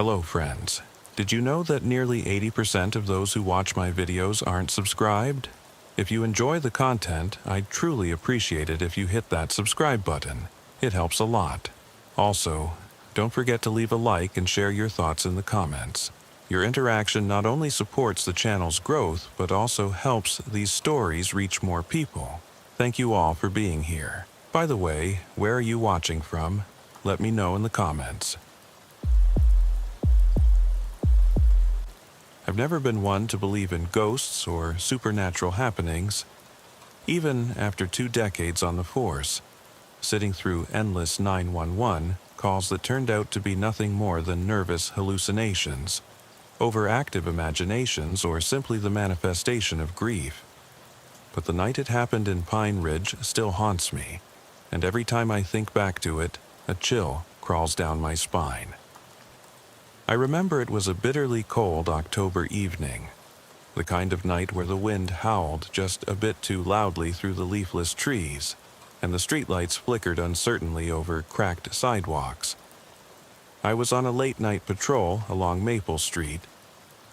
Hello, friends. Did you know that nearly 80% of those who watch my videos aren't subscribed? If you enjoy the content, I'd truly appreciate it if you hit that subscribe button. It helps a lot. Also, don't forget to leave a like and share your thoughts in the comments. Your interaction not only supports the channel's growth, but also helps these stories reach more people. Thank you all for being here. By the way, where are you watching from? Let me know in the comments. I've never been one to believe in ghosts or supernatural happenings. Even after 2 decades on the force, sitting through endless 911 calls that turned out to be nothing more than nervous hallucinations, overactive imaginations, or simply the manifestation of grief. But the night it happened in Pine Ridge still haunts me, and every time I think back to it, a chill crawls down my spine. I remember it was a bitterly cold October evening, the kind of night where the wind howled just a bit too loudly through the leafless trees, and the streetlights flickered uncertainly over cracked sidewalks. I was on a late-night patrol along Maple Street,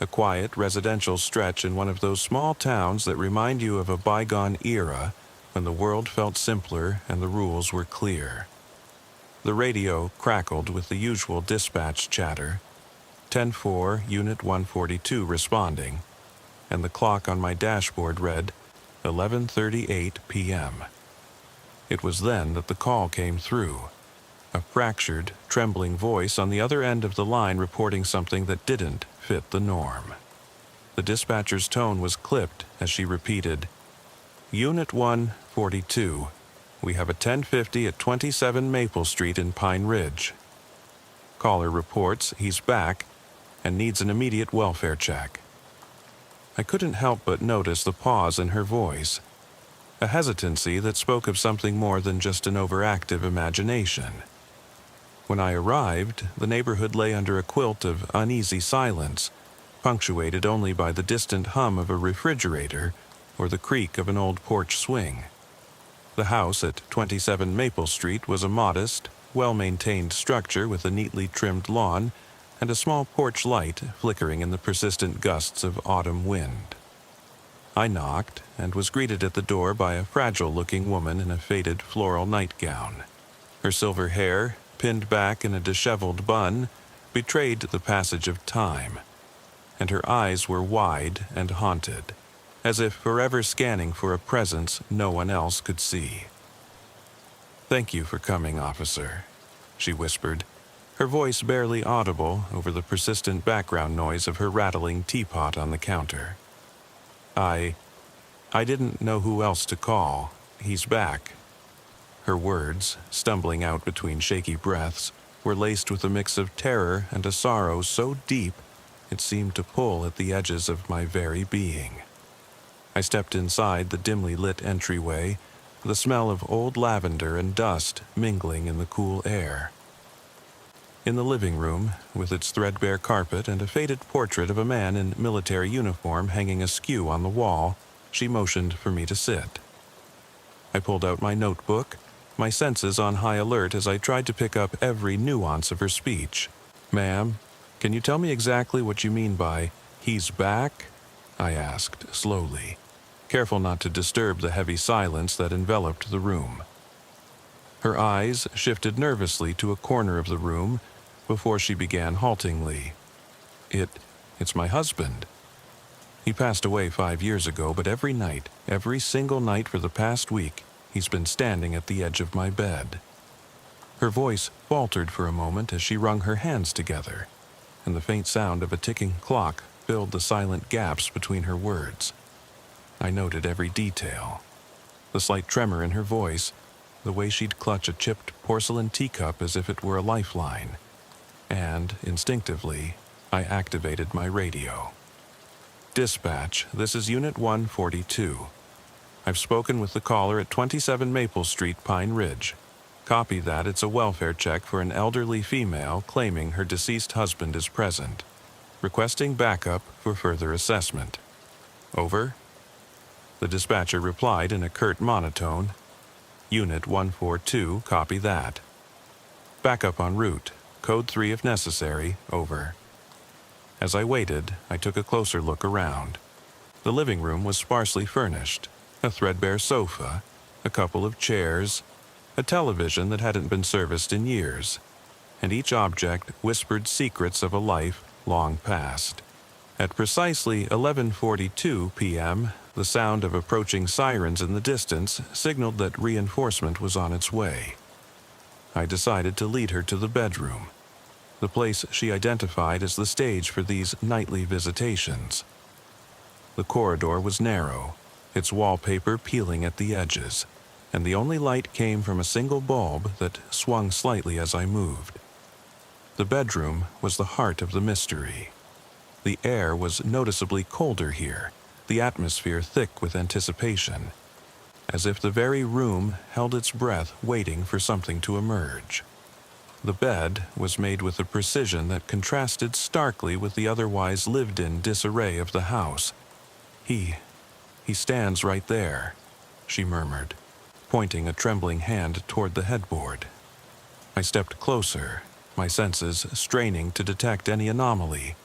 a quiet residential stretch in one of those small towns that remind you of a bygone era when the world felt simpler and the rules were clear. The radio crackled with the usual dispatch chatter, 10-4, Unit 142 responding, and the clock on my dashboard read 11:38 p.m. It was then that the call came through, a fractured, trembling voice on the other end of the line reporting something that didn't fit the norm. The dispatcher's tone was clipped as she repeated, "Unit 142, we have a 1050 at 27 Maple Street in Pine Ridge. Caller reports he's back and needs an immediate welfare check." I couldn't help but notice the pause in her voice, a hesitancy that spoke of something more than just an overactive imagination. When I arrived, the neighborhood lay under a quilt of uneasy silence, punctuated only by the distant hum of a refrigerator or the creak of an old porch swing. The house at 27 Maple Street was a modest, well-maintained structure with a neatly trimmed lawn and a small porch light flickering in the persistent gusts of autumn wind. I knocked and was greeted at the door by a fragile-looking woman in a faded floral nightgown. Her silver hair, pinned back in a disheveled bun, betrayed the passage of time, and her eyes were wide and haunted, as if forever scanning for a presence no one else could see. "Thank you for coming, officer," she whispered, her voice barely audible over the persistent background noise of her rattling teapot on the counter. I didn't know who else to call. He's back." Her words, stumbling out between shaky breaths, were laced with a mix of terror and a sorrow so deep it seemed to pull at the edges of my very being. I stepped inside the dimly lit entryway, the smell of old lavender and dust mingling in the cool air. In the living room, with its threadbare carpet and a faded portrait of a man in military uniform hanging askew on the wall, she motioned for me to sit. I pulled out my notebook, my senses on high alert as I tried to pick up every nuance of her speech. "Ma'am, can you tell me exactly what you mean by 'he's back'?" I asked slowly, careful not to disturb the heavy silence that enveloped the room. Her eyes shifted nervously to a corner of the room before she began haltingly. It's my husband. He passed away 5 years ago, but every night, every single night for the past week, he's been standing at the edge of my bed." Her voice faltered for a moment as she wrung her hands together, and the faint sound of a ticking clock filled the silent gaps between her words. I noted every detail, the slight tremor in her voice, the way she'd clutch a chipped porcelain teacup as if it were a lifeline, and, instinctively, I activated my radio. "Dispatch, this is Unit 142. I've spoken with the caller at 27 Maple Street, Pine Ridge. Copy that it's a welfare check for an elderly female claiming her deceased husband is present. Requesting backup for further assessment. Over." The dispatcher replied in a curt monotone, "Unit 142, copy that. Backup en route. Code 3 if necessary, over. As I waited, I took a closer look around. The living room was sparsely furnished. A threadbare sofa, a couple of chairs, a television that hadn't been serviced in years, and each object whispered secrets of a life long past. At precisely 11:42 p.m., the sound of approaching sirens in the distance signaled that reinforcement was on its way. I decided to lead her to the bedroom, the place she identified as the stage for these nightly visitations. The corridor was narrow, its wallpaper peeling at the edges, and the only light came from a single bulb that swung slightly as I moved. The bedroom was the heart of the mystery. The air was noticeably colder here, the atmosphere thick with anticipation, as if the very room held its breath waiting for something to emerge. The bed was made with a precision that contrasted starkly with the otherwise lived-in disarray of the house. He stands right there," she murmured, pointing a trembling hand toward the headboard. I stepped closer, my senses straining to detect any anomaly,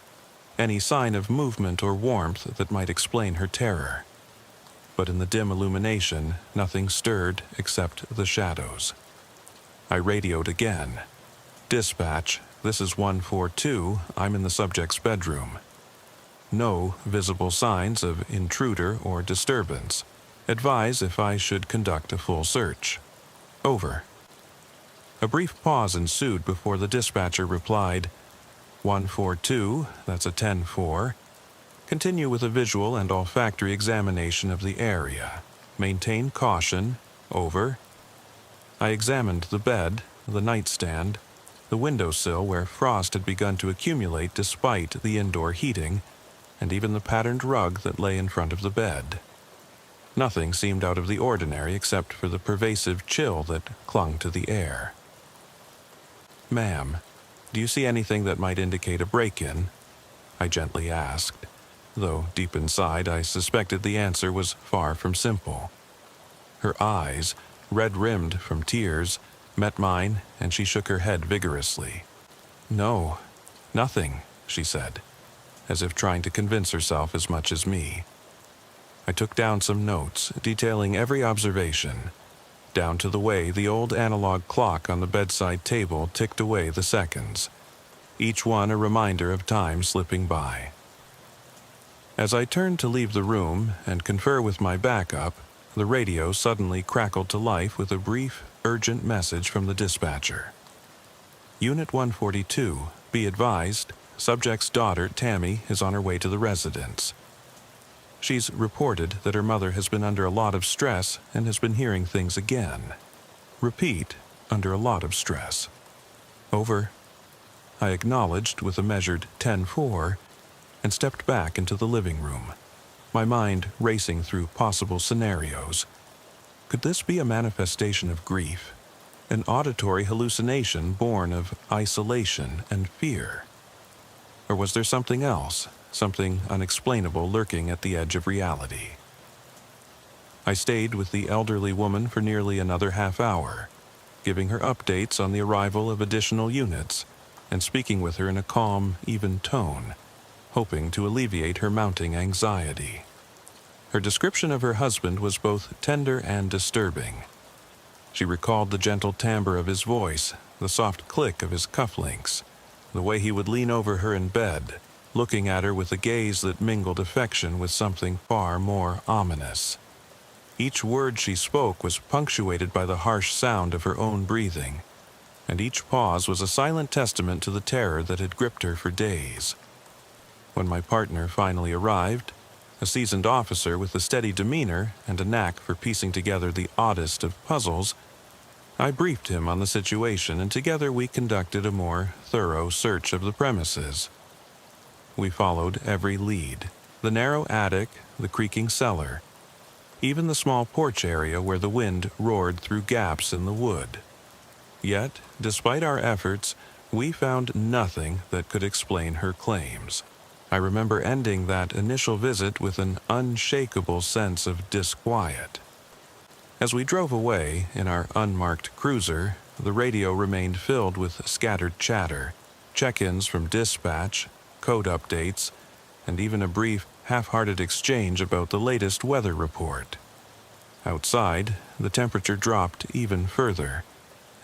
any sign of movement or warmth that might explain her terror. But in the dim illumination, nothing stirred except the shadows. I radioed again. "Dispatch, this is 142, I'm in the subject's bedroom. No visible signs of intruder or disturbance. Advise if I should conduct a full search. Over." A brief pause ensued before the dispatcher replied, 142, that's a 10-4. Continue with a visual and olfactory examination of the area. Maintain caution. Over. I examined the bed, the nightstand, the windowsill where frost had begun to accumulate despite the indoor heating, and even the patterned rug that lay in front of the bed. Nothing seemed out of the ordinary except for the pervasive chill that clung to the air. "Ma'am, do you see anything that might indicate a break-in?" I gently asked, though deep inside I suspected the answer was far from simple. Her eyes, red-rimmed from tears, met mine, and she shook her head vigorously. "No, nothing," she said, as if trying to convince herself as much as me. I took down some notes, detailing every observation, down to the way the old analog clock on the bedside table ticked away the seconds, each one a reminder of time slipping by. As I turned to leave the room and confer with my backup, the radio suddenly crackled to life with a brief, urgent message from the dispatcher. "Unit 142, be advised, subject's daughter, Tammy, is on her way to the residence. She's reported that her mother has been under a lot of stress and has been hearing things again. Repeat, under a lot of stress. Over." I acknowledged with a measured 10-4 and stepped back into the living room, my mind racing through possible scenarios. Could this be a manifestation of grief, an auditory hallucination born of isolation and fear? Or was there something else, something unexplainable lurking at the edge of reality? I stayed with the elderly woman for nearly another half hour, giving her updates on the arrival of additional units and speaking with her in a calm, even tone, hoping to alleviate her mounting anxiety. Her description of her husband was both tender and disturbing. She recalled the gentle timbre of his voice, the soft click of his cufflinks, the way he would lean over her in bed, looking at her with a gaze that mingled affection with something far more ominous. Each word she spoke was punctuated by the harsh sound of her own breathing, and each pause was a silent testament to the terror that had gripped her for days. When my partner finally arrived, a seasoned officer with a steady demeanor and a knack for piecing together the oddest of puzzles, I briefed him on the situation, and together we conducted a more thorough search of the premises. We followed every lead: the narrow attic, the creaking cellar, even the small porch area where the wind roared through gaps in the wood. Yet, despite our efforts, we found nothing that could explain her claims. I remember ending that initial visit with an unshakable sense of disquiet. As we drove away in our unmarked cruiser, the radio remained filled with scattered chatter, check-ins from dispatch, code updates, and even a brief, half-hearted exchange about the latest weather report. Outside, the temperature dropped even further,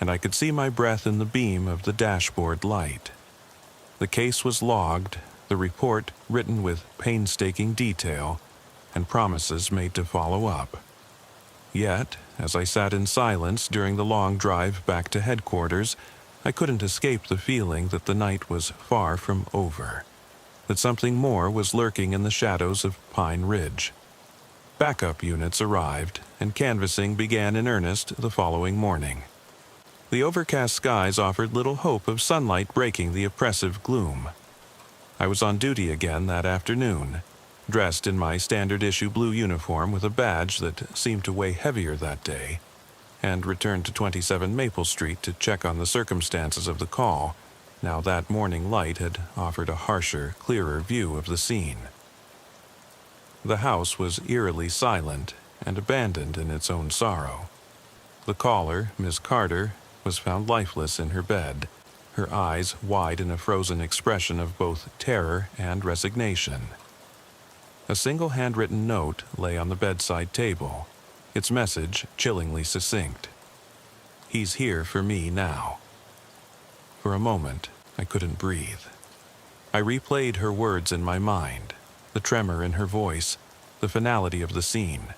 and I could see my breath in the beam of the dashboard light. The case was logged, the report written with painstaking detail, and promises made to follow up. Yet, as I sat in silence during the long drive back to headquarters, I couldn't escape the feeling that the night was far from over, that something more was lurking in the shadows of Pine Ridge. Backup units arrived, and canvassing began in earnest the following morning. The overcast skies offered little hope of sunlight breaking the oppressive gloom. I was on duty again that afternoon, dressed in my standard-issue blue uniform with a badge that seemed to weigh heavier that day, and returned to 27 Maple Street to check on the circumstances of the call, now that morning light had offered a harsher, clearer view of the scene. The house was eerily silent and abandoned in its own sorrow. The caller, Miss Carter, was found lifeless in her bed, her eyes wide in a frozen expression of both terror and resignation. A single handwritten note lay on the bedside table, its message chillingly succinct. "He's here for me now." For a moment, I couldn't breathe. I replayed her words in my mind, the tremor in her voice, the finality of the scene.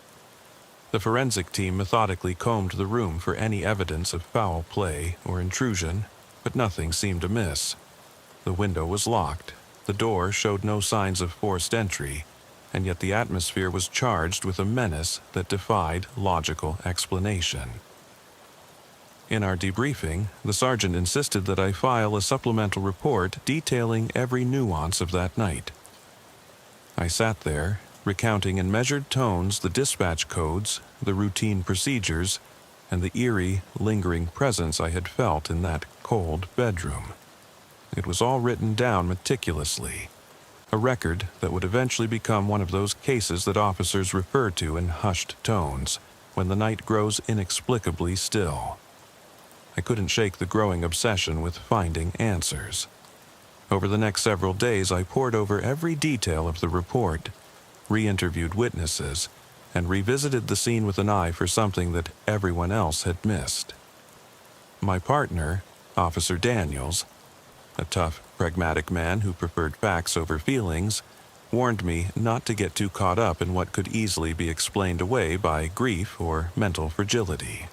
The forensic team methodically combed the room for any evidence of foul play or intrusion, but nothing seemed amiss. The window was locked, the door showed no signs of forced entry, and yet the atmosphere was charged with a menace that defied logical explanation. In our debriefing, the sergeant insisted that I file a supplemental report detailing every nuance of that night. I sat there, recounting in measured tones the dispatch codes, the routine procedures, and the eerie, lingering presence I had felt in that cold bedroom. It was all written down meticulously, a record that would eventually become one of those cases that officers refer to in hushed tones when the night grows inexplicably still. I couldn't shake the growing obsession with finding answers. Over the next several days, I pored over every detail of the report, re-interviewed witnesses, and revisited the scene with an eye for something that everyone else had missed. My partner, Officer Daniels, a tough, pragmatic man who preferred facts over feelings, warned me not to get too caught up in what could easily be explained away by grief or mental fragility.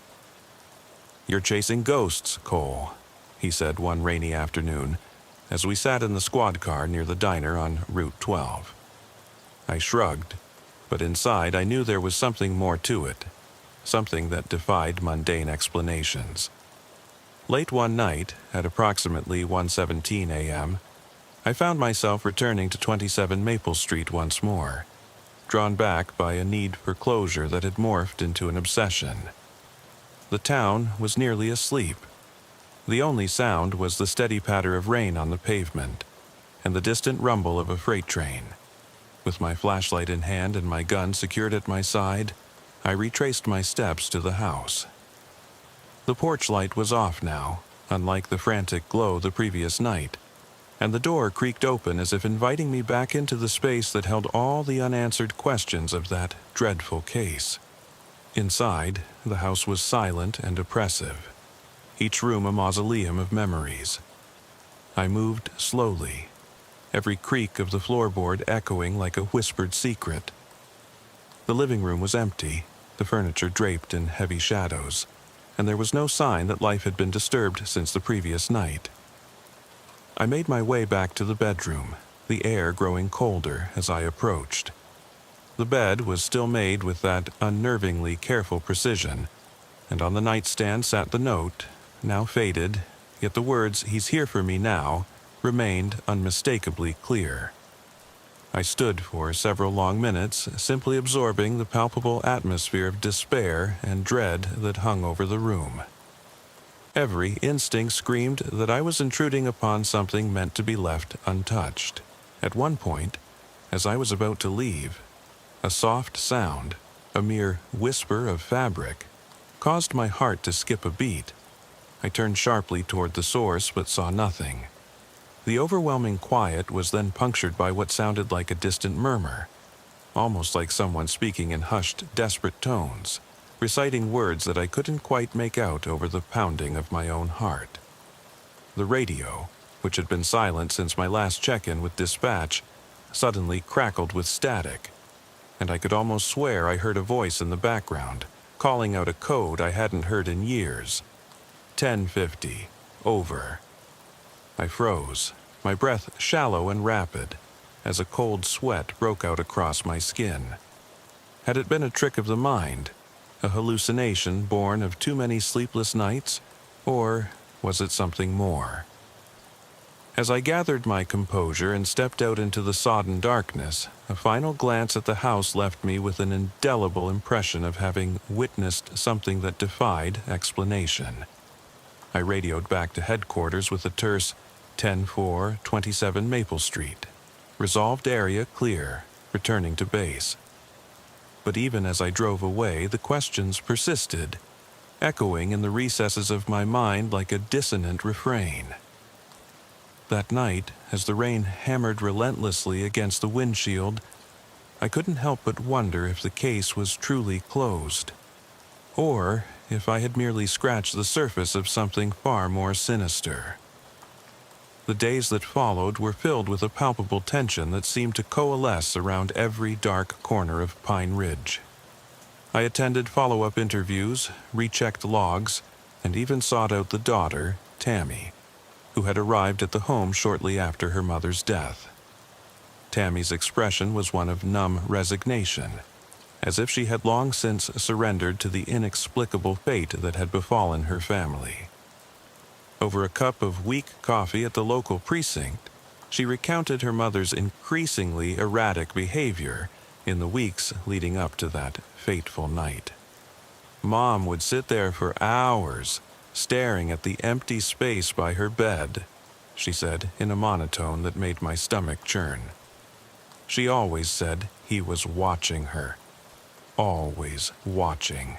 "You're chasing ghosts, Cole," he said one rainy afternoon, as we sat in the squad car near the diner on Route 12. I shrugged, but inside I knew there was something more to it, something that defied mundane explanations. Late one night, at approximately 1:17 a.m., I found myself returning to 27 Maple Street once more, drawn back by a need for closure that had morphed into an obsession. The town was nearly asleep. The only sound was the steady patter of rain on the pavement, and the distant rumble of a freight train. With my flashlight in hand and my gun secured at my side, I retraced my steps to the house. The porch light was off now, unlike the frantic glow the previous night, and the door creaked open as if inviting me back into the space that held all the unanswered questions of that dreadful case. Inside, the house was silent and oppressive, each room a mausoleum of memories. I moved slowly, every creak of the floorboard echoing like a whispered secret. The living room was empty, the furniture draped in heavy shadows, and there was no sign that life had been disturbed since the previous night. I made my way back to the bedroom, the air growing colder as I approached. The bed was still made with that unnervingly careful precision, and on the nightstand sat the note, now faded, yet the words, "He's here for me now," remained unmistakably clear. I stood for several long minutes, simply absorbing the palpable atmosphere of despair and dread that hung over the room. Every instinct screamed that I was intruding upon something meant to be left untouched. At one point, as I was about to leave, a soft sound, a mere whisper of fabric, caused my heart to skip a beat. I turned sharply toward the source but saw nothing. The overwhelming quiet was then punctured by what sounded like a distant murmur, almost like someone speaking in hushed, desperate tones, reciting words that I couldn't quite make out over the pounding of my own heart. The radio, which had been silent since my last check-in with dispatch, suddenly crackled with static, and I could almost swear I heard a voice in the background, calling out a code I hadn't heard in years. 1050. Over. I froze, my breath shallow and rapid, as a cold sweat broke out across my skin. Had it been a trick of the mind, a hallucination born of too many sleepless nights, or was it something more? As I gathered my composure and stepped out into the sodden darkness, a final glance at the house left me with an indelible impression of having witnessed something that defied explanation. I radioed back to headquarters with a terse 10-4, 27 Maple Street. Resolved area clear, returning to base. But even as I drove away, the questions persisted, echoing in the recesses of my mind like a dissonant refrain. That night, as the rain hammered relentlessly against the windshield, I couldn't help but wonder if the case was truly closed, or if I had merely scratched the surface of something far more sinister. The days that followed were filled with a palpable tension that seemed to coalesce around every dark corner of Pine Ridge. I attended follow-up interviews, rechecked logs, and even sought out the daughter, Tammy, who had arrived at the home shortly after her mother's death. Tammy's expression was one of numb resignation, as if she had long since surrendered to the inexplicable fate that had befallen her family. Over a cup of weak coffee at the local precinct, she recounted her mother's increasingly erratic behavior in the weeks leading up to that fateful night. Mom would sit there for hours, staring at the empty space by her bed, she said in a monotone that made my stomach churn. She always said he was watching her. Always watching.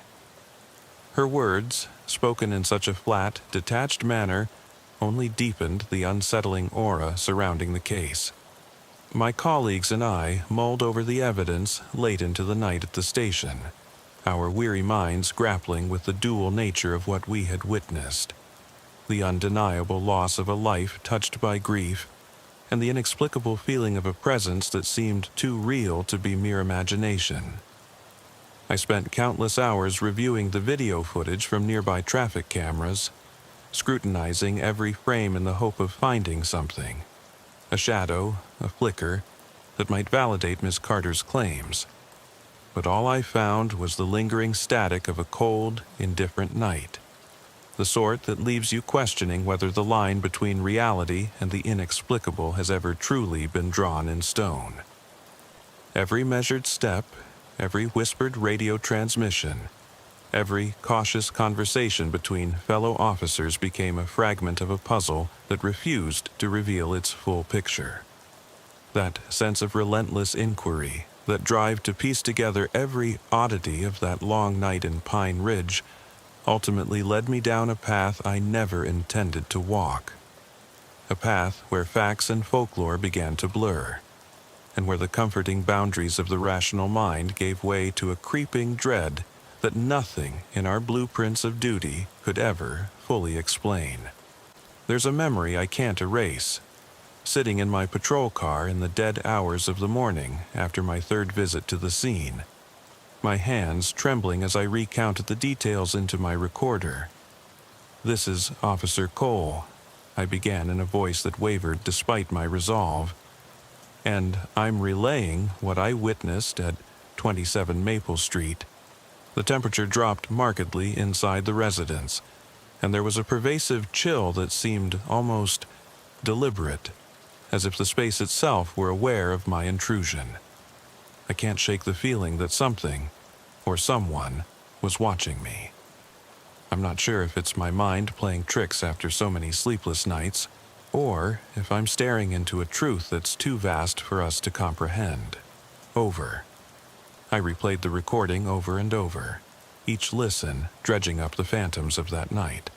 Her words, spoken in such a flat, detached manner, only deepened the unsettling aura surrounding the case. My colleagues and I mulled over the evidence late into the night at the station, our weary minds grappling with the dual nature of what we had witnessed: the undeniable loss of a life touched by grief, and the inexplicable feeling of a presence that seemed too real to be mere imagination. I spent countless hours reviewing the video footage from nearby traffic cameras, scrutinizing every frame in the hope of finding something, a shadow, a flicker, that might validate Miss Carter's claims. But all I found was the lingering static of a cold, indifferent night, the sort that leaves you questioning whether the line between reality and the inexplicable has ever truly been drawn in stone. Every measured step, every whispered radio transmission, every cautious conversation between fellow officers became a fragment of a puzzle that refused to reveal its full picture. That sense of relentless inquiry, that drive to piece together every oddity of that long night in Pine Ridge, ultimately led me down a path I never intended to walk. A path where facts and folklore began to blur, and where the comforting boundaries of the rational mind gave way to a creeping dread that nothing in our blueprints of duty could ever fully explain. There's a memory I can't erase. Sitting in my patrol car in the dead hours of the morning after my third visit to the scene, my hands trembling as I recounted the details into my recorder. "This is Officer Cole," I began in a voice that wavered despite my resolve, "and I'm relaying what I witnessed at 27 Maple Street." The temperature dropped markedly inside the residence, and there was a pervasive chill that seemed almost deliberate, as if the space itself were aware of my intrusion. I can't shake the feeling that something, or someone, was watching me. I'm not sure if it's my mind playing tricks after so many sleepless nights, or if I'm staring into a truth that's too vast for us to comprehend. Over. I replayed the recording over and over, each listen dredging up the phantoms of that night.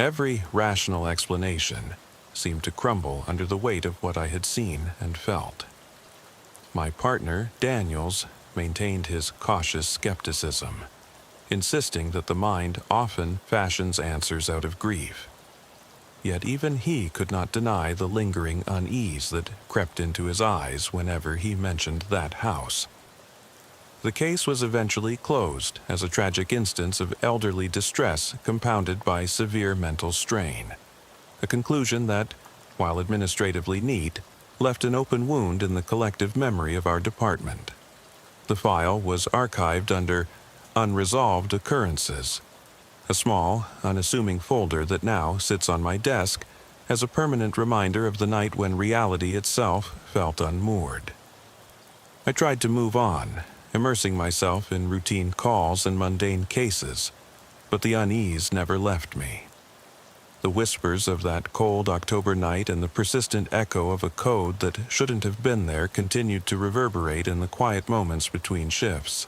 Every rational explanation seemed to crumble under the weight of what I had seen and felt. My partner, Daniels, maintained his cautious skepticism, insisting that the mind often fashions answers out of grief. Yet even he could not deny the lingering unease that crept into his eyes whenever he mentioned that house. The case was eventually closed as a tragic instance of elderly distress compounded by severe mental strain, a conclusion that, while administratively neat, left an open wound in the collective memory of our department. The file was archived under Unresolved Occurrences, a small, unassuming folder that now sits on my desk as a permanent reminder of the night when reality itself felt unmoored. I tried to move on, immersing myself in routine calls and mundane cases, but the unease never left me. The whispers of that cold October night and the persistent echo of a code that shouldn't have been there continued to reverberate in the quiet moments between shifts.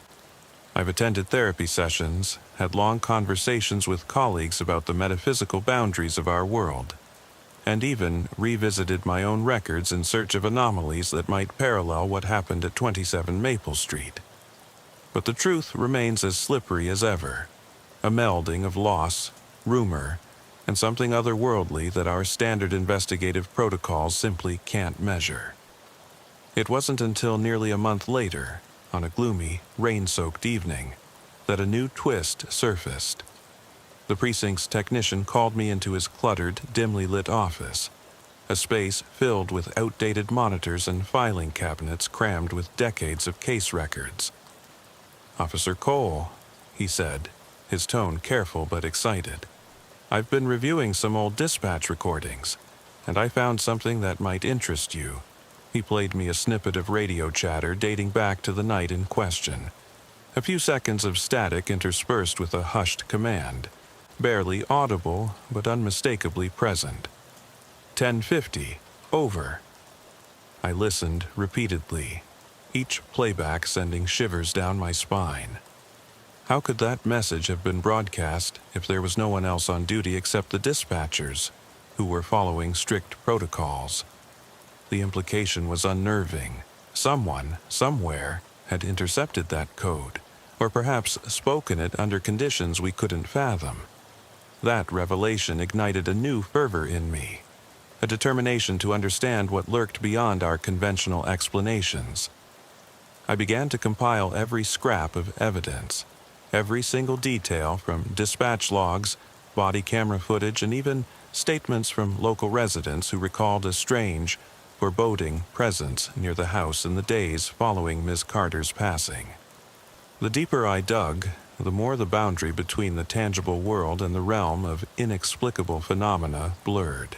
I've attended therapy sessions, had long conversations with colleagues about the metaphysical boundaries of our world, and even revisited my own records in search of anomalies that might parallel what happened at 27 Maple Street. But the truth remains as slippery as ever, a melding of loss, rumor, and something otherworldly that our standard investigative protocols simply can't measure. It wasn't until nearly a month later, on a gloomy, rain-soaked evening, that a new twist surfaced. The precinct's technician called me into his cluttered, dimly lit office, a space filled with outdated monitors and filing cabinets crammed with decades of case records. "Officer Cole," he said, his tone careful but excited, "I've been reviewing some old dispatch recordings, and I found something that might interest you." He played me a snippet of radio chatter dating back to the night in question. A few seconds of static interspersed with a hushed command, barely audible but unmistakably present. 10:50, over. I listened repeatedly, each playback sending shivers down my spine. How could that message have been broadcast if there was no one else on duty except the dispatchers, who were following strict protocols? The implication was unnerving. Someone, somewhere, had intercepted that code, or perhaps spoken it under conditions we couldn't fathom. That revelation ignited a new fervor in me, a determination to understand what lurked beyond our conventional explanations. I began to compile every scrap of evidence, every single detail from dispatch logs, body camera footage, and even statements from local residents who recalled a strange, foreboding presence near the house in the days following Ms. Carter's passing. The deeper I dug, the more the boundary between the tangible world and the realm of inexplicable phenomena blurred.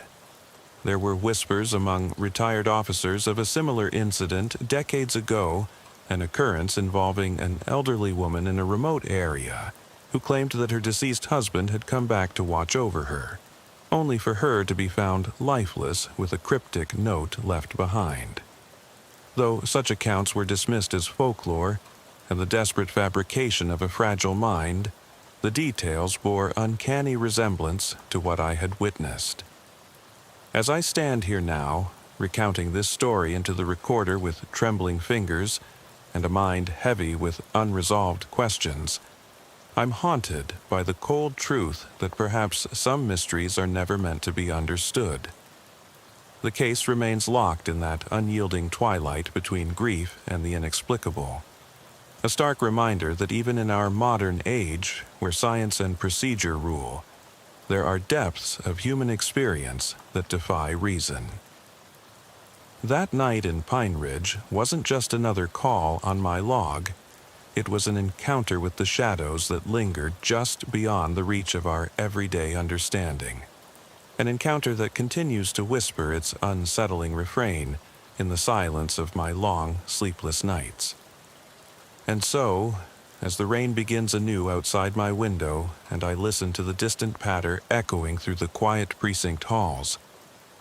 There were whispers among retired officers of a similar incident decades ago, an occurrence involving an elderly woman in a remote area who claimed that her deceased husband had come back to watch over her, only for her to be found lifeless with a cryptic note left behind. Though such accounts were dismissed as folklore and the desperate fabrication of a fragile mind, the details bore uncanny resemblance to what I had witnessed. As I stand here now, recounting this story into the recorder with trembling fingers and a mind heavy with unresolved questions, I'm haunted by the cold truth that perhaps some mysteries are never meant to be understood. The case remains locked in that unyielding twilight between grief and the inexplicable, a stark reminder that even in our modern age, where science and procedure rule, there are depths of human experience that defy reason. That night in Pine Ridge wasn't just another call on my log. It was an encounter with the shadows that lingered just beyond the reach of our everyday understanding. An encounter that continues to whisper its unsettling refrain in the silence of my long, sleepless nights. And so, as the rain begins anew outside my window and I listen to the distant patter echoing through the quiet precinct halls,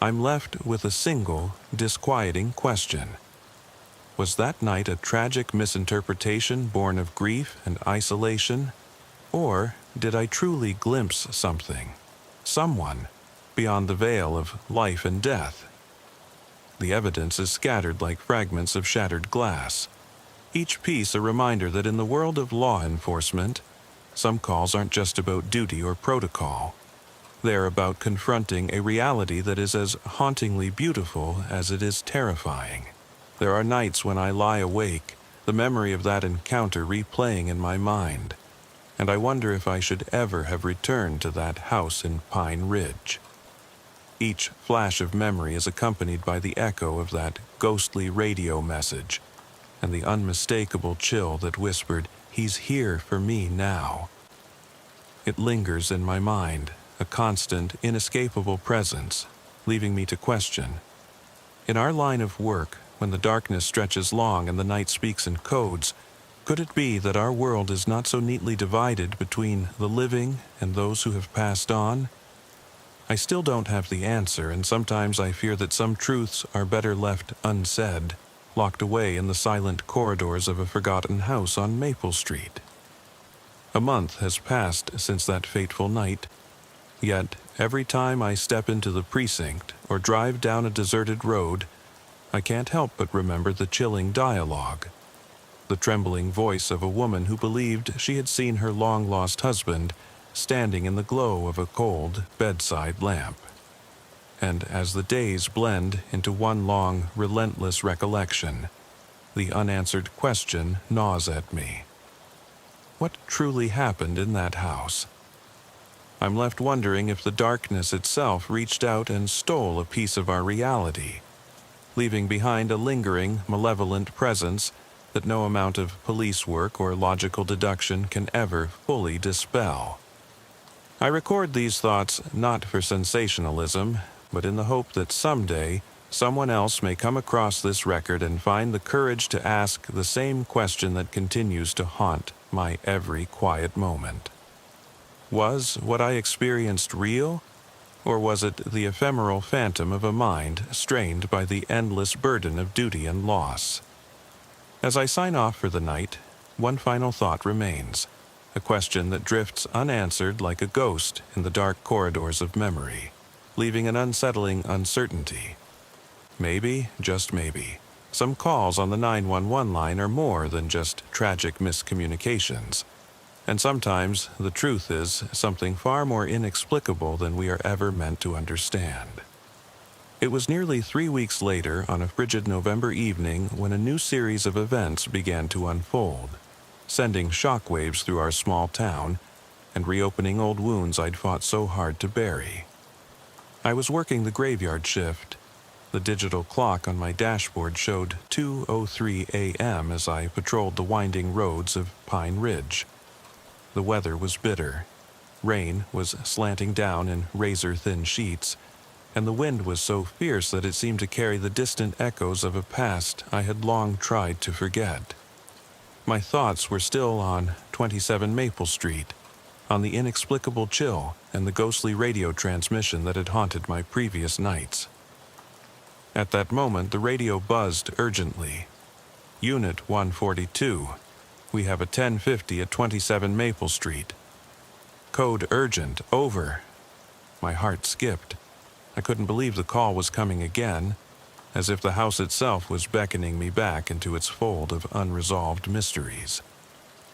I'm left with a single, disquieting question. Was that night a tragic misinterpretation born of grief and isolation? Or did I truly glimpse something? someone, beyond the veil of life and death. The evidence is scattered like fragments of shattered glass, each piece a reminder that in the world of law enforcement, some calls aren't just about duty or protocol. They're about confronting a reality that is as hauntingly beautiful as it is terrifying. There are nights when I lie awake, the memory of that encounter replaying in my mind, and I wonder if I should ever have returned to that house in Pine Ridge. Each flash of memory is accompanied by the echo of that ghostly radio message, and the unmistakable chill that whispered, "He's here for me now." It lingers in my mind, a constant, inescapable presence, leaving me to question. In our line of work, when the darkness stretches long and the night speaks in codes, could it be that our world is not so neatly divided between the living and those who have passed on? I still don't have the answer, and sometimes I fear that some truths are better left unsaid, locked away in the silent corridors of a forgotten house on Maple Street. A month has passed since that fateful night, yet every time I step into the precinct or drive down a deserted road, I can't help but remember the chilling dialogue, the trembling voice of a woman who believed she had seen her long-lost husband standing in the glow of a cold bedside lamp. And as the days blend into one long, relentless recollection, the unanswered question gnaws at me. What truly happened in that house? I'm left wondering if the darkness itself reached out and stole a piece of our reality, leaving behind a lingering, malevolent presence that no amount of police work or logical deduction can ever fully dispel. I record these thoughts not for sensationalism, but in the hope that someday someone else may come across this record and find the courage to ask the same question that continues to haunt my every quiet moment. Was what I experienced real, or was it the ephemeral phantom of a mind strained by the endless burden of duty and loss? As I sign off for the night, one final thought remains, a question that drifts unanswered like a ghost in the dark corridors of memory, leaving an unsettling uncertainty. Maybe, just maybe, some calls on the 911 line are more than just tragic miscommunications. And sometimes the truth is something far more inexplicable than we are ever meant to understand. It was nearly 3 weeks later, on a frigid November evening, when a new series of events began to unfold, sending shockwaves through our small town and reopening old wounds I'd fought so hard to bury. I was working the graveyard shift. The digital clock on my dashboard showed 2:03 a.m. as I patrolled the winding roads of Pine Ridge. The weather was bitter. Rain was slanting down in razor-thin sheets, and the wind was so fierce that it seemed to carry the distant echoes of a past I had long tried to forget. My thoughts were still on 27 Maple Street, on the inexplicable chill and the ghostly radio transmission that had haunted my previous nights. At that moment, the radio buzzed urgently. Unit 142. We have a 1050 at 27 Maple Street. Code urgent, over. My heart skipped. I couldn't believe the call was coming again, as if the house itself was beckoning me back into its fold of unresolved mysteries.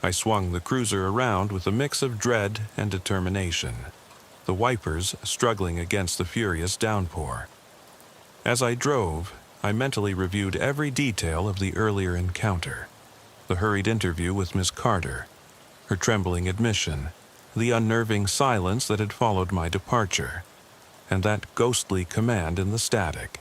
I swung the cruiser around with a mix of dread and determination, the wipers struggling against the furious downpour. As I drove, I mentally reviewed every detail of the earlier encounter. The hurried interview with Miss Carter, her trembling admission, the unnerving silence that had followed my departure, and that ghostly command in the static.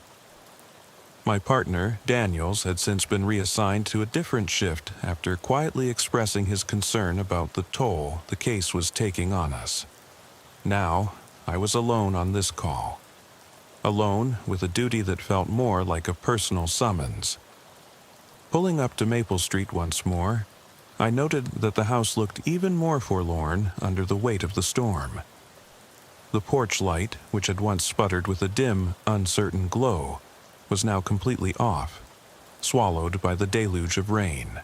My partner, Daniels, had since been reassigned to a different shift after quietly expressing his concern about the toll the case was taking on us. Now, I was alone on this call. Alone with a duty that felt more like a personal summons. Pulling up to Maple Street once more, I noted that the house looked even more forlorn under the weight of the storm. The porch light, which had once sputtered with a dim, uncertain glow, was now completely off, swallowed by the deluge of rain.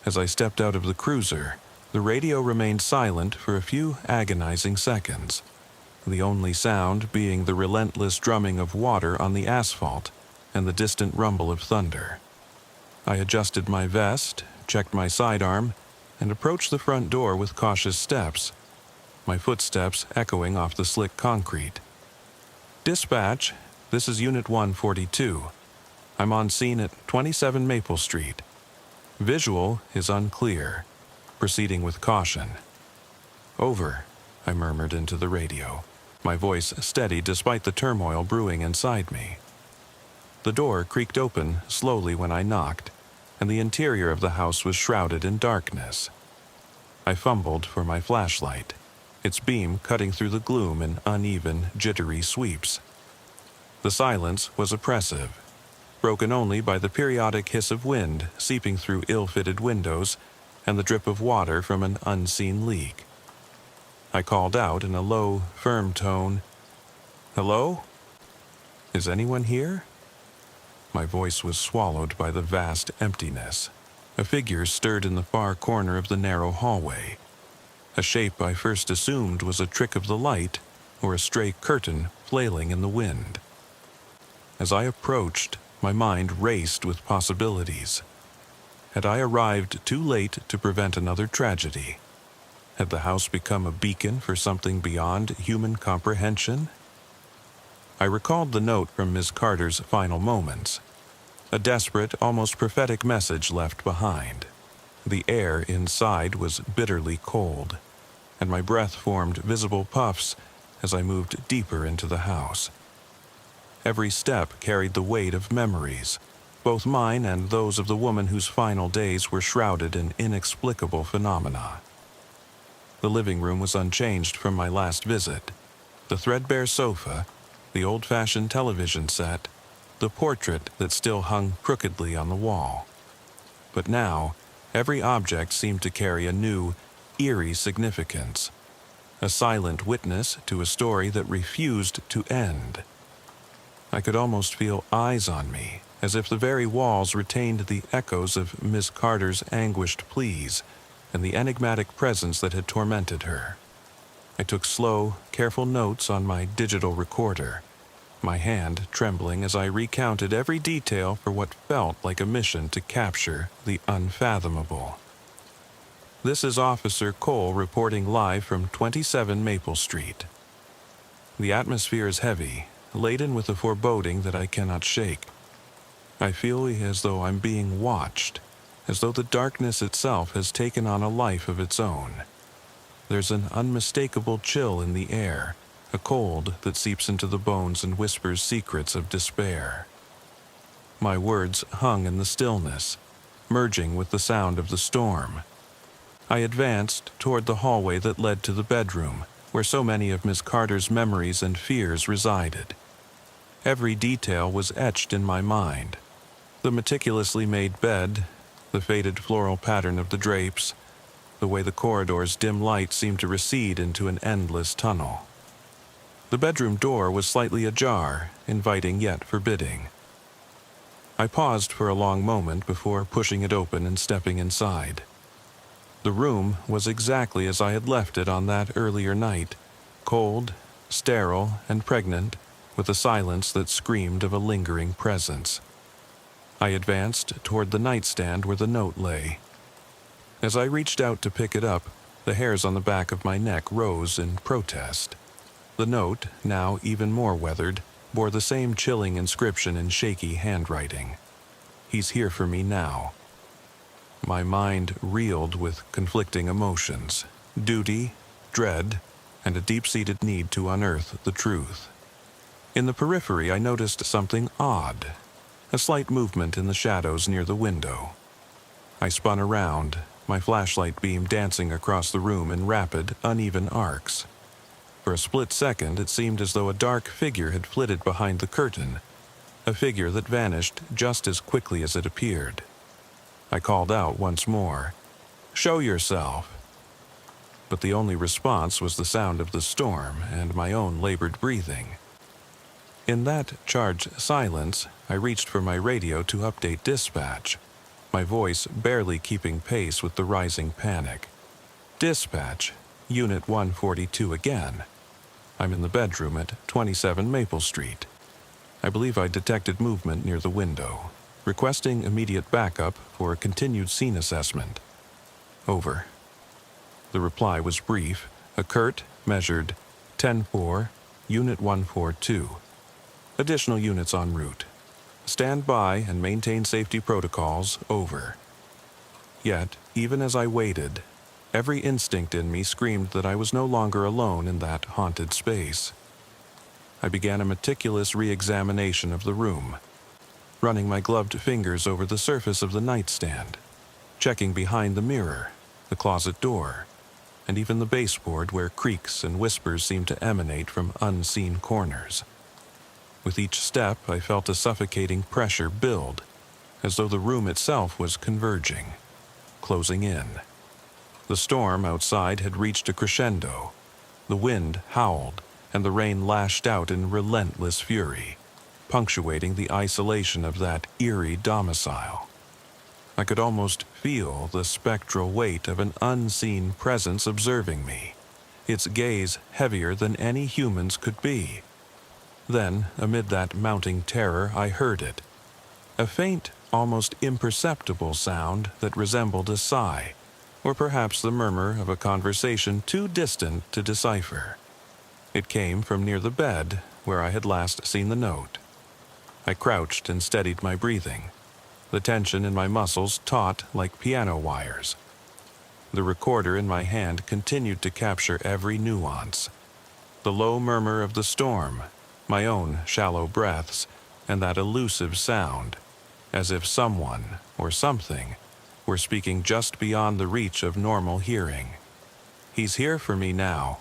As I stepped out of the cruiser, the radio remained silent for a few agonizing seconds. the only sound being the relentless drumming of water on the asphalt and the distant rumble of thunder. I adjusted my vest, checked my sidearm, and approached the front door with cautious steps, my footsteps echoing off the slick concrete. "Dispatch, this is Unit 142. I'm on scene at 27 Maple Street. Visual is unclear. Proceeding with caution." "Over," I murmured into the radio, my voice steady despite the turmoil brewing inside me. The door creaked open slowly when I knocked, and the interior of the house was shrouded in darkness. I fumbled for my flashlight, its beam cutting through the gloom in uneven, jittery sweeps. The silence was oppressive, broken only by the periodic hiss of wind seeping through ill-fitted windows and the drip of water from an unseen leak. I called out in a low, firm tone, "Hello? Is anyone here?" My voice was swallowed by the vast emptiness. A figure stirred in the far corner of the narrow hallway, a shape I first assumed was a trick of the light or a stray curtain flailing in the wind. As I approached, my mind raced with possibilities. Had I arrived too late to prevent another tragedy? Had the house become a beacon for something beyond human comprehension? I recalled the note from Miss Carter's final moments, a desperate, almost prophetic message left behind. The air inside was bitterly cold, and my breath formed visible puffs as I moved deeper into the house. Every step carried the weight of memories, both mine and those of the woman whose final days were shrouded in inexplicable phenomena. The living room was unchanged from my last visit. The threadbare sofa, the old-fashioned television set, the portrait that still hung crookedly on the wall. But now, every object seemed to carry a new, eerie significance, a silent witness to a story that refused to end. I could almost feel eyes on me, as if the very walls retained the echoes of Miss Carter's anguished pleas and the enigmatic presence that had tormented her. I took slow, careful notes on my digital recorder, my hand trembling as I recounted every detail for what felt like a mission to capture the unfathomable. "This is Officer Cole reporting live from 27 Maple Street. The atmosphere is heavy, laden with a foreboding that I cannot shake. I feel as though I'm being watched, as though the darkness itself has taken on a life of its own. There's an unmistakable chill in the air, a cold that seeps into the bones and whispers secrets of despair." My words hung in the stillness, merging with the sound of the storm. I advanced toward the hallway that led to the bedroom, where so many of Miss Carter's memories and fears resided. Every detail was etched in my mind: the meticulously made bed, the faded floral pattern of the drapes, the way the corridor's dim light seemed to recede into an endless tunnel. The bedroom door was slightly ajar, inviting yet forbidding. I paused for a long moment before pushing it open and stepping inside. The room was exactly as I had left it on that earlier night, cold, sterile, and pregnant, with a silence that screamed of a lingering presence. I advanced toward the nightstand where the note lay. As I reached out to pick it up, the hairs on the back of my neck rose in protest. The note, now even more weathered, bore the same chilling inscription in shaky handwriting: "He's here for me now." My mind reeled with conflicting emotions: duty, dread, and a deep-seated need to unearth the truth. In the periphery, I noticed something odd, a slight movement in the shadows near the window. I spun around, my flashlight beam dancing across the room in rapid, uneven arcs. For a split second, it seemed as though a dark figure had flitted behind the curtain, a figure that vanished just as quickly as it appeared. I called out once more, "Show yourself!" But the only response was the sound of the storm and my own labored breathing. In that charged silence, I reached for my radio to update dispatch, my voice barely keeping pace with the rising panic. "Dispatch, Unit 142 again. I'm in the bedroom at 27 Maple Street. I believe I detected movement near the window, requesting immediate backup for a continued scene assessment. Over. The reply was brief, a curt, measured 10-4, Unit 142. Additional units en route. Stand by and maintain safety protocols. Over. Yet, even as I waited, every instinct in me screamed that I was no longer alone in that haunted space. I began a meticulous re-examination of the room, running my gloved fingers over the surface of the nightstand, checking behind the mirror, the closet door, and even the baseboard where creaks and whispers seemed to emanate from unseen corners. With each step, I felt a suffocating pressure build, as though the room itself was converging, closing in. The storm outside had reached a crescendo. The wind howled, and the rain lashed out in relentless fury, punctuating the isolation of that eerie domicile. I could almost feel the spectral weight of an unseen presence observing me, its gaze heavier than any human's could be. Then, amid that mounting terror, I heard it. A faint, almost imperceptible sound that resembled a sigh, or perhaps the murmur of a conversation too distant to decipher. It came from near the bed where I had last seen the note. I crouched and steadied my breathing, the tension in my muscles taut like piano wires. The recorder in my hand continued to capture every nuance. The low murmur of the storm, my own shallow breaths, and that elusive sound, as if someone or something were speaking just beyond the reach of normal hearing. "He's here for me now,"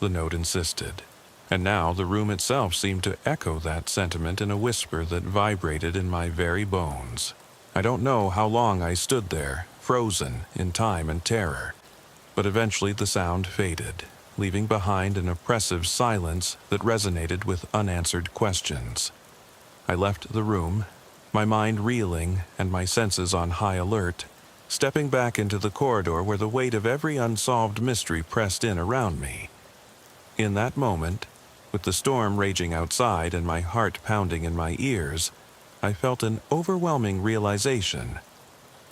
the note insisted. And now the room itself seemed to echo that sentiment in a whisper that vibrated in my very bones. I don't know how long I stood there, frozen in time and terror, but eventually the sound faded, leaving behind an oppressive silence that resonated with unanswered questions. I left the room, my mind reeling and my senses on high alert, stepping back into the corridor where the weight of every unsolved mystery pressed in around me. In that moment, with the storm raging outside and my heart pounding in my ears, I felt an overwhelming realization.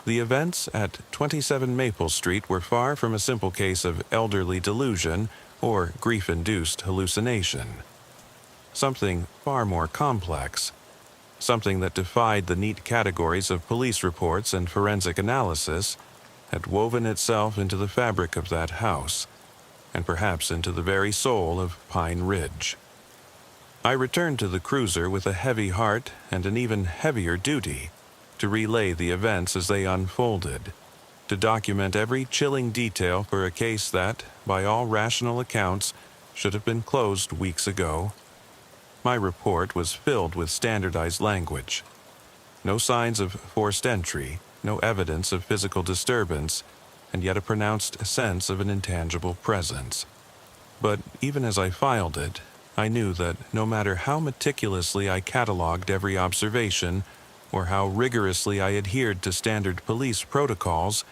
The events at 27 Maple Street were far from a simple case of elderly delusion or grief-induced hallucination. Something far more complex, something that defied the neat categories of police reports and forensic analysis, had woven itself into the fabric of that house, and perhaps into the very soul of Pine Ridge. I returned to the cruiser with a heavy heart and an even heavier duty to relay the events as they unfolded, to document every chilling detail for a case that, by all rational accounts, should have been closed weeks ago. My report was filled with standardized language. No signs of forced entry, no evidence of physical disturbance, and yet a pronounced sense of an intangible presence. But even as I filed it, I knew that no matter how meticulously I cataloged every observation, or how rigorously I adhered to standard police protocols,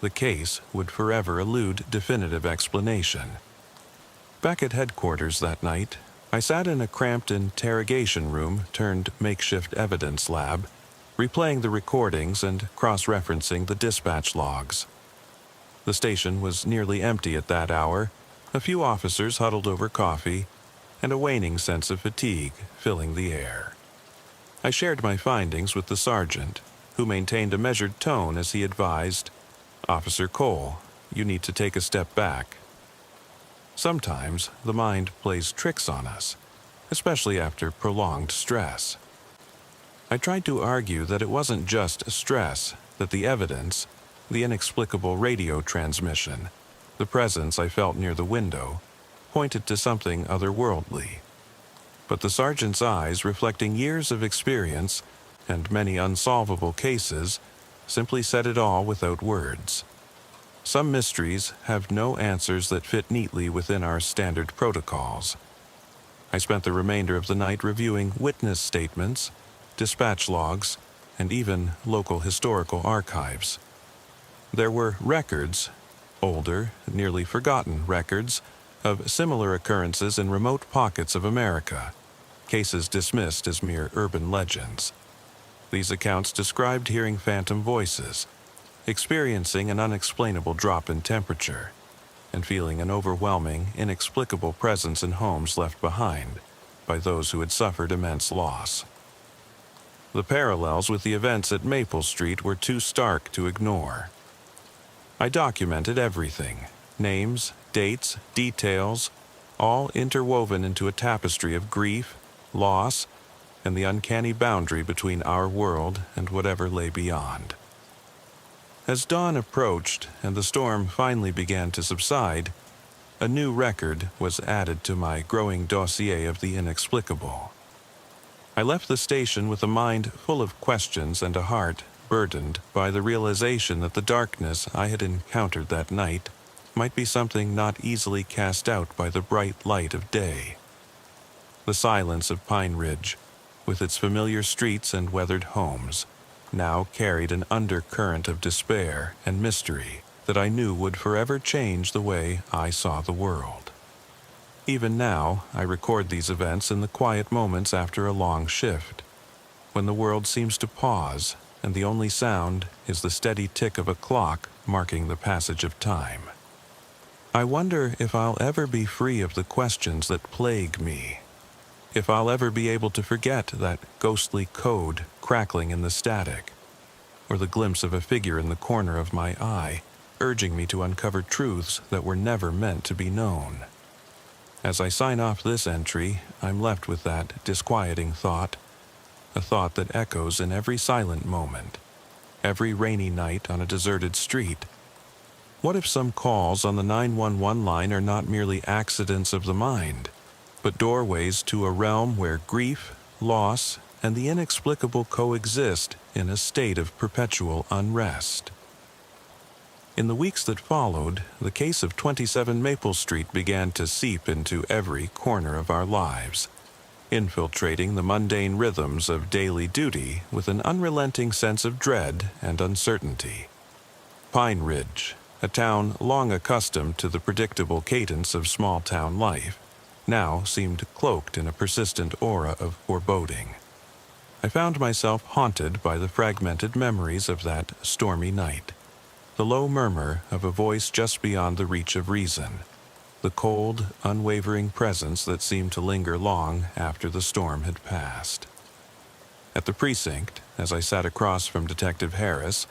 the case would forever elude definitive explanation. Back at headquarters that night, I sat in a cramped interrogation room turned makeshift evidence lab, replaying the recordings and cross-referencing the dispatch logs. The station was nearly empty at that hour, a few officers huddled over coffee, and a waning sense of fatigue filling the air. I shared my findings with the sergeant, who maintained a measured tone as he advised, "Officer Cole, you need to take a step back. Sometimes the mind plays tricks on us, especially after prolonged stress." I tried to argue that it wasn't just stress, that the evidence, the inexplicable radio transmission, the presence I felt near the window, pointed to something otherworldly. But the sergeant's eyes, reflecting years of experience and many unsolvable cases, simply said it all without words. Some mysteries have no answers that fit neatly within our standard protocols. I spent the remainder of the night reviewing witness statements, dispatch logs, and even local historical archives. There were records, older, nearly forgotten records, of similar occurrences in remote pockets of America, cases dismissed as mere urban legends. These accounts described hearing phantom voices, experiencing an unexplainable drop in temperature, and feeling an overwhelming, inexplicable presence in homes left behind by those who had suffered immense loss. The parallels with the events at Maple Street were too stark to ignore. I documented everything: names, dates, details, all interwoven into a tapestry of grief, loss, and the uncanny boundary between our world and whatever lay beyond. As dawn approached and the storm finally began to subside, a new record was added to my growing dossier of the inexplicable. I left the station with a mind full of questions and a heart burdened by the realization that the darkness I had encountered that night might be something not easily cast out by the bright light of day. The silence of Pine Ridge, with its familiar streets and weathered homes, now carried an undercurrent of despair and mystery that I knew would forever change the way I saw the world. Even now, I record these events in the quiet moments after a long shift, when the world seems to pause and the only sound is the steady tick of a clock marking the passage of time. I wonder if I'll ever be free of the questions that plague me, if I'll ever be able to forget that ghostly code crackling in the static, or the glimpse of a figure in the corner of my eye urging me to uncover truths that were never meant to be known. As I sign off this entry, I'm left with that disquieting thought, a thought that echoes in every silent moment, every rainy night on a deserted street. What if some calls on the 911 line are not merely accidents of the mind, but doorways to a realm where grief, loss, and the inexplicable coexist in a state of perpetual unrest? In the weeks that followed, the case of 27 Maple Street began to seep into every corner of our lives, infiltrating the mundane rhythms of daily duty with an unrelenting sense of dread and uncertainty. Pine Ridge, a town long accustomed to the predictable cadence of small-town life, now seemed cloaked in a persistent aura of foreboding. I found myself haunted by the fragmented memories of that stormy night, the low murmur of a voice just beyond the reach of reason, the cold, unwavering presence that seemed to linger long after the storm had passed. At the precinct, as I sat across from Detective Harris,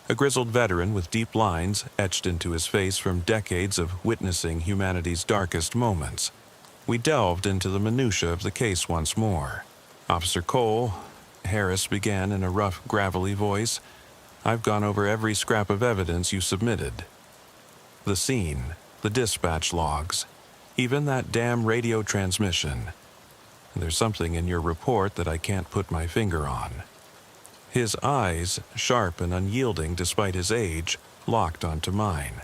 a grizzled veteran with deep lines etched into his face from decades of witnessing humanity's darkest moments, we delved into the minutiae of the case once more. "Officer Cole," Harris began in a rough, gravelly voice, "I've gone over every scrap of evidence you submitted. The scene, the dispatch logs, even that damn radio transmission. There's something in your report that I can't put my finger on." His eyes, sharp and unyielding despite his age, locked onto mine.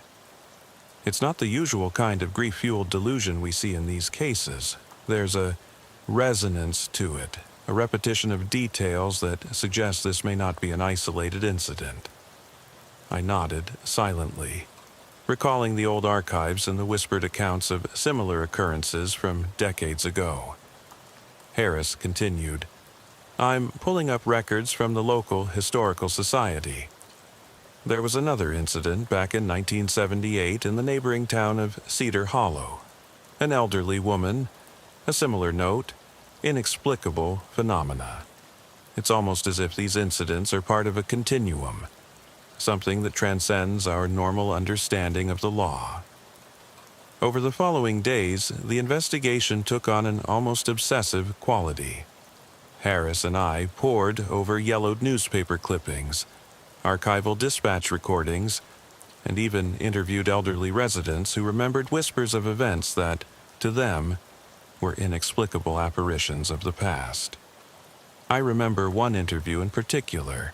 It's not the usual kind of grief-fueled delusion we see in these cases. There's a resonance to it, a repetition of details that suggest this may not be an isolated incident. I nodded silently, recalling the old archives and the whispered accounts of similar occurrences from decades ago. Harris continued, "I'm pulling up records from the local historical society. There was another incident back in 1978 in the neighboring town of Cedar Hollow. An elderly woman, a similar note, inexplicable phenomena. It's almost as if these incidents are part of a continuum, something that transcends our normal understanding of the law." Over the following days, the investigation took on an almost obsessive quality. Harris and I pored over yellowed newspaper clippings, archival dispatch recordings, and even interviewed elderly residents who remembered whispers of events that, to them, were inexplicable apparitions of the past. I remember one interview in particular,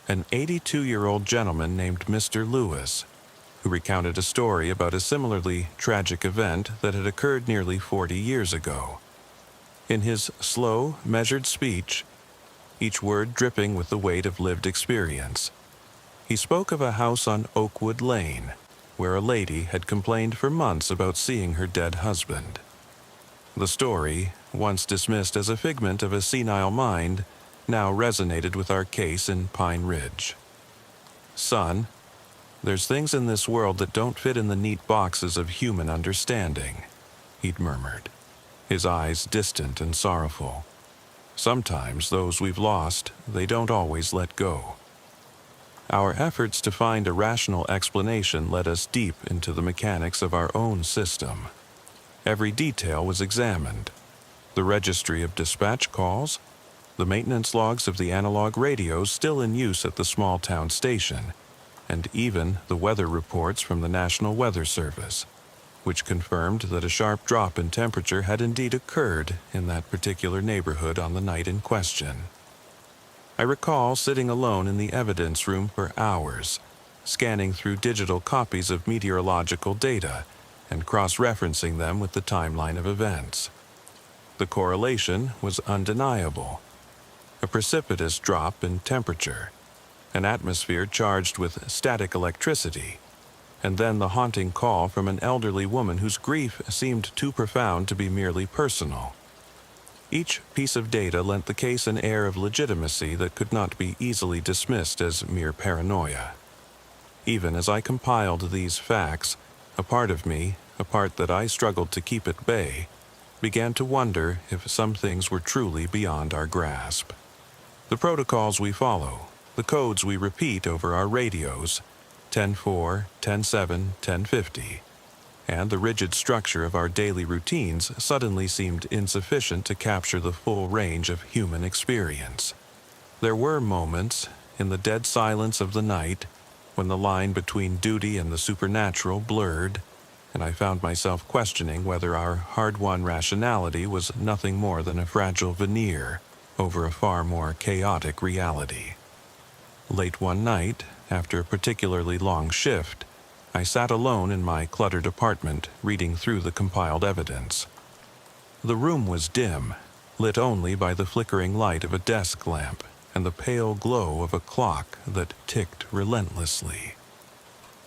an 82-year-old gentleman named Mr. Lewis, who recounted a story about a similarly tragic event that had occurred nearly 40 years ago. In his slow, measured speech, each word dripping with the weight of lived experience, he spoke of a house on Oakwood Lane, where a lady had complained for months about seeing her dead husband. The story, once dismissed as a figment of a senile mind, now resonated with our case in Pine Ridge. "Son, there's things in this world that don't fit in the neat boxes of human understanding," he'd murmured, his eyes distant and sorrowful. "Sometimes those we've lost, they don't always let go." Our efforts to find a rational explanation led us deep into the mechanics of our own system. Every detail was examined: the registry of dispatch calls, the maintenance logs of the analog radios still in use at the small town station, and even the weather reports from the National Weather Service, which confirmed that a sharp drop in temperature had indeed occurred in that particular neighborhood on the night in question. I recall sitting alone in the evidence room for hours, scanning through digital copies of meteorological data and cross-referencing them with the timeline of events. The correlation was undeniable: a precipitous drop in temperature, an atmosphere charged with static electricity, and then the haunting call from an elderly woman whose grief seemed too profound to be merely personal. Each piece of data lent the case an air of legitimacy that could not be easily dismissed as mere paranoia. Even as I compiled these facts, a part of me, a part that I struggled to keep at bay, began to wonder if some things were truly beyond our grasp. The protocols we follow, the codes we repeat over our radios, 10-4, 10-7, 10-50, and the rigid structure of our daily routines suddenly seemed insufficient to capture the full range of human experience. There were moments, in the dead silence of the night, when the line between duty and the supernatural blurred, and I found myself questioning whether our hard-won rationality was nothing more than a fragile veneer over a far more chaotic reality. Late one night, after a particularly long shift, I sat alone in my cluttered apartment, reading through the compiled evidence. The room was dim, lit only by the flickering light of a desk lamp and the pale glow of a clock that ticked relentlessly.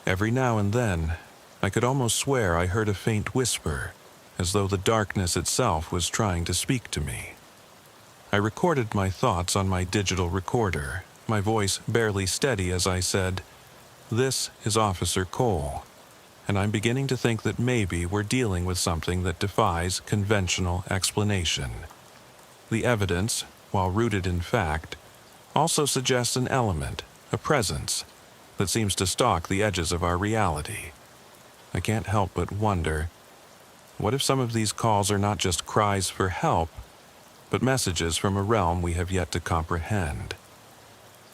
Every now and then, I could almost swear I heard a faint whisper, as though the darkness itself was trying to speak to me. I recorded my thoughts on my digital recorder, my voice barely steady as I said, "This is Officer Cole, and I'm beginning to think that maybe we're dealing with something that defies conventional explanation. The evidence, while rooted in fact, also suggests an element, a presence, that seems to stalk the edges of our reality. I can't help but wonder, what if some of these calls are not just cries for help, but messages from a realm we have yet to comprehend?"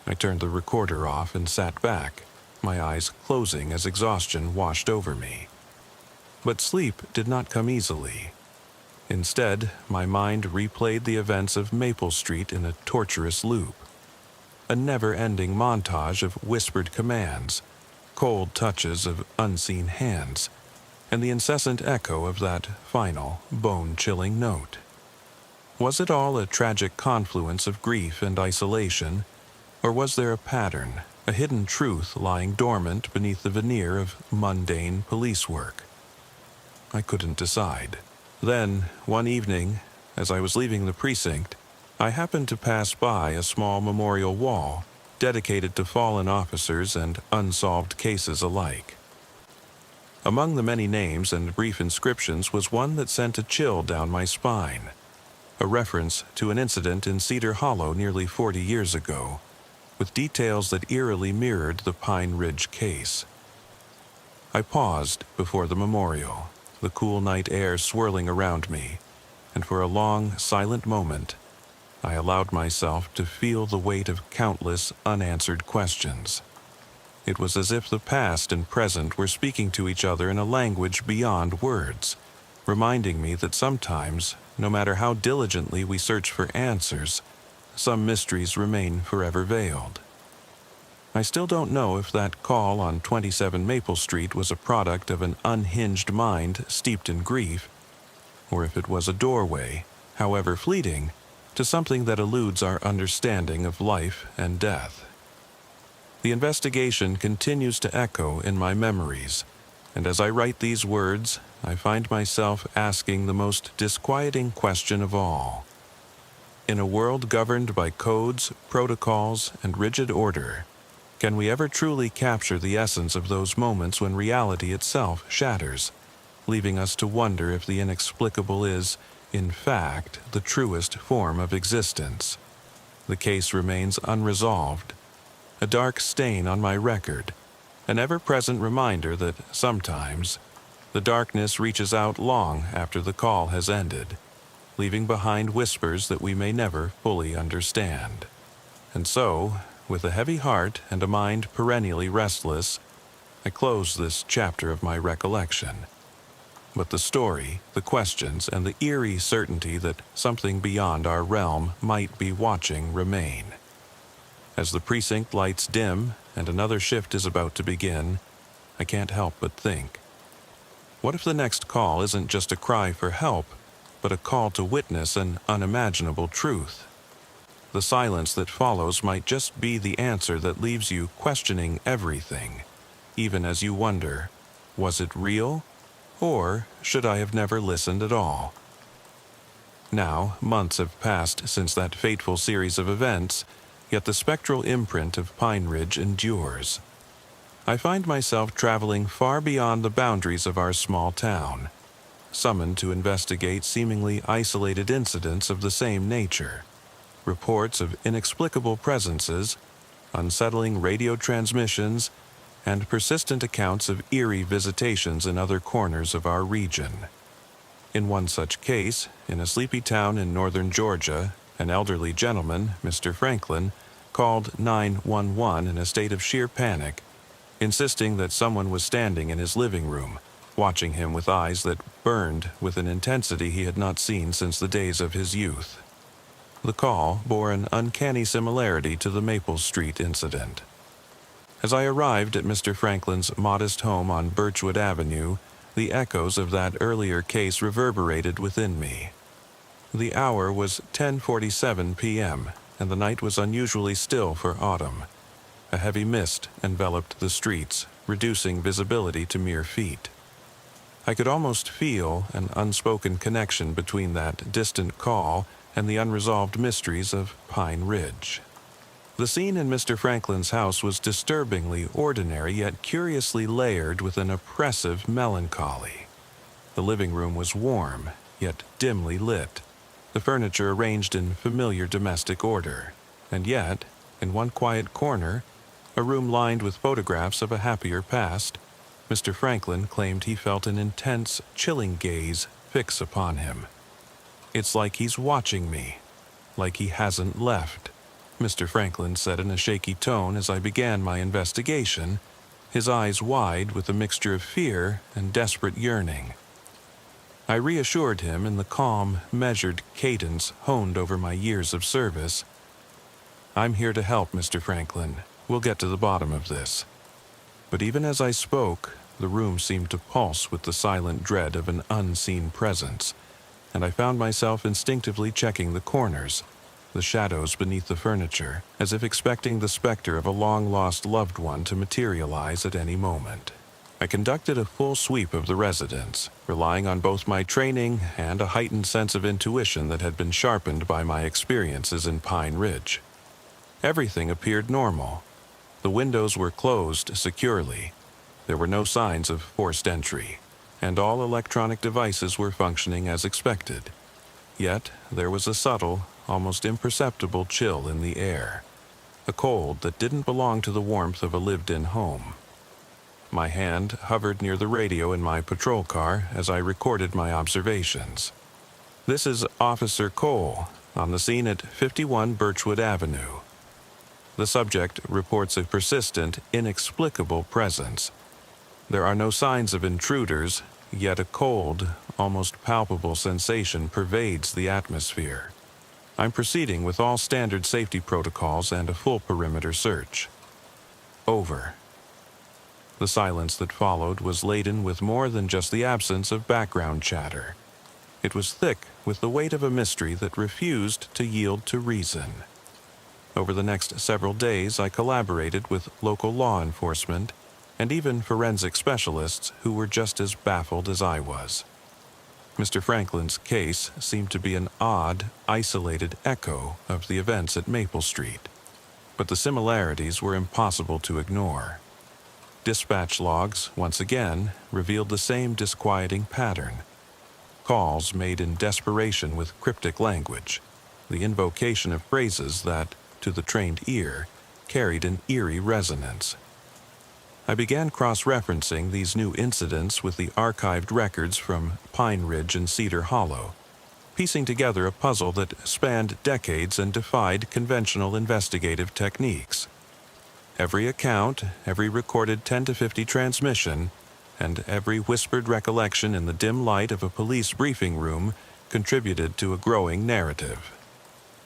I turned the recorder off and sat back, my eyes closing as exhaustion washed over me. But sleep did not come easily. Instead, my mind replayed the events of Maple Street in a torturous loop. A never-ending montage of whispered commands, cold touches of unseen hands, and the incessant echo of that final, bone-chilling note. Was it all a tragic confluence of grief and isolation, or was there a pattern, a hidden truth lying dormant beneath the veneer of mundane police work? I couldn't decide. Then, one evening, as I was leaving the precinct, I happened to pass by a small memorial wall dedicated to fallen officers and unsolved cases alike. Among the many names and brief inscriptions was one that sent a chill down my spine, a reference to an incident in Cedar Hollow nearly 40 years ago, with details that eerily mirrored the Pine Ridge case. I paused before the memorial, the cool night air swirling around me, and for a long, silent moment, I allowed myself to feel the weight of countless unanswered questions. It was as if the past and present were speaking to each other in a language beyond words, reminding me that sometimes, no matter how diligently we search for answers, some mysteries remain forever veiled. I still don't know if that call on 27 Maple Street was a product of an unhinged mind steeped in grief, or if it was a doorway, however fleeting, to something that eludes our understanding of life and death. The investigation continues to echo in my memories, And as I write these words, I find myself asking the most disquieting question of all. In a world governed by codes, protocols, and rigid order, can we ever truly capture the essence of those moments when reality itself shatters, leaving us to wonder if the inexplicable is, in fact, the truest form of existence? The case remains unresolved, a dark stain on my record, an ever-present reminder that sometimes the darkness reaches out long after the call has ended, leaving behind whispers that we may never fully understand. And so, with a heavy heart and a mind perennially restless, I close this chapter of my recollection. But the story, the questions, and the eerie certainty that something beyond our realm might be watching remain. As the precinct lights dim and another shift is about to begin, I can't help but think, what if the next call isn't just a cry for help, but a call to witness an unimaginable truth? The silence that follows might just be the answer that leaves you questioning everything, even as you wonder, was it real? Or should I have never listened at all? Now, months have passed since that fateful series of events, yet the spectral imprint of Pine Ridge endures. I find myself traveling far beyond the boundaries of our small town, summoned to investigate seemingly isolated incidents of the same nature. Reports of inexplicable presences, unsettling radio transmissions, and persistent accounts of eerie visitations in other corners of our region. In one such case, in a sleepy town in northern Georgia, an elderly gentleman, Mr. Franklin, called 911 in a state of sheer panic, insisting that someone was standing in his living room, watching him with eyes that burned with an intensity he had not seen since the days of his youth. The call bore an uncanny similarity to the Maple Street incident. As I arrived at Mr. Franklin's modest home on Birchwood Avenue, the echoes of that earlier case reverberated within me. The hour was 10:47 p.m., and the night was unusually still for autumn. A heavy mist enveloped the streets, reducing visibility to mere feet. I could almost feel an unspoken connection between that distant call and the unresolved mysteries of Pine Ridge. The scene in Mr. Franklin's house was disturbingly ordinary yet curiously layered with an oppressive melancholy. The living room was warm, yet dimly lit, the furniture arranged in familiar domestic order, and yet, in one quiet corner, a room lined with photographs of a happier past, Mr. Franklin claimed he felt an intense, chilling gaze fix upon him. "It's like he's watching me, like he hasn't left," Mr. Franklin said in a shaky tone as I began my investigation, his eyes wide with a mixture of fear and desperate yearning. I reassured him in the calm, measured cadence honed over my years of service. "I'm here to help, Mr. Franklin. We'll get to the bottom of this." But even as I spoke, the room seemed to pulse with the silent dread of an unseen presence, and I found myself instinctively checking the corners, the shadows beneath the furniture, as if expecting the specter of a long-lost loved one to materialize at any moment. I conducted a full sweep of the residence, relying on both my training and a heightened sense of intuition that had been sharpened by my experiences in Pine Ridge. Everything appeared normal. The windows were closed securely. There were no signs of forced entry, and all electronic devices were functioning as expected. Yet there was a subtle, almost imperceptible chill in the air, a cold that didn't belong to the warmth of a lived-in home. My hand hovered near the radio in my patrol car as I recorded my observations. "This is Officer Cole, on the scene at 51 Birchwood Avenue. The subject reports a persistent, inexplicable presence. There are no signs of intruders, yet a cold, almost palpable sensation pervades the atmosphere. I'm proceeding with all standard safety protocols and a full perimeter search." Over. The silence that followed was laden with more than just the absence of background chatter. It was thick with the weight of a mystery that refused to yield to reason. Over the next several days, I collaborated with local law enforcement, and even forensic specialists who were just as baffled as I was. Mr. Franklin's case seemed to be an odd, isolated echo of the events at Maple Street, but the similarities were impossible to ignore. Dispatch logs, once again, revealed the same disquieting pattern. Calls made in desperation with cryptic language, the invocation of phrases that, to the trained ear, carried an eerie resonance. I began cross-referencing these new incidents with the archived records from Pine Ridge and Cedar Hollow, piecing together a puzzle that spanned decades and defied conventional investigative techniques. Every account, every recorded 10 to 50 transmission, and every whispered recollection in the dim light of a police briefing room contributed to a growing narrative.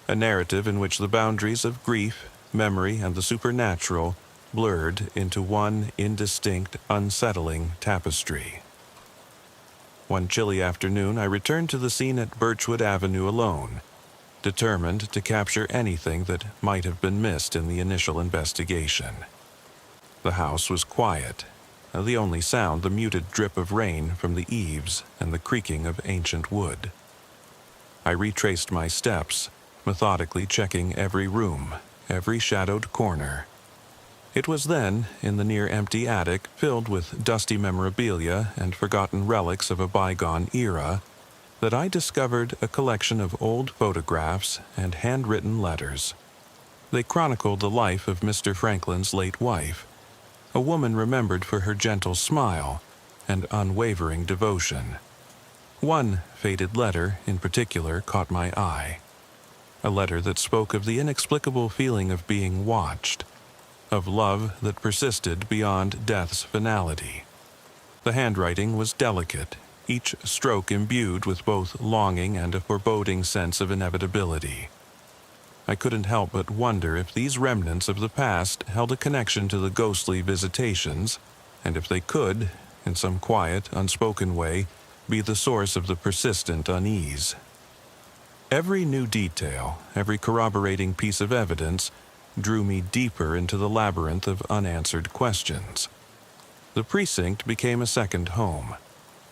A narrative in which the boundaries of grief, memory, and the supernatural blurred into one indistinct, unsettling tapestry. One chilly afternoon, I returned to the scene at Birchwood Avenue alone, determined to capture anything that might have been missed in the initial investigation. The house was quiet, the only sound the muted drip of rain from the eaves and the creaking of ancient wood. I retraced my steps, methodically checking every room, every shadowed corner. It was then, in the near-empty attic filled with dusty memorabilia and forgotten relics of a bygone era, that I discovered a collection of old photographs and handwritten letters. They chronicled the life of Mr. Franklin's late wife, a woman remembered for her gentle smile and unwavering devotion. One faded letter, in particular, caught my eye. A letter that spoke of the inexplicable feeling of being watched, of love that persisted beyond death's finality. The handwriting was delicate, each stroke imbued with both longing and a foreboding sense of inevitability. I couldn't help but wonder if these remnants of the past held a connection to the ghostly visitations, and if they could, in some quiet, unspoken way, be the source of the persistent unease. Every new detail, every corroborating piece of evidence, drew me deeper into the labyrinth of unanswered questions. The precinct became a second home,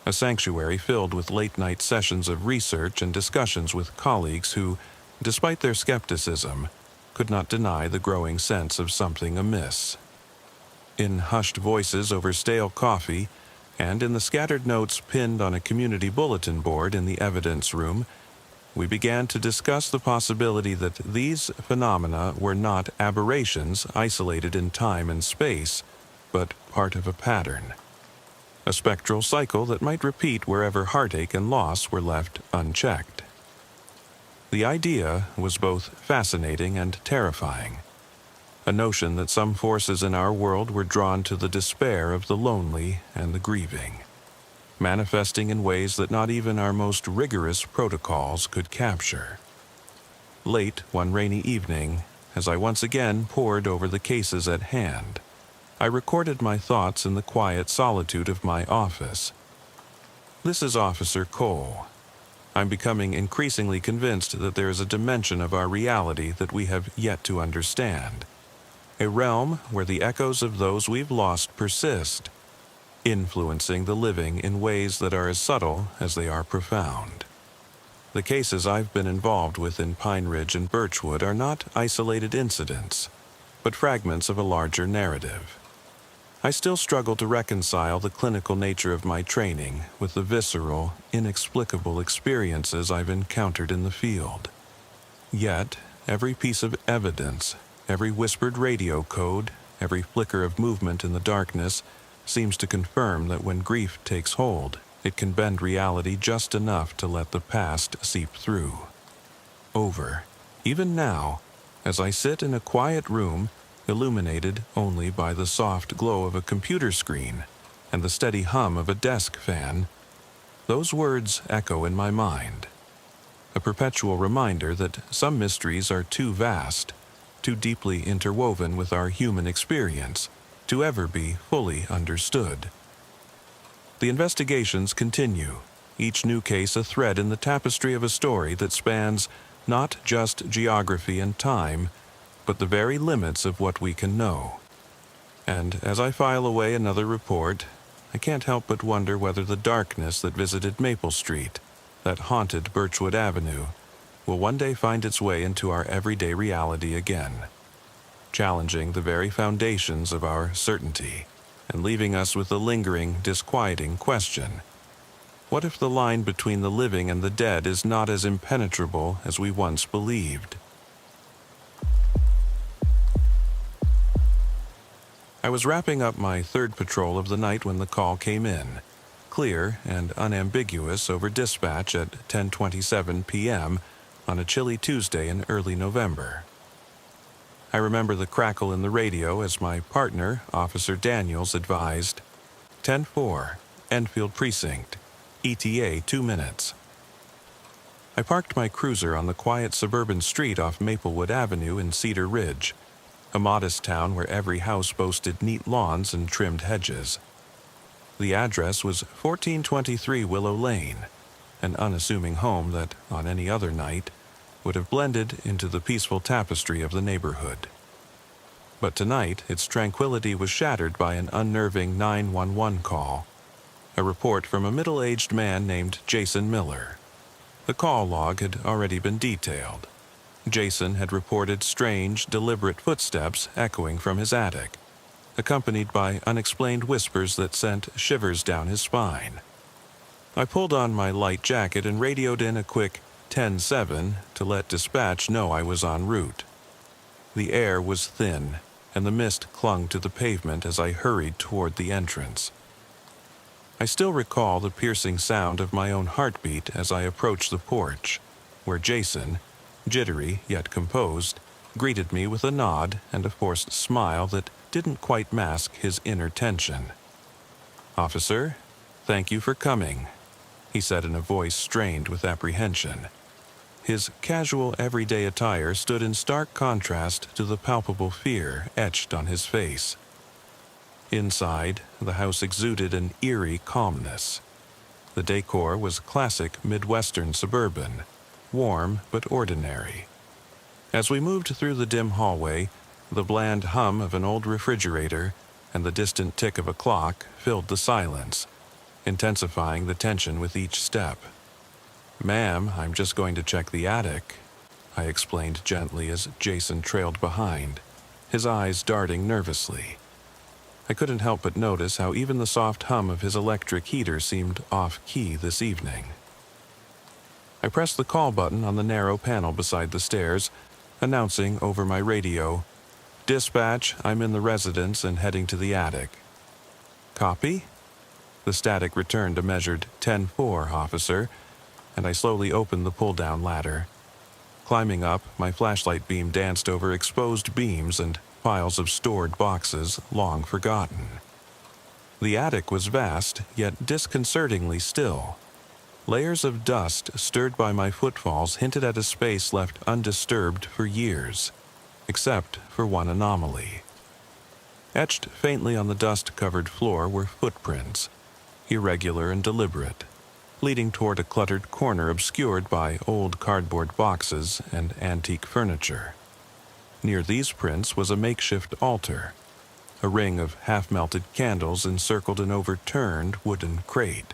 a sanctuary filled with late-night sessions of research and discussions with colleagues who, despite their skepticism, could not deny the growing sense of something amiss. In hushed voices over stale coffee, and in the scattered notes pinned on a community bulletin board in the evidence room, we began to discuss the possibility that these phenomena were not aberrations isolated in time and space, but part of a pattern. A spectral cycle that might repeat wherever heartache and loss were left unchecked. The idea was both fascinating and terrifying. A notion that some forces in our world were drawn to the despair of the lonely and the grieving, manifesting in ways that not even our most rigorous protocols could capture. Late one rainy evening, as I once again pored over the cases at hand, I recorded my thoughts in the quiet solitude of my office. This is Officer Cole. I'm becoming increasingly convinced that there is a dimension of our reality that we have yet to understand. A realm where the echoes of those we've lost persist, influencing the living in ways that are as subtle as they are profound. The cases I've been involved with in Pine Ridge and Birchwood are not isolated incidents, but fragments of a larger narrative. I still struggle to reconcile the clinical nature of my training with the visceral, inexplicable experiences I've encountered in the field. Yet, every piece of evidence, every whispered radio code, every flicker of movement in the darkness seems to confirm that when grief takes hold, it can bend reality just enough to let the past seep through. Even now, as I sit in a quiet room, illuminated only by the soft glow of a computer screen and the steady hum of a desk fan, those words echo in my mind. A perpetual reminder that some mysteries are too vast, too deeply interwoven with our human experience, to ever be fully understood. The investigations continue, each new case a thread in the tapestry of a story that spans not just geography and time, but the very limits of what we can know. And as I file away another report, I can't help but wonder whether the darkness that visited Maple Street, that haunted Birchwood Avenue, will one day find its way into our everyday reality again, challenging the very foundations of our certainty and leaving us with the lingering, disquieting question: what if the line between the living and the dead is not as impenetrable as we once believed? I was wrapping up my third patrol of the night when the call came in, clear and unambiguous over dispatch at 10:27 p.m. on a chilly Tuesday in early November. I remember the crackle in the radio as my partner, Officer Daniels, advised, 10-4, Enfield Precinct, ETA 2 minutes. I parked my cruiser on the quiet suburban street off Maplewood Avenue in Cedar Ridge, a modest town where every house boasted neat lawns and trimmed hedges. The address was 1423 Willow Lane, an unassuming home that, on any other night, would have blended into the peaceful tapestry of the neighborhood. But tonight, its tranquility was shattered by an unnerving 911 call, a report from a middle-aged man named Jason Miller. The call log had already been detailed. Jason had reported strange, deliberate footsteps echoing from his attic, accompanied by unexplained whispers that sent shivers down his spine. I pulled on my light jacket and radioed in a quick 10-7 to let dispatch know I was en route. The air was thin, and the mist clung to the pavement as I hurried toward the entrance. I still recall the piercing sound of my own heartbeat as I approached the porch, where Jason, jittery yet composed, greeted me with a nod and a forced smile that didn't quite mask his inner tension. "Officer, thank you for coming," he said in a voice strained with apprehension. His casual, everyday attire stood in stark contrast to the palpable fear etched on his face. Inside, the house exuded an eerie calmness. The decor was classic Midwestern suburban, warm but ordinary. As we moved through the dim hallway, the bland hum of an old refrigerator and the distant tick of a clock filled the silence, intensifying the tension with each step. "Ma'am, I'm just going to check the attic," I explained gently as Jason trailed behind, his eyes darting nervously. I couldn't help but notice how even the soft hum of his electric heater seemed off-key this evening. I pressed the call button on the narrow panel beside the stairs, announcing over my radio, "Dispatch, I'm in the residence and heading to the attic." "Copy?" The static returned a measured 10-4, officer, and I slowly opened the pull-down ladder. Climbing up, my flashlight beam danced over exposed beams and piles of stored boxes long forgotten. The attic was vast, yet disconcertingly still. Layers of dust stirred by my footfalls hinted at a space left undisturbed for years, except for one anomaly. Etched faintly on the dust-covered floor were footprints, irregular and deliberate, leading toward a cluttered corner obscured by old cardboard boxes and antique furniture. Near these prints was a makeshift altar. A ring of half-melted candles encircled an overturned wooden crate.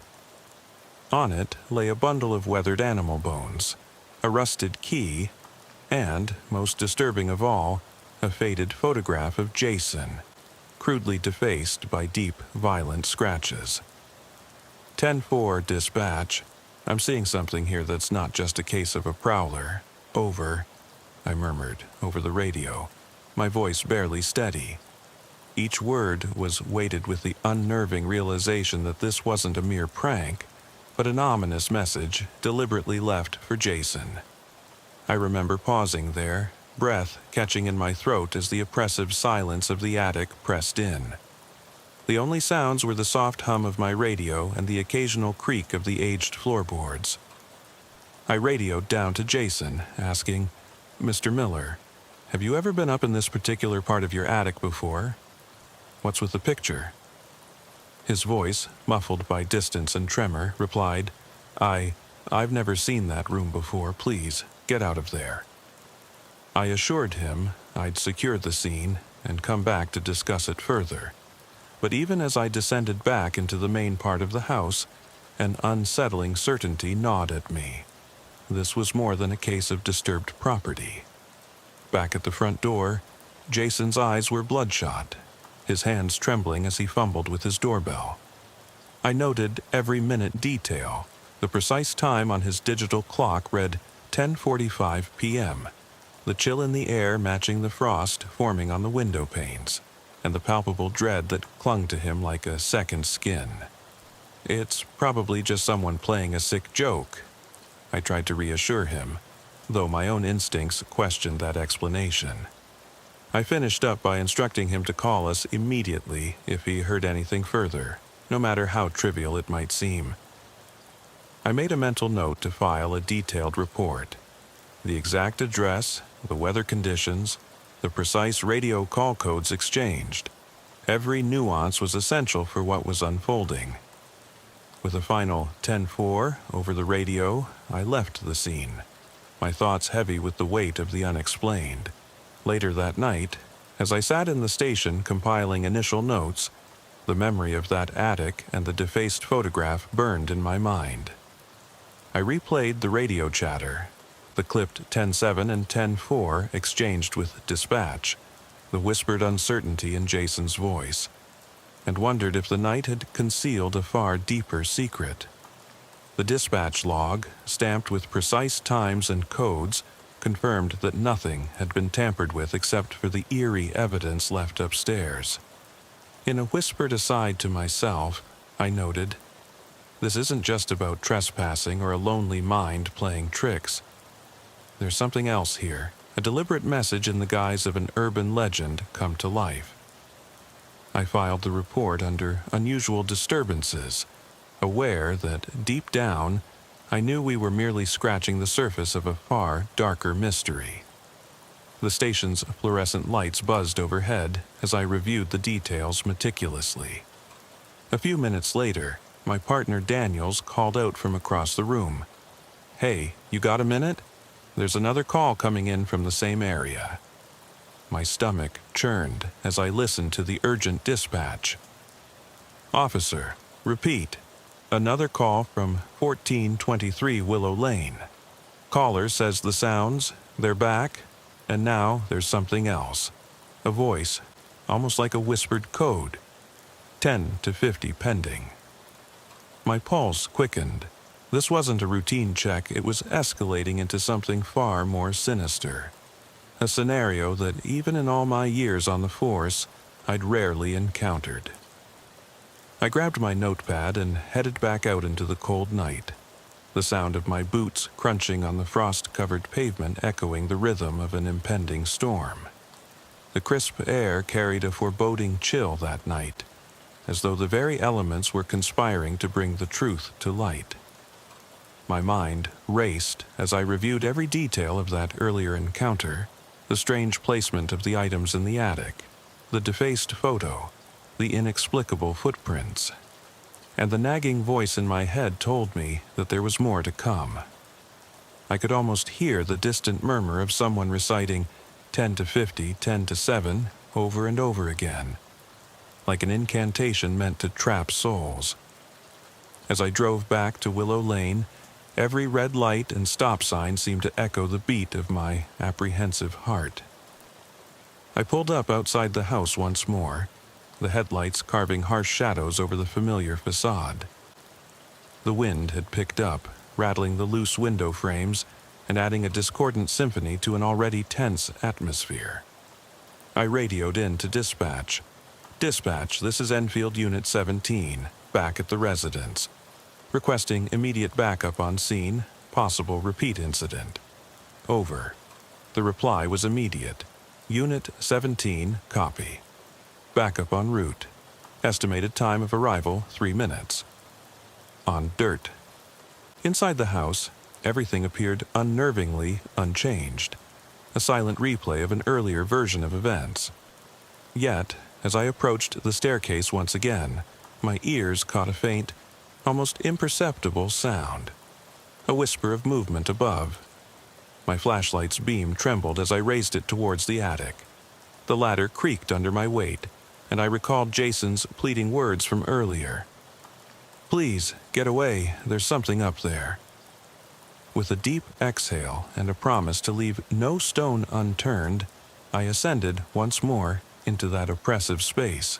On it lay a bundle of weathered animal bones, a rusted key, and, most disturbing of all, a faded photograph of Jason, crudely defaced by deep, violent scratches. 10-4, dispatch. I'm seeing something here that's not just a case of a prowler. Over, I murmured over the radio, my voice barely steady. Each word was weighted with the unnerving realization that this wasn't a mere prank, but an ominous message deliberately left for Jason. I remember pausing there, breath catching in my throat as the oppressive silence of the attic pressed in. The only sounds were the soft hum of my radio and the occasional creak of the aged floorboards. I radioed down to Jason, asking, "Mr. Miller, have you ever been up in this particular part of your attic before? What's with the picture?" His voice, muffled by distance and tremor, replied, I've never seen that room before. Please, get out of there." I assured him I'd secured the scene and come back to discuss it further. But even as I descended back into the main part of the house, an unsettling certainty gnawed at me. This was more than a case of disturbed property. Back at the front door, Jason's eyes were bloodshot, his hands trembling as he fumbled with his doorbell. I noted every minute detail. The precise time on his digital clock read 10:45 p.m., the chill in the air matching the frost forming on the window panes, and the palpable dread that clung to him like a second skin. It's probably just someone playing a sick joke, I tried to reassure him, though my own instincts questioned that explanation. I finished up by instructing him to call us immediately if he heard anything further, no matter how trivial it might seem. I made a mental note to file a detailed report. The exact address, the weather conditions, the precise radio call codes exchanged. Every nuance was essential for what was unfolding. With a final 10-4 over the radio, I left the scene, my thoughts heavy with the weight of the unexplained. Later that night, as I sat in the station compiling initial notes, the memory of that attic and the defaced photograph burned in my mind. I replayed the radio chatter, the clipped 10-7 and 10-4 exchanged with dispatch, the whispered uncertainty in Jason's voice, and wondered if the night had concealed a far deeper secret. The dispatch log, stamped with precise times and codes, confirmed that nothing had been tampered with except for the eerie evidence left upstairs. In a whispered aside to myself, I noted, this isn't just about trespassing or a lonely mind playing tricks. There's something else here, a deliberate message in the guise of an urban legend come to life. I filed the report under unusual disturbances, aware that, deep down, I knew we were merely scratching the surface of a far darker mystery. The station's fluorescent lights buzzed overhead as I reviewed the details meticulously. A few minutes later, my partner Daniels called out from across the room. "Hey, you got a minute? There's another call coming in from the same area." My stomach churned as I listened to the urgent dispatch. "Officer, repeat. Another call from 1423 Willow Lane. Caller says the sounds, they're back, and now there's something else. A voice, almost like a whispered code. 10 to 50 pending." My pulse quickened. This wasn't a routine check, it was escalating into something far more sinister. A scenario that, even in all my years on the force, I'd rarely encountered. I grabbed my notepad and headed back out into the cold night, the sound of my boots crunching on the frost-covered pavement echoing the rhythm of an impending storm. The crisp air carried a foreboding chill that night, as though the very elements were conspiring to bring the truth to light. My mind raced as I reviewed every detail of that earlier encounter, the strange placement of the items in the attic, the defaced photo, the inexplicable footprints, and the nagging voice in my head told me that there was more to come. I could almost hear the distant murmur of someone reciting 10 to 50, 10 to 7 over and over again, like an incantation meant to trap souls. As I drove back to Willow Lane, every red light and stop sign seemed to echo the beat of my apprehensive heart. I pulled up outside the house once more, the headlights carving harsh shadows over the familiar facade. The wind had picked up, rattling the loose window frames and adding a discordant symphony to an already tense atmosphere. I radioed in to dispatch. "Dispatch, this is Enfield Unit 17, back at the residence. Requesting immediate backup on scene, possible repeat incident. Over." The reply was immediate. "Unit 17, copy. Backup en route. Estimated time of arrival, 3 minutes." On dirt. Inside the house, everything appeared unnervingly unchanged, a silent replay of an earlier version of events. Yet, as I approached the staircase once again, my ears caught a faint, almost imperceptible sound, a whisper of movement above. My flashlight's beam trembled as I raised it towards the attic. The ladder creaked under my weight, and I recalled Jason's pleading words from earlier. "Please, get away, there's something up there." With a deep exhale and a promise to leave no stone unturned, I ascended once more into that oppressive space.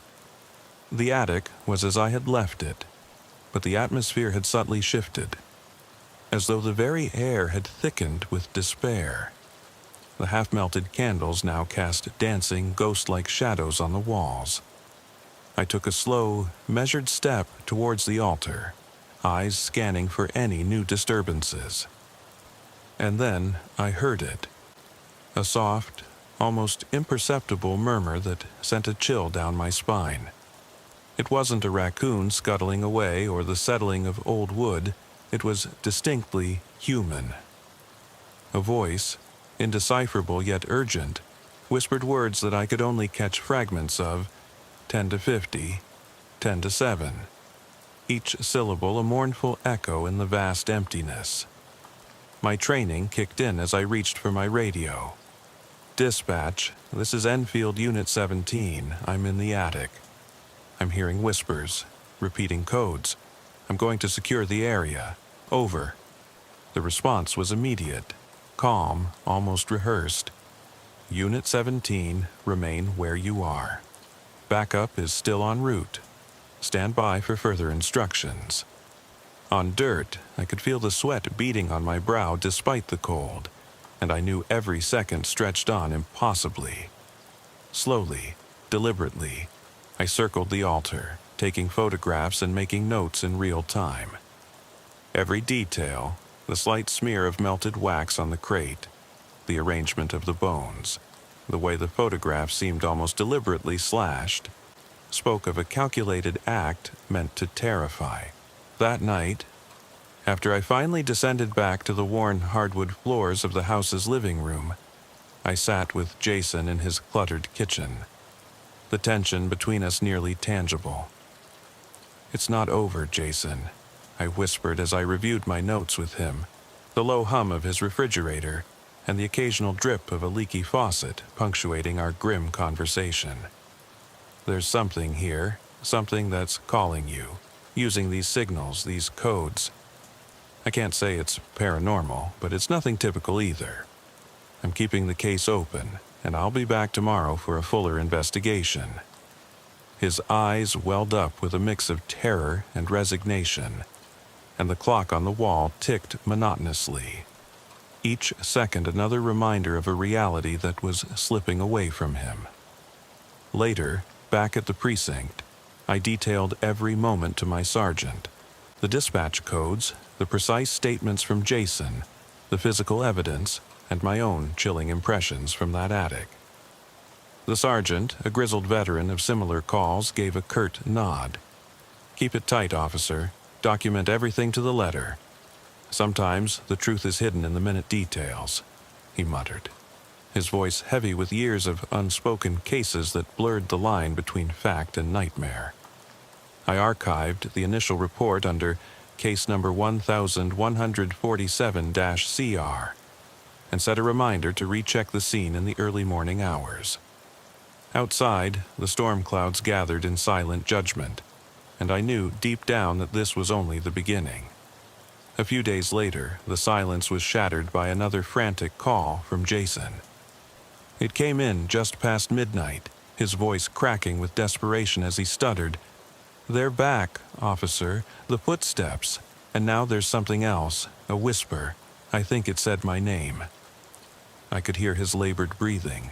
The attic was as I had left it, but the atmosphere had subtly shifted, as though the very air had thickened with despair. The half-melted candles now cast dancing, ghost-like shadows on the walls. I took a slow, measured step towards the altar, eyes scanning for any new disturbances. And then I heard it. A soft, almost imperceptible murmur that sent a chill down my spine. It wasn't a raccoon scuttling away or the settling of old wood. It was distinctly human. A voice, indecipherable yet urgent, whispered words that I could only catch fragments of, 10 to 50, 10 to 7. Each syllable a mournful echo in the vast emptiness. My training kicked in as I reached for my radio. "Dispatch, this is Enfield Unit 17. I'm in the attic. I'm hearing whispers, repeating codes. I'm going to secure the area. Over." The response was immediate, calm, almost rehearsed. "Unit 17, remain where you are. Backup is still en route. Stand by for further instructions." On dirt, I could feel the sweat beading on my brow despite the cold, and I knew every second stretched on impossibly. Slowly, deliberately, I circled the altar, taking photographs and making notes in real time. Every detail, the slight smear of melted wax on the crate, the arrangement of the bones, the way the photograph seemed almost deliberately slashed, spoke of a calculated act meant to terrify. That night, after I finally descended back to the worn hardwood floors of the house's living room, I sat with Jason in his cluttered kitchen, the tension between us nearly tangible. "It's not over, Jason," I whispered as I reviewed my notes with him, the low hum of his refrigerator and the occasional drip of a leaky faucet punctuating our grim conversation. "There's something here, something that's calling you, using these signals, these codes. I can't say it's paranormal, but it's nothing typical either. I'm keeping the case open, and I'll be back tomorrow for a fuller investigation." His eyes welled up with a mix of terror and resignation, and the clock on the wall ticked monotonously. Each second another reminder of a reality that was slipping away from him. Later, back at the precinct, I detailed every moment to my sergeant. The dispatch codes, the precise statements from Jason, the physical evidence, and my own chilling impressions from that attic. The sergeant, a grizzled veteran of similar calls, gave a curt nod. "Keep it tight, officer. Document everything to the letter. Sometimes the truth is hidden in the minute details," he muttered, his voice heavy with years of unspoken cases that blurred the line between fact and nightmare. I archived the initial report under case number 1147-CR and set a reminder to recheck the scene in the early morning hours. Outside, the storm clouds gathered in silent judgment, and I knew deep down that this was only the beginning. A few days later, the silence was shattered by another frantic call from Jason. It came in just past midnight, his voice cracking with desperation as he stuttered, "They're back, officer, the footsteps, and now there's something else, a whisper. I think it said my name." I could hear his labored breathing,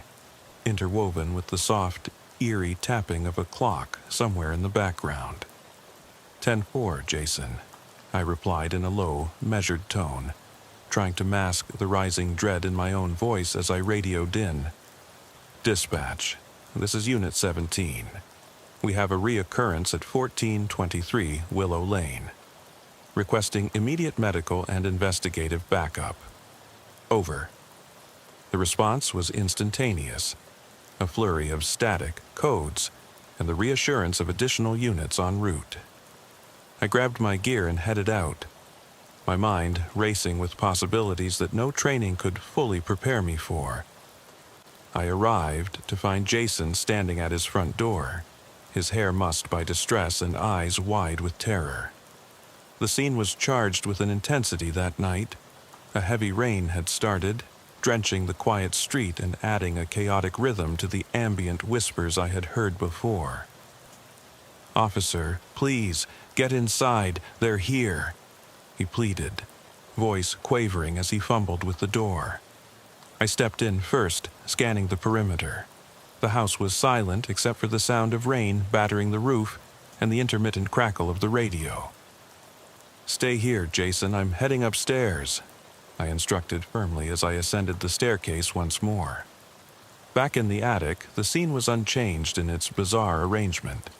interwoven with the soft, eerie tapping of a clock somewhere in the background. 10-4, Jason," I replied in a low, measured tone, trying to mask the rising dread in my own voice as I radioed in. "Dispatch, this is Unit 17. We have a reoccurrence at 1423 Willow Lane. Requesting immediate medical and investigative backup. Over." The response was instantaneous, a flurry of static codes, and the reassurance of additional units en route. I grabbed my gear and headed out, my mind racing with possibilities that no training could fully prepare me for. I arrived to find Jason standing at his front door, his hair mussed by distress and eyes wide with terror. The scene was charged with an intensity that night. A heavy rain had started, drenching the quiet street and adding a chaotic rhythm to the ambient whispers I had heard before. "Officer, please, get inside, they're here," he pleaded, voice quavering as he fumbled with the door. I stepped in first, scanning the perimeter. The house was silent except for the sound of rain battering the roof and the intermittent crackle of the radio. "Stay here, Jason, I'm heading upstairs," I instructed firmly as I ascended the staircase once more. Back in the attic, the scene was unchanged in its bizarre arrangement,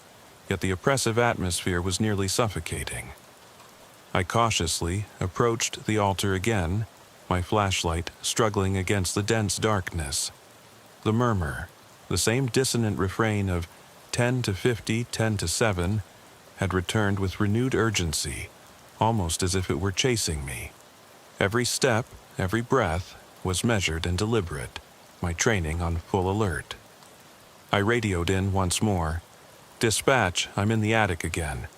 yet the oppressive atmosphere was nearly suffocating. I cautiously approached the altar again, my flashlight struggling against the dense darkness. The murmur, the same dissonant refrain of 10 to 50, 10 to 7, had returned with renewed urgency, almost as if it were chasing me. Every step, every breath, was measured and deliberate, my training on full alert. I radioed in once more. "Dispatch, I'm in the attic again.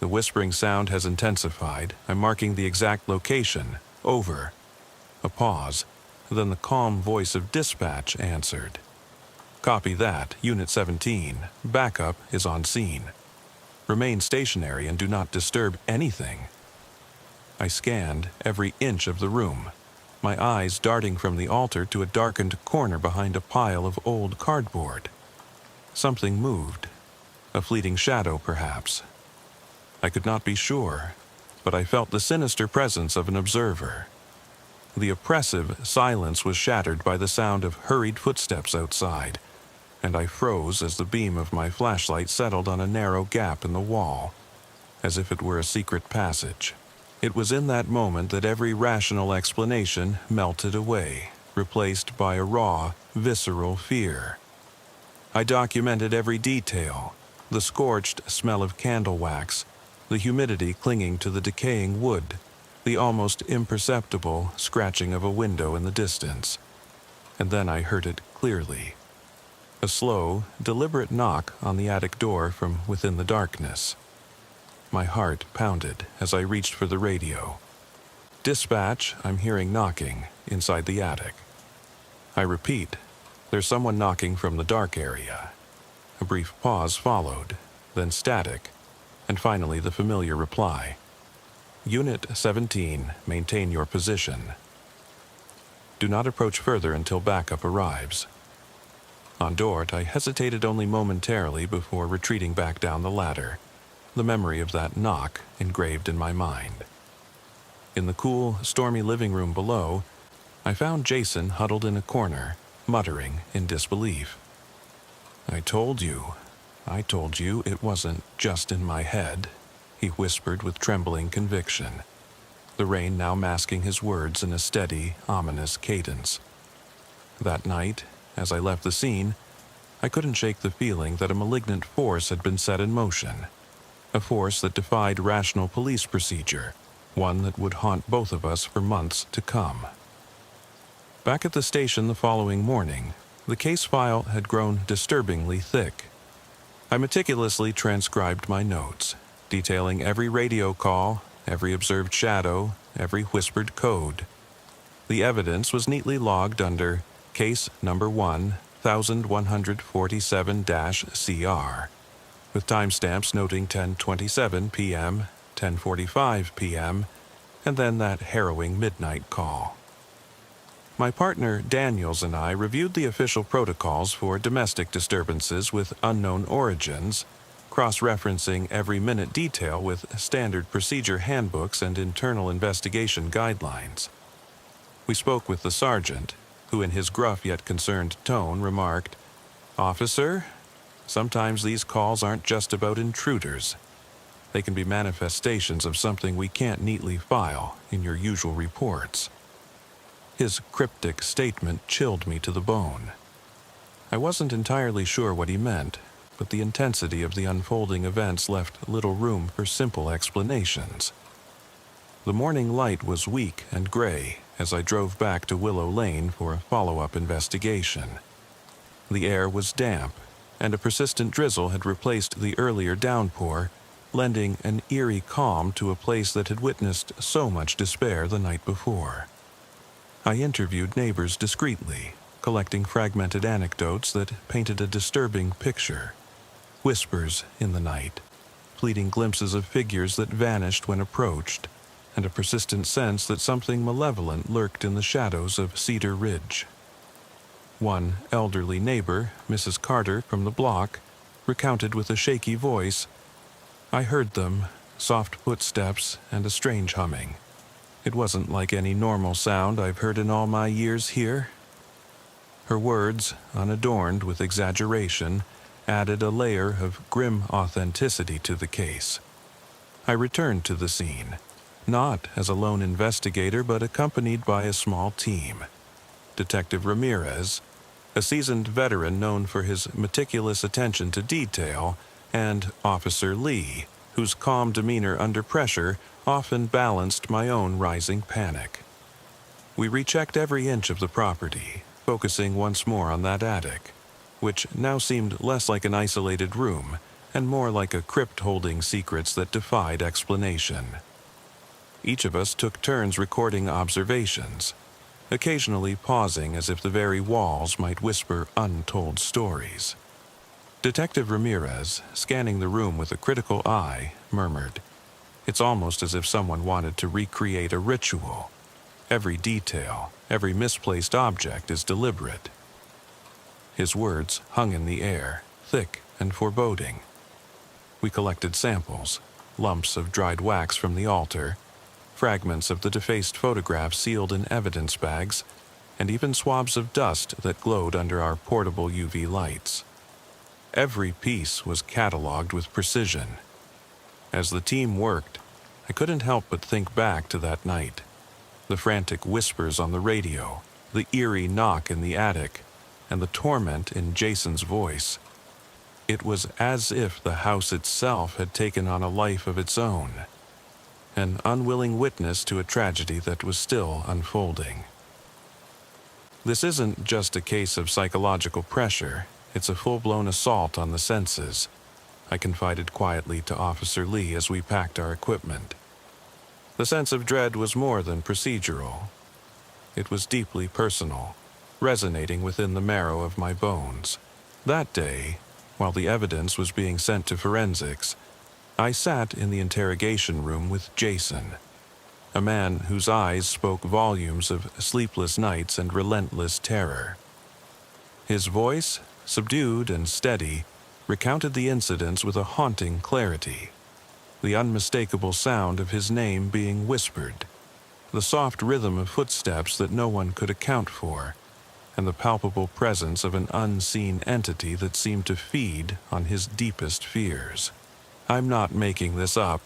The whispering sound has intensified. I'm marking the exact location. Over." A pause, then the calm voice of dispatch answered. "Copy that, Unit 17. Backup is on scene. Remain stationary and do not disturb anything." I scanned every inch of the room, my eyes darting from the altar to a darkened corner behind a pile of old cardboard. Something moved, a fleeting shadow perhaps. I could not be sure, but I felt the sinister presence of an observer. The oppressive silence was shattered by the sound of hurried footsteps outside, and I froze as the beam of my flashlight settled on a narrow gap in the wall, as if it were a secret passage. It was in that moment that every rational explanation melted away, replaced by a raw, visceral fear. I documented every detail, the scorched smell of candle wax, the humidity clinging to the decaying wood, the almost imperceptible scratching of a window in the distance. And then I heard it clearly. A slow, deliberate knock on the attic door from within the darkness. My heart pounded as I reached for the radio. "Dispatch, I'm hearing knocking inside the attic." I repeat, there's someone knocking from the dark area. A brief pause followed, then static, and finally the familiar reply. "Unit 17, maintain your position. Do not approach further until backup arrives." On Dort, I hesitated only momentarily before retreating back down the ladder, the memory of that knock engraved in my mind. In the cool, stormy living room below, I found Jason huddled in a corner, muttering in disbelief. I told you it wasn't just in my head," he whispered with trembling conviction, the rain now masking his words in a steady, ominous cadence. That night, as I left the scene, I couldn't shake the feeling that a malignant force had been set in motion, a force that defied rational police procedure, one that would haunt both of us for months to come. Back at the station the following morning, the case file had grown disturbingly thick. I meticulously transcribed my notes, detailing every radio call, every observed shadow, every whispered code. The evidence was neatly logged under Case Number 1, 1147-CR, with timestamps noting 10:27 p.m., 10:45 p.m., and then that harrowing midnight call. My partner Daniels and I reviewed the official protocols for domestic disturbances with unknown origins, cross-referencing every minute detail with standard procedure handbooks and internal investigation guidelines. We spoke with the sergeant, who in his gruff yet concerned tone remarked, "Officer, sometimes these calls aren't just about intruders. They can be manifestations of something we can't neatly file in your usual reports." His cryptic statement chilled me to the bone. I wasn't entirely sure what he meant, but the intensity of the unfolding events left little room for simple explanations. The morning light was weak and gray as I drove back to Willow Lane for a follow-up investigation. The air was damp, and a persistent drizzle had replaced the earlier downpour, lending an eerie calm to a place that had witnessed so much despair the night before. I interviewed neighbors discreetly, collecting fragmented anecdotes that painted a disturbing picture. Whispers in the night, fleeting glimpses of figures that vanished when approached, and a persistent sense that something malevolent lurked in the shadows of Cedar Ridge. One elderly neighbor, Mrs. Carter from the block, recounted with a shaky voice, "I heard them, soft footsteps and a strange humming. It wasn't like any normal sound I've heard in all my years here." Her words, unadorned with exaggeration, added a layer of grim authenticity to the case. I returned to the scene, not as a lone investigator but accompanied by a small team. Detective Ramirez, a seasoned veteran known for his meticulous attention to detail, and Officer Lee, whose calm demeanor under pressure often balanced my own rising panic. We rechecked every inch of the property, focusing once more on that attic, which now seemed less like an isolated room and more like a crypt holding secrets that defied explanation. Each of us took turns recording observations, occasionally pausing as if the very walls might whisper untold stories. Detective Ramirez, scanning the room with a critical eye, murmured, "It's almost as if someone wanted to recreate a ritual. Every detail, every misplaced object is deliberate." His words hung in the air, thick and foreboding. We collected samples, lumps of dried wax from the altar, fragments of the defaced photographs sealed in evidence bags, and even swabs of dust that glowed under our portable UV lights. Every piece was cataloged with precision. As the team worked, I couldn't help but think back to that night. The frantic whispers on the radio, the eerie knock in the attic, and the torment in Jason's voice. It was as if the house itself had taken on a life of its own, an unwilling witness to a tragedy that was still unfolding. This isn't just a case of psychological pressure, it's a full-blown assault on the senses, I confided quietly to Officer Lee as we packed our equipment. The sense of dread was more than procedural. It was deeply personal, resonating within the marrow of my bones. That day, while the evidence was being sent to forensics, I sat in the interrogation room with Jason, a man whose eyes spoke volumes of sleepless nights and relentless terror. His voice, subdued and steady, recounted the incidents with a haunting clarity, the unmistakable sound of his name being whispered, the soft rhythm of footsteps that no one could account for, and the palpable presence of an unseen entity that seemed to feed on his deepest fears. "I'm not making this up,"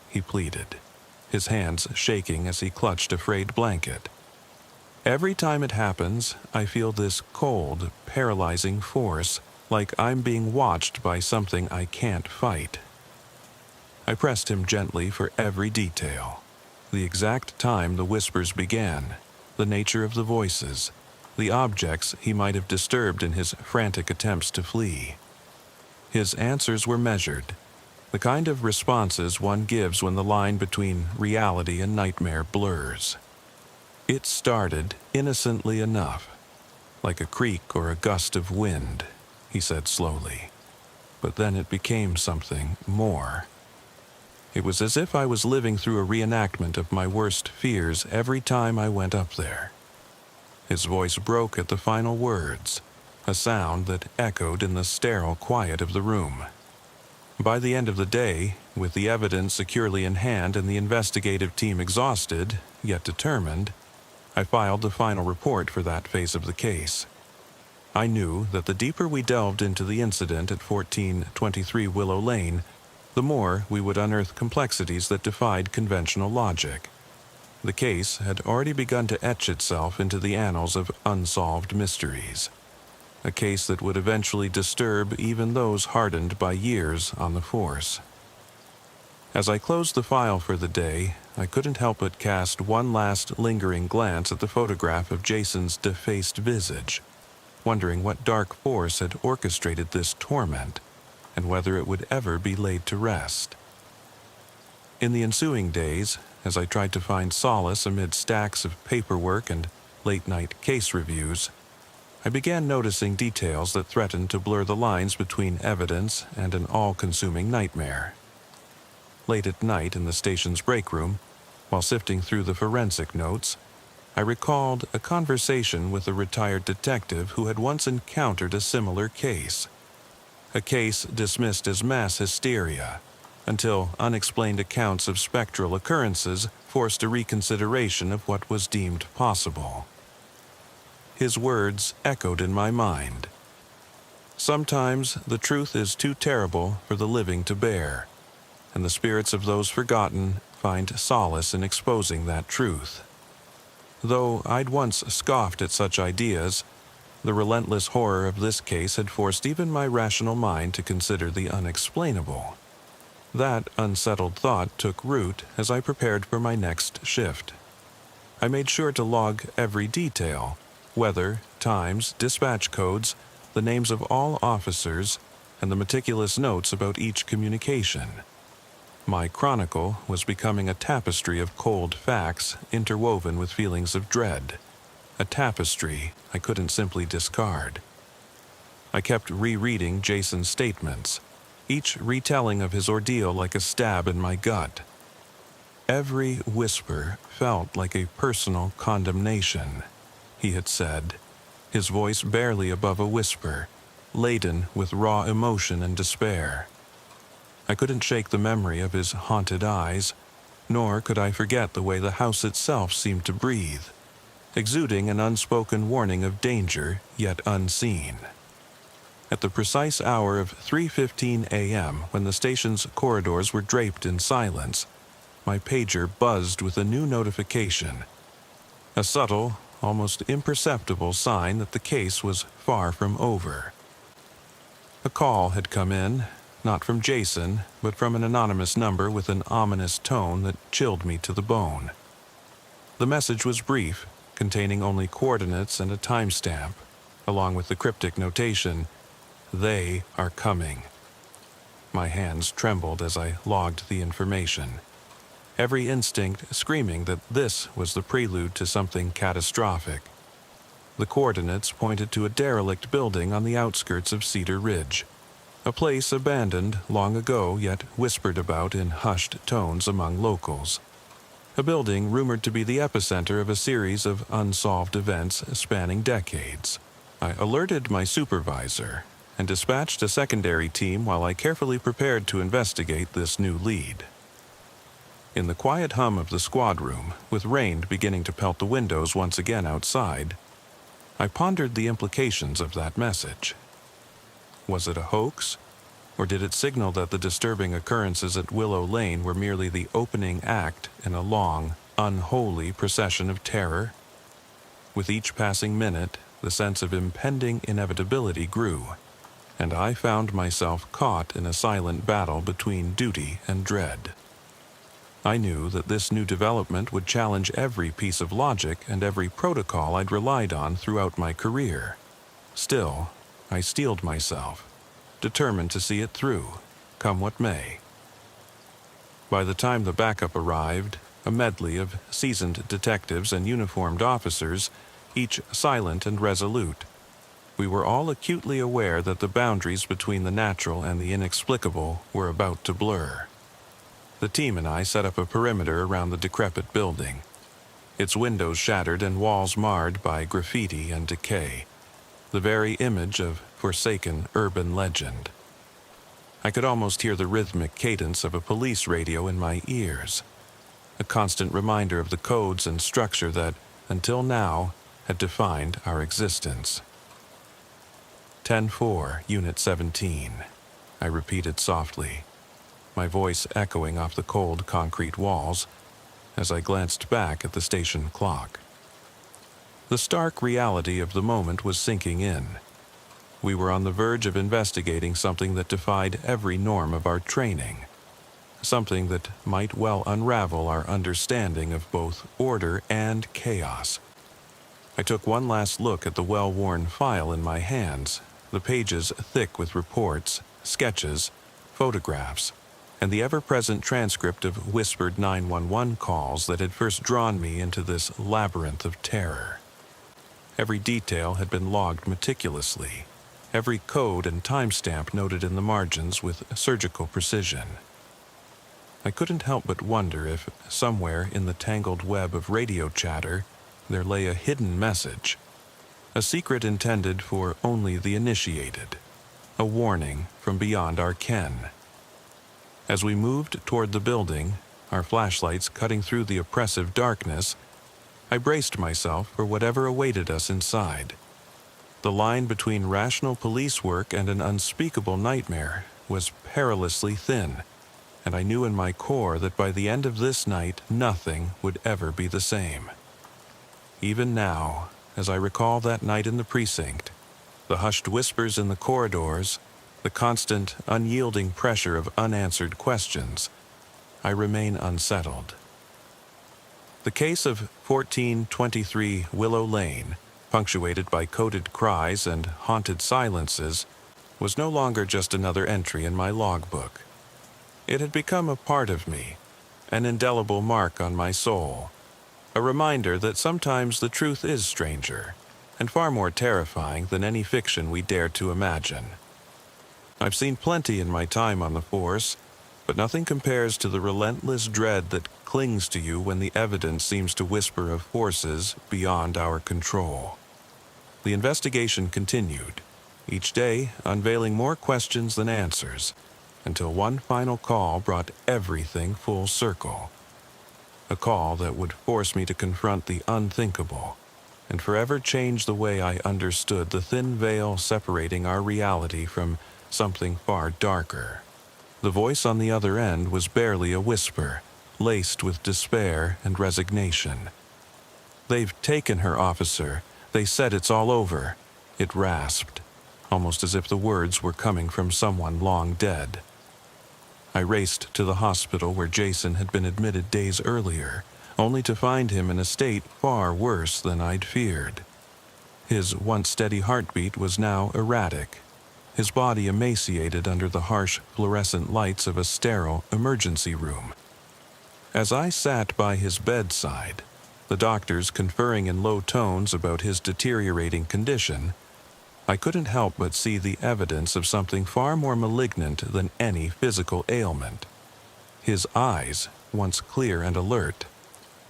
he pleaded, his hands shaking as he clutched a frayed blanket. "Every time it happens, I feel this cold, paralyzing force, like I'm being watched by something I can't fight." I pressed him gently for every detail. The exact time the whispers began, the nature of the voices, the objects he might have disturbed in his frantic attempts to flee. His answers were measured, the kind of responses one gives when the line between reality and nightmare blurs. It started innocently enough, like a creak or a gust of wind, he said slowly. But then it became something more. It was as if I was living through a reenactment of my worst fears every time I went up there. His voice broke at the final words, a sound that echoed in the sterile quiet of the room. By the end of the day, with the evidence securely in hand and the investigative team exhausted, yet determined, I filed the final report for that phase of the case. I knew that the deeper we delved into the incident at 1423 Willow Lane, the more we would unearth complexities that defied conventional logic. The case had already begun to etch itself into the annals of unsolved mysteries, a case that would eventually disturb even those hardened by years on the force. As I closed the file for the day, I couldn't help but cast one last lingering glance at the photograph of Jason's defaced visage. wondering what dark force had orchestrated this torment and whether it would ever be laid to rest. In the ensuing days, as I tried to find solace amid stacks of paperwork and late-night case reviews, I began noticing details that threatened to blur the lines between evidence and an all-consuming nightmare. Late at night in the station's break room, while sifting through the forensic notes, I recalled a conversation with a retired detective who had once encountered a similar case. A case dismissed as mass hysteria, until unexplained accounts of spectral occurrences forced a reconsideration of what was deemed possible. His words echoed in my mind. Sometimes the truth is too terrible for the living to bear, and the spirits of those forgotten find solace in exposing that truth. Though I'd once scoffed at such ideas, the relentless horror of this case had forced even my rational mind to consider the unexplainable. That unsettled thought took root as I prepared for my next shift. I made sure to log every detail: weather, times, dispatch codes, the names of all officers, and the meticulous notes about each communication. My chronicle was becoming a tapestry of cold facts interwoven with feelings of dread, a tapestry I couldn't simply discard. I kept rereading Jason's statements, each retelling of his ordeal like a stab in my gut. Every whisper felt like a personal condemnation, he had said, his voice barely above a whisper, laden with raw emotion and despair. I couldn't shake the memory of his haunted eyes, nor could I forget the way the house itself seemed to breathe, exuding an unspoken warning of danger yet unseen. At the precise hour of 3:15 a.m., when the station's corridors were draped in silence, my pager buzzed with a new notification, a subtle, almost imperceptible sign that the case was far from over. A call had come in, not from Jason, but from an anonymous number with an ominous tone that chilled me to the bone. The message was brief, containing only coordinates and a timestamp, along with the cryptic notation, "They are coming." My hands trembled as I logged the information, every instinct screaming that this was the prelude to something catastrophic. The coordinates pointed to a derelict building on the outskirts of Cedar Ridge, a place abandoned long ago yet whispered about in hushed tones among locals. A building rumored to be the epicenter of a series of unsolved events spanning decades. I alerted my supervisor and dispatched a secondary team while I carefully prepared to investigate this new lead. In the quiet hum of the squad room, with rain beginning to pelt the windows once again outside, I pondered the implications of that message. Was it a hoax, or did it signal that the disturbing occurrences at Willow Lane were merely the opening act in a long, unholy procession of terror? With each passing minute, the sense of impending inevitability grew, and I found myself caught in a silent battle between duty and dread. I knew that this new development would challenge every piece of logic and every protocol I'd relied on throughout my career. Still, I steeled myself, determined to see it through, come what may. By the time the backup arrived, a medley of seasoned detectives and uniformed officers, each silent and resolute, we were all acutely aware that the boundaries between the natural and the inexplicable were about to blur. The team and I set up a perimeter around the decrepit building, its windows shattered and walls marred by graffiti and decay, the very image of forsaken urban legend. I could almost hear the rhythmic cadence of a police radio in my ears, a constant reminder of the codes and structure that, until now, had defined our existence. 10-4, Unit 17, I repeated softly, my voice echoing off the cold concrete walls as I glanced back at the station clock. The stark reality of the moment was sinking in. We were on the verge of investigating something that defied every norm of our training, something that might well unravel our understanding of both order and chaos. I took one last look at the well-worn file in my hands, the pages thick with reports, sketches, photographs, and the ever-present transcript of whispered 911 calls that had first drawn me into this labyrinth of terror. Every detail had been logged meticulously, every code and timestamp noted in the margins with surgical precision. I couldn't help but wonder if, somewhere in the tangled web of radio chatter, there lay a hidden message, a secret intended for only the initiated, a warning from beyond our ken. As we moved toward the building, our flashlights cutting through the oppressive darkness, I braced myself for whatever awaited us inside. The line between rational police work and an unspeakable nightmare was perilously thin, and I knew in my core that by the end of this night nothing would ever be the same. Even now, as I recall that night in the precinct, the hushed whispers in the corridors, the constant, unyielding pressure of unanswered questions, I remain unsettled. The case of 1423 Willow Lane, punctuated by coded cries and haunted silences, was no longer just another entry in my logbook. It had become a part of me, an indelible mark on my soul, a reminder that sometimes the truth is stranger and far more terrifying than any fiction we dare to imagine. I've seen plenty in my time on the force, but nothing compares to the relentless dread that clings to you when the evidence seems to whisper of forces beyond our control. The investigation continued, each day unveiling more questions than answers, until one final call brought everything full circle. A call that would force me to confront the unthinkable and forever change the way I understood the thin veil separating our reality from something far darker. The voice on the other end was barely a whisper, laced with despair and resignation. "They've taken her, officer. They said it's all over," it rasped, almost as if the words were coming from someone long dead. I raced to the hospital where Jason had been admitted days earlier, only to find him in a state far worse than I'd feared. His once steady heartbeat was now erratic, his body emaciated under the harsh fluorescent lights of a sterile emergency room. As I sat by his bedside, the doctors conferring in low tones about his deteriorating condition, I couldn't help but see the evidence of something far more malignant than any physical ailment. His eyes, once clear and alert,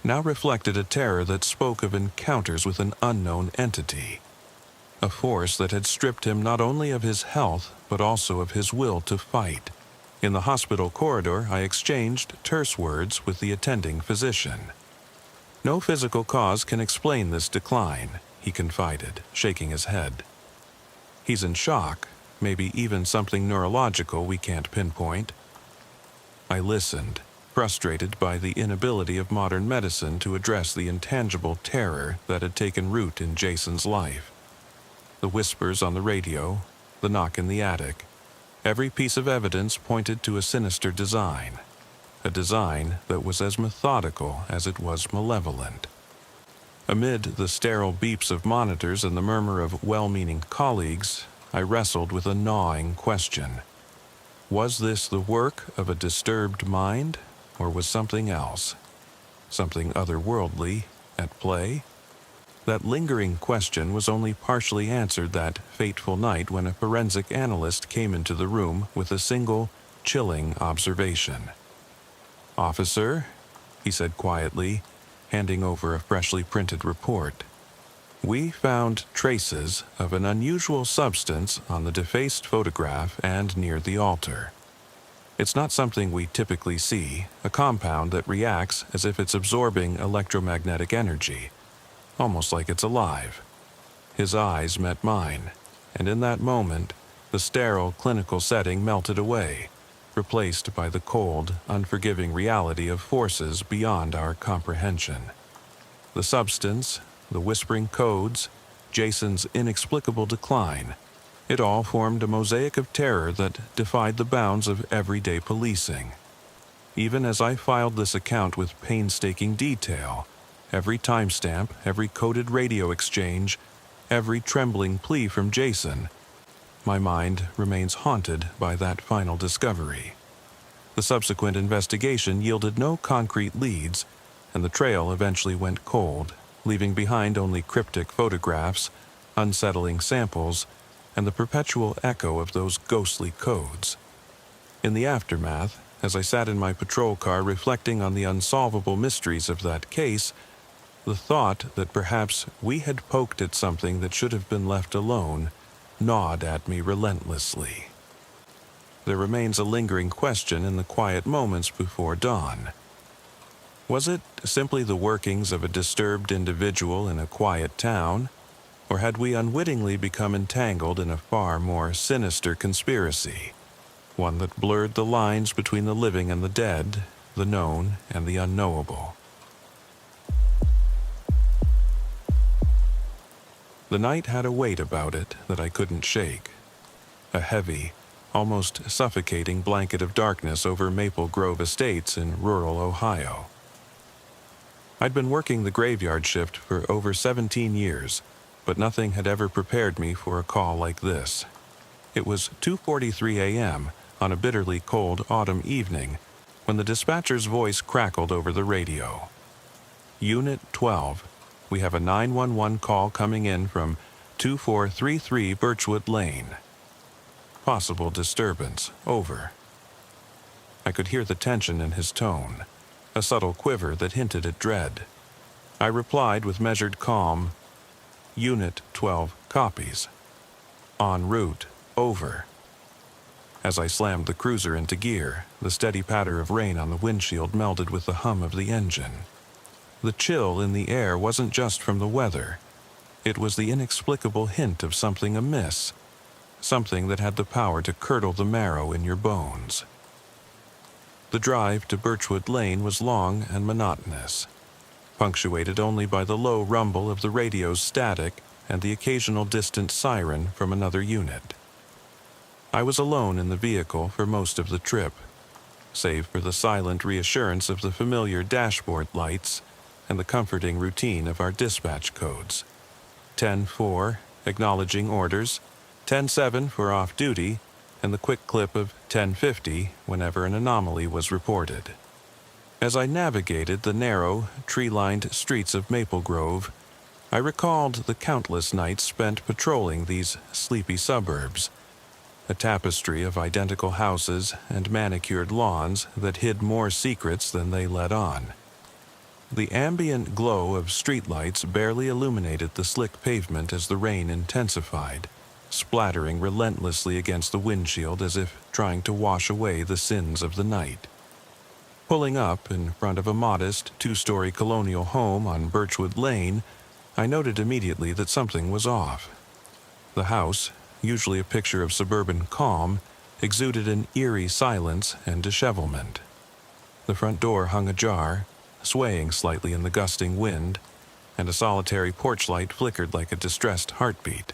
now reflected a terror that spoke of encounters with an unknown entity, a force that had stripped him not only of his health but also of his will to fight. In the hospital corridor, I exchanged terse words with the attending physician. "No physical cause can explain this decline," he confided, shaking his head. "He's in shock, maybe even something neurological we can't pinpoint." I listened, frustrated by the inability of modern medicine to address the intangible terror that had taken root in Jason's life. The whispers on the radio, the knock in the attic, every piece of evidence pointed to a sinister design, a design that was as methodical as it was malevolent. Amid the sterile beeps of monitors and the murmur of well-meaning colleagues, I wrestled with a gnawing question. Was this the work of a disturbed mind, or was something else, something otherworldly, at play? That lingering question was only partially answered that fateful night when a forensic analyst came into the room with a single, chilling observation. "Officer," he said quietly, handing over a freshly printed report, "we found traces of an unusual substance on the defaced photograph and near the altar. It's not something we typically see, a compound that reacts as if it's absorbing electromagnetic energy, almost like it's alive." His eyes met mine, and in that moment, the sterile clinical setting melted away, replaced by the cold, unforgiving reality of forces beyond our comprehension. The substance, the whispering codes, Jason's inexplicable decline, it all formed a mosaic of terror that defied the bounds of everyday policing. Even as I filed this account with painstaking detail, every timestamp, every coded radio exchange, every trembling plea from Jason, my mind remains haunted by that final discovery. The subsequent investigation yielded no concrete leads, and the trail eventually went cold, leaving behind only cryptic photographs, unsettling samples, and the perpetual echo of those ghostly codes. In the aftermath, as I sat in my patrol car reflecting on the unsolvable mysteries of that case, the thought that perhaps we had poked at something that should have been left alone gnawed at me relentlessly. There remains a lingering question in the quiet moments before dawn. Was it simply the workings of a disturbed individual in a quiet town, or had we unwittingly become entangled in a far more sinister conspiracy, one that blurred the lines between the living and the dead, the known and the unknowable? The night had a weight about it that I couldn't shake, a heavy, almost suffocating blanket of darkness over Maple Grove Estates in rural Ohio. I'd been working the graveyard shift for over 17 years, but nothing had ever prepared me for a call like this. It was 2:43 a.m. on a bitterly cold autumn evening when the dispatcher's voice crackled over the radio. Unit 12, we have a 911 call coming in from 2433 Birchwood Lane. Possible disturbance, over. I could hear the tension in his tone, a subtle quiver that hinted at dread. I replied with measured calm, Unit 12 copies. En route, over. As I slammed the cruiser into gear, the steady patter of rain on the windshield melded with the hum of the engine. The chill in the air wasn't just from the weather. It was the inexplicable hint of something amiss, something that had the power to curdle the marrow in your bones. The drive to Birchwood Lane was long and monotonous, punctuated only by the low rumble of the radio's static and the occasional distant siren from another unit. I was alone in the vehicle for most of the trip, save for the silent reassurance of the familiar dashboard lights and the comforting routine of our dispatch codes. 10-4, acknowledging orders, 10-7 for off-duty, and the quick clip of 10-50 whenever an anomaly was reported. As I navigated the narrow, tree-lined streets of Maple Grove, I recalled the countless nights spent patrolling these sleepy suburbs, a tapestry of identical houses and manicured lawns that hid more secrets than they let on. The ambient glow of streetlights barely illuminated the slick pavement as the rain intensified, splattering relentlessly against the windshield as if trying to wash away the sins of the night. Pulling up in front of a modest, two-story colonial home on Birchwood Lane, I noted immediately that something was off. The house, usually a picture of suburban calm, exuded an eerie silence and dishevelment. The front door hung ajar, swaying slightly in the gusting wind, and a solitary porch light flickered like a distressed heartbeat.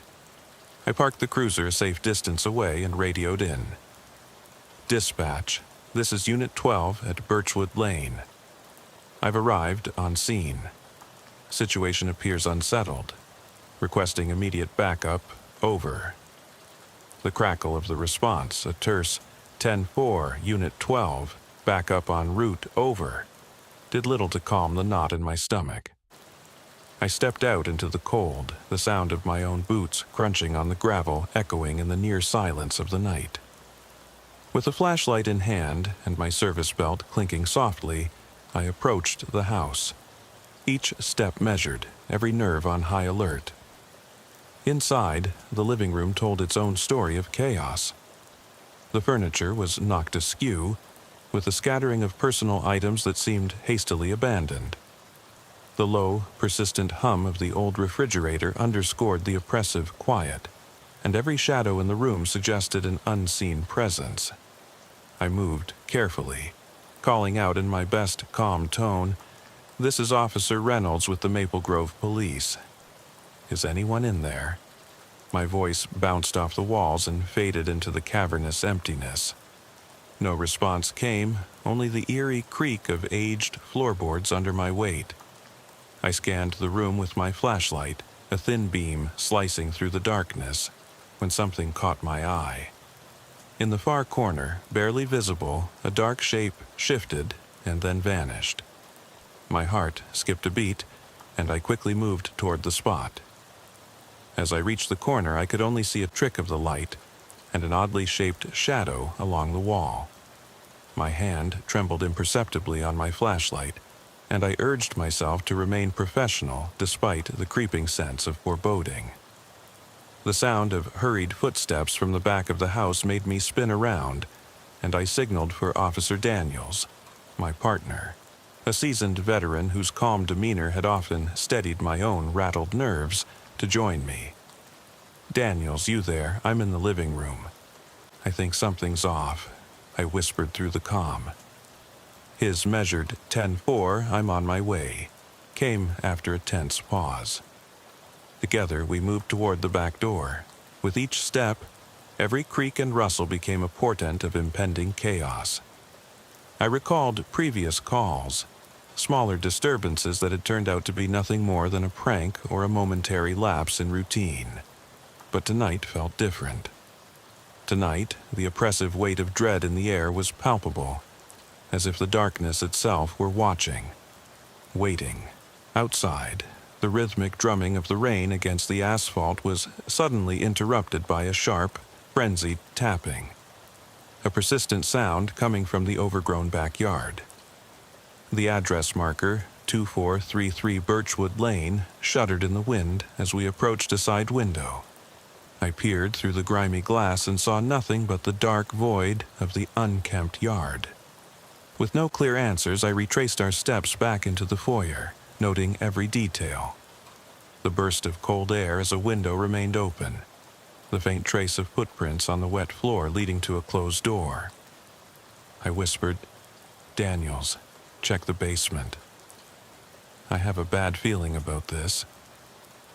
I parked the cruiser a safe distance away and radioed in. Dispatch, this is Unit 12 at Birchwood Lane. I've arrived on scene. Situation appears unsettled. Requesting immediate backup, over. The crackle of the response, a terse 10-4, Unit 12, backup en route, over, did little to calm the knot in my stomach. I stepped out into the cold, the sound of my own boots crunching on the gravel echoing in the near silence of the night. With a flashlight in hand and my service belt clinking softly, I approached the house. Each step measured, every nerve on high alert. Inside, the living room told its own story of chaos. The furniture was knocked askew, with a scattering of personal items that seemed hastily abandoned. The low, persistent hum of the old refrigerator underscored the oppressive quiet, and every shadow in the room suggested an unseen presence. I moved carefully, calling out in my best calm tone, "This is Officer Reynolds with the Maple Grove Police. Is anyone in there?" My voice bounced off the walls and faded into the cavernous emptiness. No response came, only the eerie creak of aged floorboards under my weight. I scanned the room with my flashlight, a thin beam slicing through the darkness, when something caught my eye. In the far corner, barely visible, a dark shape shifted and then vanished. My heart skipped a beat, and I quickly moved toward the spot. As I reached the corner, I could only see a trick of the light and an oddly shaped shadow along the wall. My hand trembled imperceptibly on my flashlight, and I urged myself to remain professional despite the creeping sense of foreboding. The sound of hurried footsteps from the back of the house made me spin around, and I signaled for Officer Daniels, my partner, a seasoned veteran whose calm demeanor had often steadied my own rattled nerves, to join me. "Daniels, you there? I'm in the living room." "I think something's off," I whispered through the comm. His measured 10-4, "I'm on my way," came after a tense pause. Together we moved toward the back door. With each step, every creak and rustle became a portent of impending chaos. I recalled previous calls, smaller disturbances that had turned out to be nothing more than a prank or a momentary lapse in routine. But tonight felt different. Tonight, the oppressive weight of dread in the air was palpable, as if the darkness itself were watching, waiting. Outside, the rhythmic drumming of the rain against the asphalt was suddenly interrupted by a sharp, frenzied tapping, a persistent sound coming from the overgrown backyard. The address marker, 2433 Birchwood Lane, shuddered in the wind as we approached a side window. I peered through the grimy glass and saw nothing but the dark void of the unkempt yard. With no clear answers, I retraced our steps back into the foyer, noting every detail. The burst of cold air as a window remained open, the faint trace of footprints on the wet floor leading to a closed door. I whispered, "Daniels, check the basement. I have a bad feeling about this."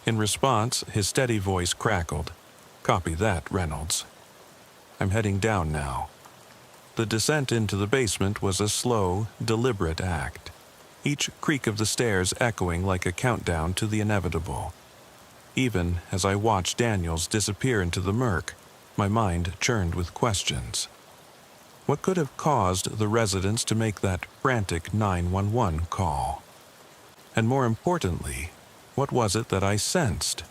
In response, his steady voice crackled, "Copy that, Reynolds. I'm heading down now." The descent into the basement was a slow, deliberate act, each creak of the stairs echoing like a countdown to the inevitable. Even as I watched Daniels disappear into the murk, my mind churned with questions. What could have caused the residents to make that frantic 911 call? And more importantly, what was it that I sensed?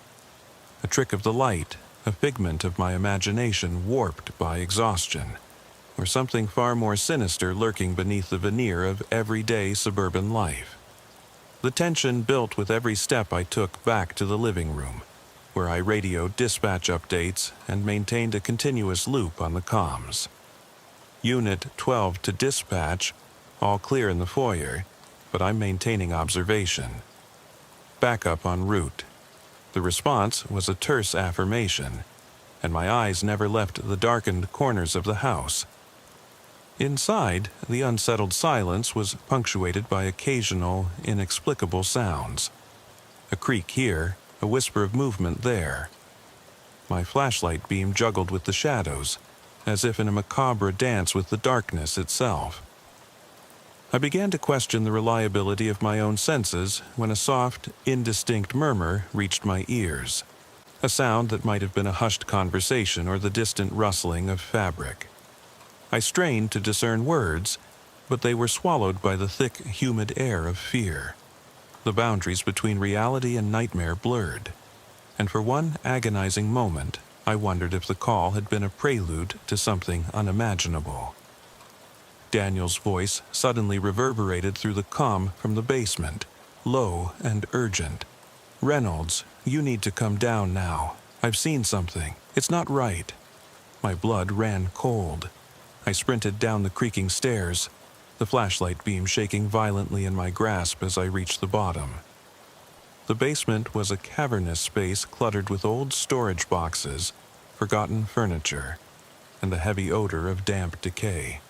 A trick of the light, a figment of my imagination warped by exhaustion, or something far more sinister lurking beneath the veneer of everyday suburban life? The tension built with every step I took back to the living room, where I radioed dispatch updates and maintained a continuous loop on the comms. Unit 12 to dispatch, all clear in the foyer, but I'm maintaining observation. Backup en route. The response was a terse affirmation, and my eyes never left the darkened corners of the house. Inside, the unsettled silence was punctuated by occasional, inexplicable sounds. A creak here, a whisper of movement there. My flashlight beam juggled with the shadows, as if in a macabre dance with the darkness itself. I began to question the reliability of my own senses when a soft, indistinct murmur reached my ears, a sound that might have been a hushed conversation or the distant rustling of fabric. I strained to discern words, but they were swallowed by the thick, humid air of fear. The boundaries between reality and nightmare blurred, and for one agonizing moment, I wondered if the call had been a prelude to something unimaginable. Daniel's voice suddenly reverberated through the comm from the basement, low and urgent. "Reynolds, you need to come down now. I've seen something. It's not right." My blood ran cold. I sprinted down the creaking stairs, the flashlight beam shaking violently in my grasp as I reached the bottom. The basement was a cavernous space cluttered with old storage boxes, forgotten furniture, and the heavy odor of damp decay.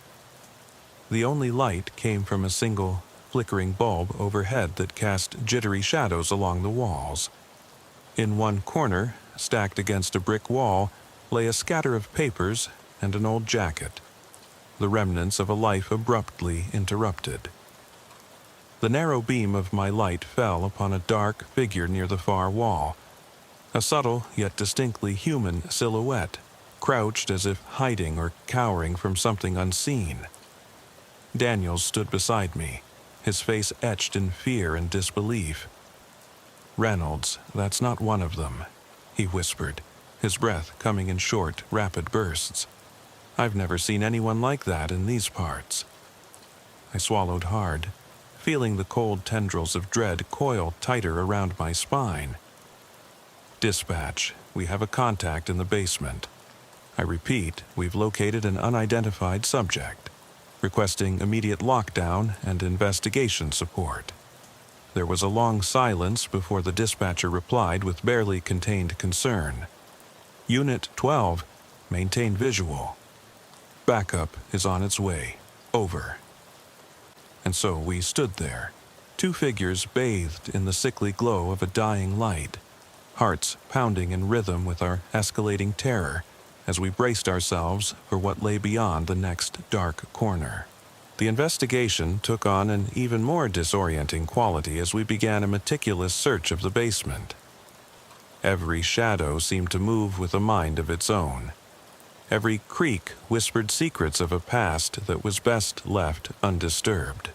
The only light came from a single, flickering bulb overhead that cast jittery shadows along the walls. In one corner, stacked against a brick wall, lay a scatter of papers and an old jacket, the remnants of a life abruptly interrupted. The narrow beam of my light fell upon a dark figure near the far wall, a subtle yet distinctly human silhouette, crouched as if hiding or cowering from something unseen. Daniels stood beside me, his face etched in fear and disbelief. "Reynolds, that's not one of them," he whispered, his breath coming in short, rapid bursts. "I've never seen anyone like that in these parts." I swallowed hard, feeling the cold tendrils of dread coil tighter around my spine. "Dispatch, we have a contact in the basement. I repeat, we've located an unidentified subject, requesting immediate lockdown and investigation support." There was a long silence before the dispatcher replied with barely contained concern. "Unit 12, maintain visual. Backup is on its way. Over." And so we stood there, two figures bathed in the sickly glow of a dying light, hearts pounding in rhythm with our escalating terror as we braced ourselves for what lay beyond the next dark corner. The investigation took on an even more disorienting quality as we began a meticulous search of the basement. Every shadow seemed to move with a mind of its own. Every creak whispered secrets of a past that was best left undisturbed.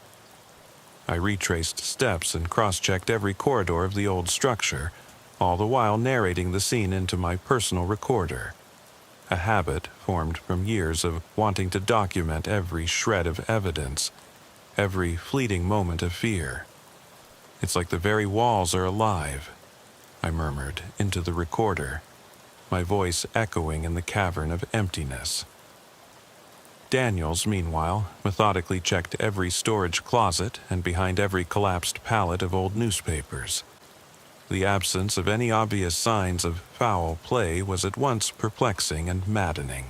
I retraced steps and cross-checked every corridor of the old structure, all the while narrating the scene into my personal recorder, a habit formed from years of wanting to document every shred of evidence, every fleeting moment of fear. "It's like the very walls are alive," I murmured into the recorder, my voice echoing in the cavern of emptiness. Daniels, meanwhile, methodically checked every storage closet and behind every collapsed pallet of old newspapers. The absence of any obvious signs of foul play was at once perplexing and maddening.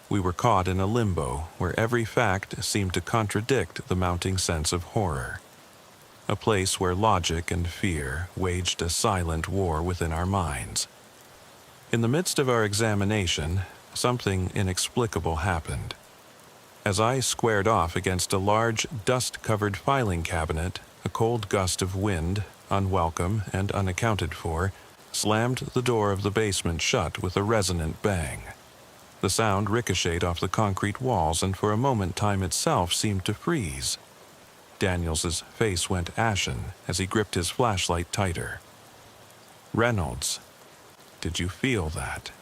We were caught in a limbo where every fact seemed to contradict the mounting sense of horror. A place where logic and fear waged a silent war within our minds. In the midst of our examination, something inexplicable happened. As I squared off against a large, dust-covered filing cabinet, a cold gust of wind, unwelcome and unaccounted for, slammed the door of the basement shut with a resonant bang. The sound ricocheted off the concrete walls, and for a moment time itself seemed to freeze. Daniels's face went ashen as he gripped his flashlight tighter. "Reynolds, did you feel that?"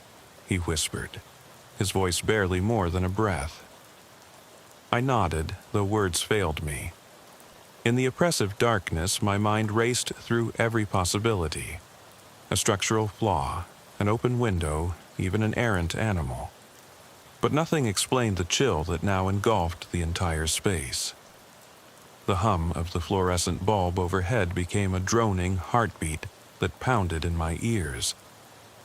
he whispered, his voice barely more than a breath. I nodded, though words failed me. In the oppressive darkness, my mind raced through every possibility. A structural flaw, an open window, even an errant animal. But nothing explained the chill that now engulfed the entire space. The hum of the fluorescent bulb overhead became a droning heartbeat that pounded in my ears,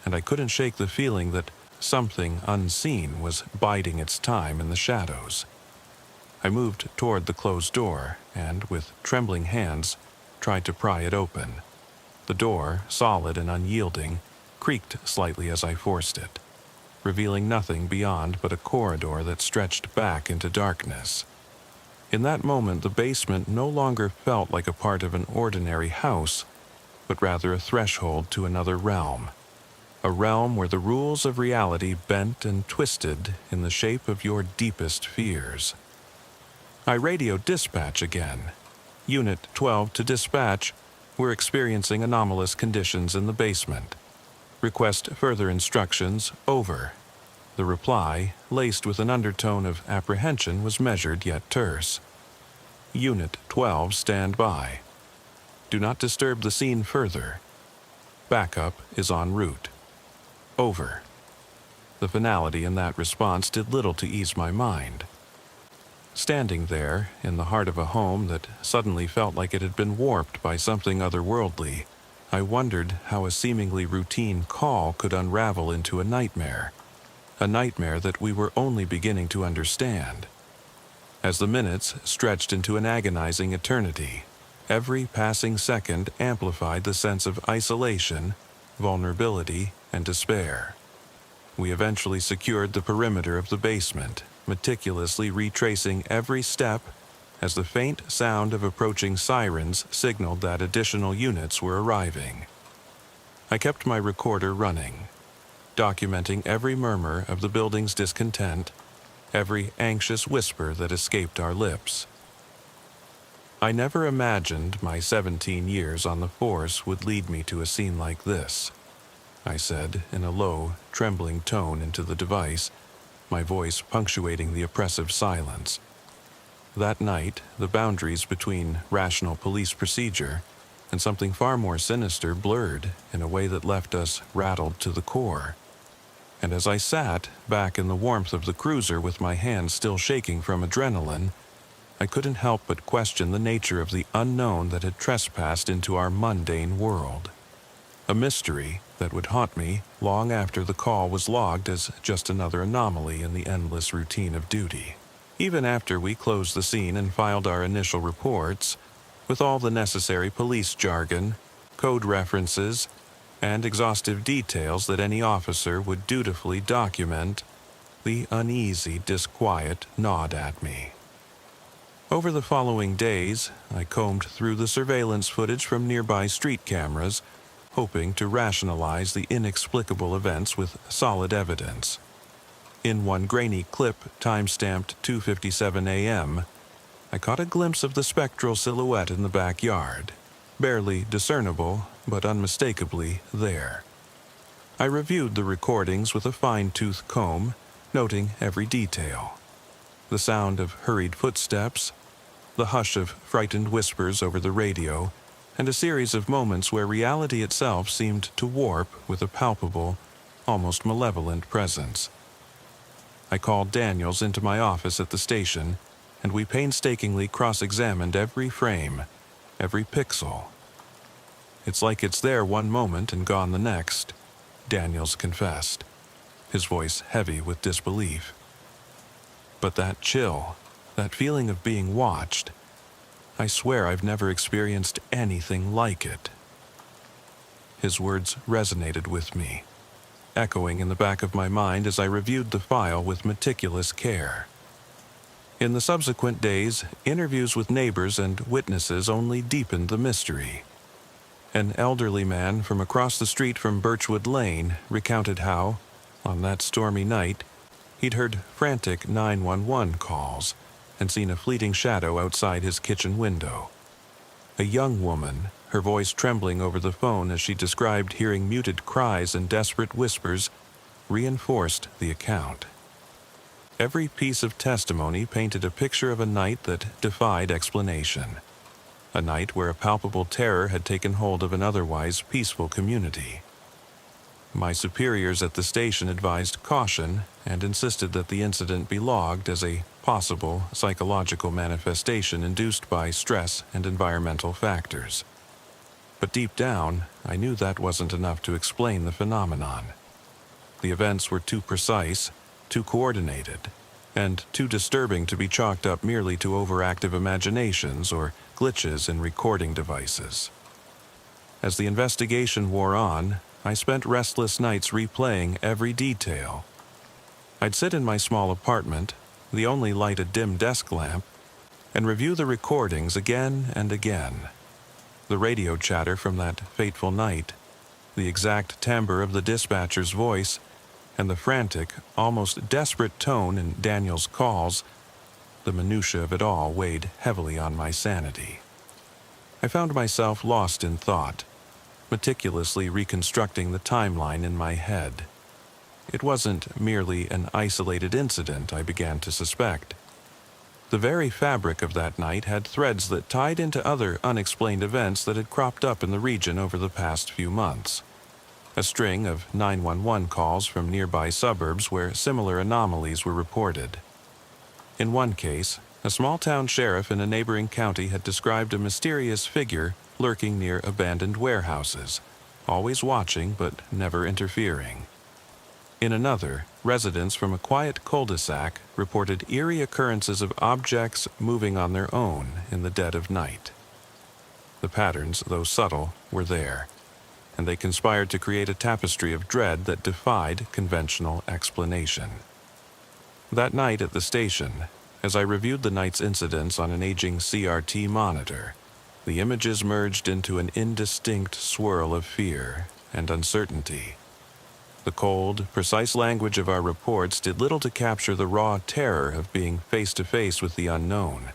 and I couldn't shake the feeling that something unseen was biding its time in the shadows. I moved toward the closed door and, with trembling hands, tried to pry it open. The door, solid and unyielding, creaked slightly as I forced it, revealing nothing beyond but a corridor that stretched back into darkness. In that moment, the basement no longer felt like a part of an ordinary house, but rather a threshold to another realm. A realm where the rules of reality bent and twisted in the shape of your deepest fears. I radioed dispatch again. "Unit 12 to dispatch. We're experiencing anomalous conditions in the basement. Request further instructions. Over." The reply, laced with an undertone of apprehension, was measured yet terse. "Unit 12, stand by. Do not disturb the scene further. Backup is en route. Over." The finality in that response did little to ease my mind. Standing there, in the heart of a home that suddenly felt like it had been warped by something otherworldly, I wondered how a seemingly routine call could unravel into a nightmare that we were only beginning to understand. As the minutes stretched into an agonizing eternity, every passing second amplified the sense of isolation, vulnerability, and despair. We eventually secured the perimeter of the basement, meticulously retracing every step, as the faint sound of approaching sirens signaled that additional units were arriving. I kept my recorder running, documenting every murmur of the building's discontent, every anxious whisper that escaped our lips. I never imagined my 17 years on the force would lead me to a scene like this, I said in a low, trembling tone into the device, my voice punctuating the oppressive silence. That night, the boundaries between rational police procedure and something far more sinister blurred in a way that left us rattled to the core. And as I sat back in the warmth of the cruiser with my hands still shaking from adrenaline, I couldn't help but question the nature of the unknown that had trespassed into our mundane world. A mystery that would haunt me long after the call was logged as just another anomaly in the endless routine of duty. Even after we closed the scene and filed our initial reports, with all the necessary police jargon, code references, and exhaustive details that any officer would dutifully document, the uneasy disquiet gnawed at me. Over the following days, I combed through the surveillance footage from nearby street cameras, hoping to rationalize the inexplicable events with solid evidence. In one grainy clip time-stamped 2:57 a.m., I caught a glimpse of the spectral silhouette in the backyard, barely discernible, but unmistakably there. I reviewed the recordings with a fine-tooth comb, noting every detail. The sound of hurried footsteps, the hush of frightened whispers over the radio, and a series of moments where reality itself seemed to warp with a palpable, almost malevolent presence. I called Daniels into my office at the station, and we painstakingly cross-examined every frame, every pixel. "It's like it's there one moment and gone the next," Daniels confessed, his voice heavy with disbelief. "But that chill, that feeling of being watched, I swear I've never experienced anything like it." His words resonated with me, echoing in the back of my mind as I reviewed the file with meticulous care. In the subsequent days, interviews with neighbors and witnesses only deepened the mystery. An elderly man from across the street from Birchwood Lane recounted how, on that stormy night, he'd heard frantic 911 calls and seen a fleeting shadow outside his kitchen window. A young woman, her voice trembling over the phone as she described hearing muted cries and desperate whispers, reinforced the account. Every piece of testimony painted a picture of a night that defied explanation. A night where a palpable terror had taken hold of an otherwise peaceful community. My superiors at the station advised caution and insisted that the incident be logged as a possible psychological manifestation induced by stress and environmental factors. But deep down, I knew that wasn't enough to explain the phenomenon. The events were too precise, too coordinated, and too disturbing to be chalked up merely to overactive imaginations or glitches in recording devices. As the investigation wore on, I spent restless nights replaying every detail. I'd sit in my small apartment, the only light a dim desk lamp, and review the recordings again and again. The radio chatter from that fateful night, the exact timbre of the dispatcher's voice, and the frantic, almost desperate tone in Daniel's calls, the minutiae of it all weighed heavily on my sanity. I found myself lost in thought, meticulously reconstructing the timeline in my head. It wasn't merely an isolated incident, I began to suspect. The very fabric of that night had threads that tied into other unexplained events that had cropped up in the region over the past few months. A string of 911 calls from nearby suburbs where similar anomalies were reported. In one case, a small-town sheriff in a neighboring county had described a mysterious figure lurking near abandoned warehouses, always watching but never interfering. In another, residents from a quiet cul-de-sac reported eerie occurrences of objects moving on their own in the dead of night. The patterns, though subtle, were there, and they conspired to create a tapestry of dread that defied conventional explanation. That night at the station, As I reviewed the night's incidents on an aging CRT monitor, the images merged into an indistinct swirl of fear and uncertainty. The cold, precise language of our reports did little to capture the raw terror of being face to face with the unknown.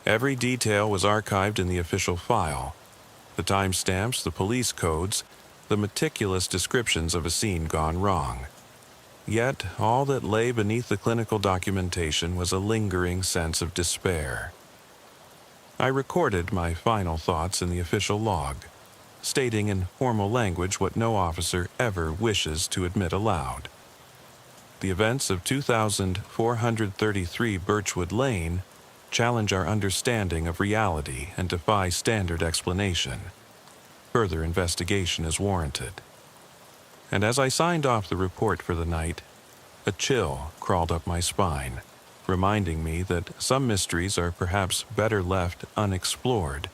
Every detail was archived in the official file: the timestamps, the police codes, the meticulous descriptions of a scene gone wrong. Yet, all that lay beneath the clinical documentation was a lingering sense of despair. I recorded my final thoughts in the official log, stating in formal language what no officer ever wishes to admit aloud. The events of 2433 Birchwood Lane challenge our understanding of reality and defy standard explanation. Further investigation is warranted. And as I signed off the report for the night, a chill crawled up my spine, reminding me that some mysteries are perhaps better left unexplored,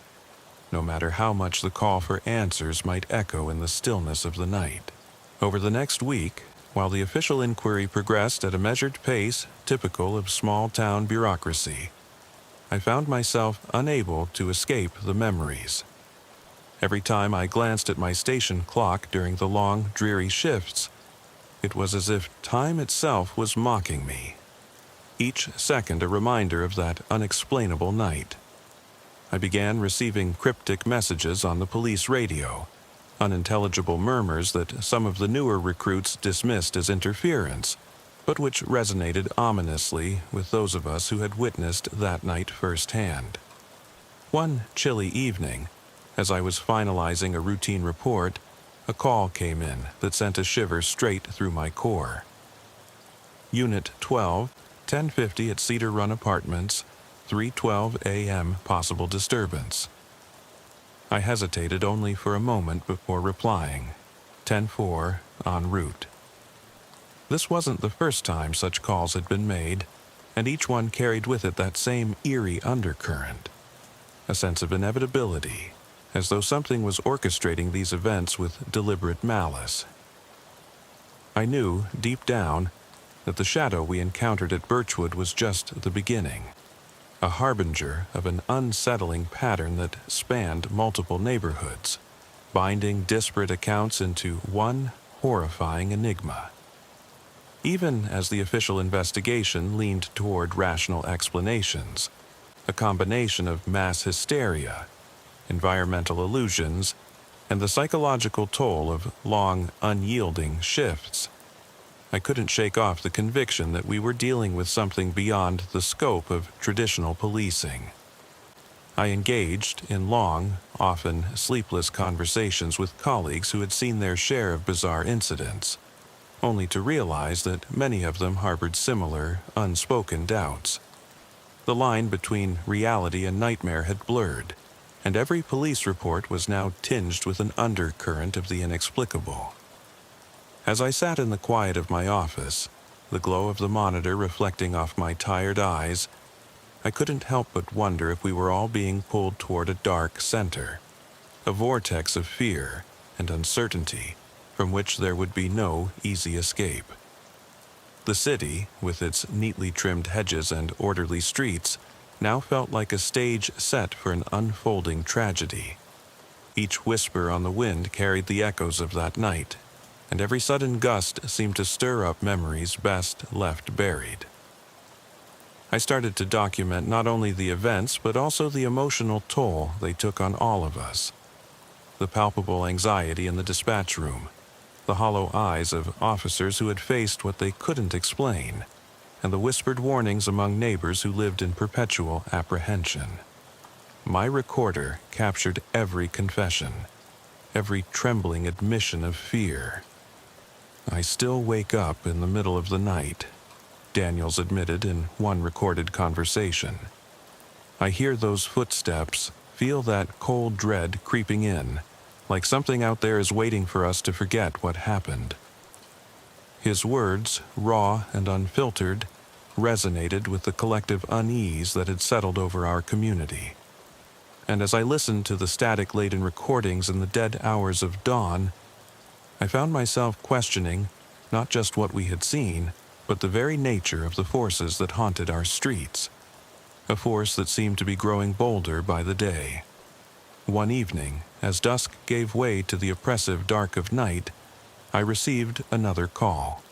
no matter how much the call for answers might echo in the stillness of the night. Over the next week, while the official inquiry progressed at a measured pace typical of small-town bureaucracy, I found myself unable to escape the memories. Every time I glanced at my station clock during the long, dreary shifts, it was as if time itself was mocking me, each second a reminder of that unexplainable night. I began receiving cryptic messages on the police radio, unintelligible murmurs that some of the newer recruits dismissed as interference, but which resonated ominously with those of us who had witnessed that night firsthand. One chilly evening, as I was finalizing a routine report, a call came in that sent a shiver straight through my core. Unit 12, 1050 at Cedar Run Apartments, 3:12 a.m. possible disturbance. I hesitated only for a moment before replying. 10-4, en route. This wasn't the first time such calls had been made, and each one carried with it that same eerie undercurrent, a sense of inevitability, as though something was orchestrating these events with deliberate malice. I knew, deep down, that the shadow we encountered at Birchwood was just the beginning, a harbinger of an unsettling pattern that spanned multiple neighborhoods, binding disparate accounts into one horrifying enigma. Even as the official investigation leaned toward rational explanations, a combination of mass hysteria, environmental illusions, and the psychological toll of long, unyielding shifts, I couldn't shake off the conviction that we were dealing with something beyond the scope of traditional policing. I engaged in long, often sleepless conversations with colleagues who had seen their share of bizarre incidents, only to realize that many of them harbored similar, unspoken doubts. The line between reality and nightmare had blurred, and every police report was now tinged with an undercurrent of the inexplicable. As I sat in the quiet of my office, the glow of the monitor reflecting off my tired eyes, I couldn't help but wonder if we were all being pulled toward a dark center, a vortex of fear and uncertainty from which there would be no easy escape. The city, with its neatly trimmed hedges and orderly streets, now felt like a stage set for an unfolding tragedy. Each whisper on the wind carried the echoes of that night, and every sudden gust seemed to stir up memories best left buried. I started to document not only the events but also the emotional toll they took on all of us. The palpable anxiety in the dispatch room, the hollow eyes of officers who had faced what they couldn't explain, and the whispered warnings among neighbors who lived in perpetual apprehension. My recorder captured every confession, every trembling admission of fear. "I still wake up in the middle of the night," Daniels admitted in one recorded conversation. "I hear those footsteps, feel that cold dread creeping in, like something out there is waiting for us to forget what happened." His words, raw and unfiltered, resonated with the collective unease that had settled over our community. And as I listened to the static-laden recordings in the dead hours of dawn, I found myself questioning not just what we had seen, but the very nature of the forces that haunted our streets, a force that seemed to be growing bolder by the day. One evening, as dusk gave way to the oppressive dark of night, I received another call.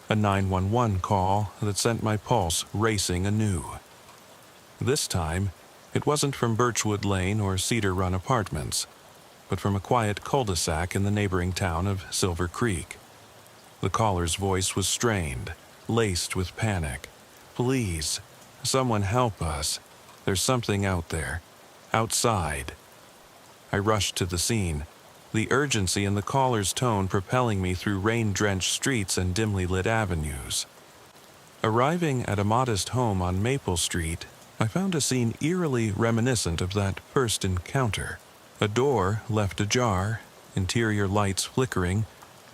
A 911 call that sent my pulse racing anew. This time, it wasn't from Birchwood Lane or Cedar Run Apartments, but from a quiet cul-de-sac in the neighboring town of Silver Creek. The caller's voice was strained, laced with panic. "Please, someone help us. There's something out there. Outside." I rushed to the scene, the urgency in the caller's tone propelling me through rain-drenched streets and dimly lit avenues. Arriving at a modest home on Maple Street, I found a scene eerily reminiscent of that first encounter. A door left ajar, interior lights flickering,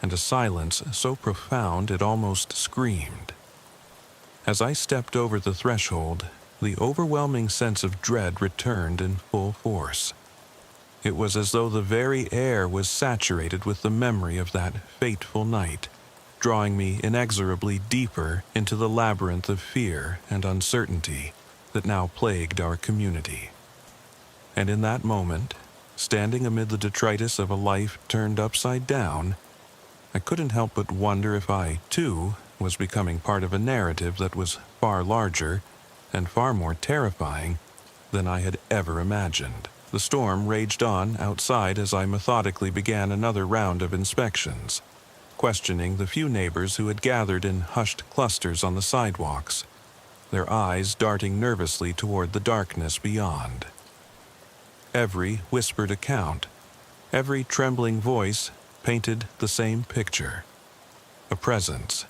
and a silence so profound it almost screamed. As I stepped over the threshold, the overwhelming sense of dread returned in full force. It was as though the very air was saturated with the memory of that fateful night, drawing me inexorably deeper into the labyrinth of fear and uncertainty that now plagued our community. And in that moment, standing amid the detritus of a life turned upside down, I couldn't help but wonder if I, too, was becoming part of a narrative that was far larger and far more terrifying than I had ever imagined. The storm raged on outside as I methodically began another round of inspections, questioning the few neighbors who had gathered in hushed clusters on the sidewalks, their eyes darting nervously toward the darkness beyond. Every whispered account, every trembling voice painted the same picture. A presence,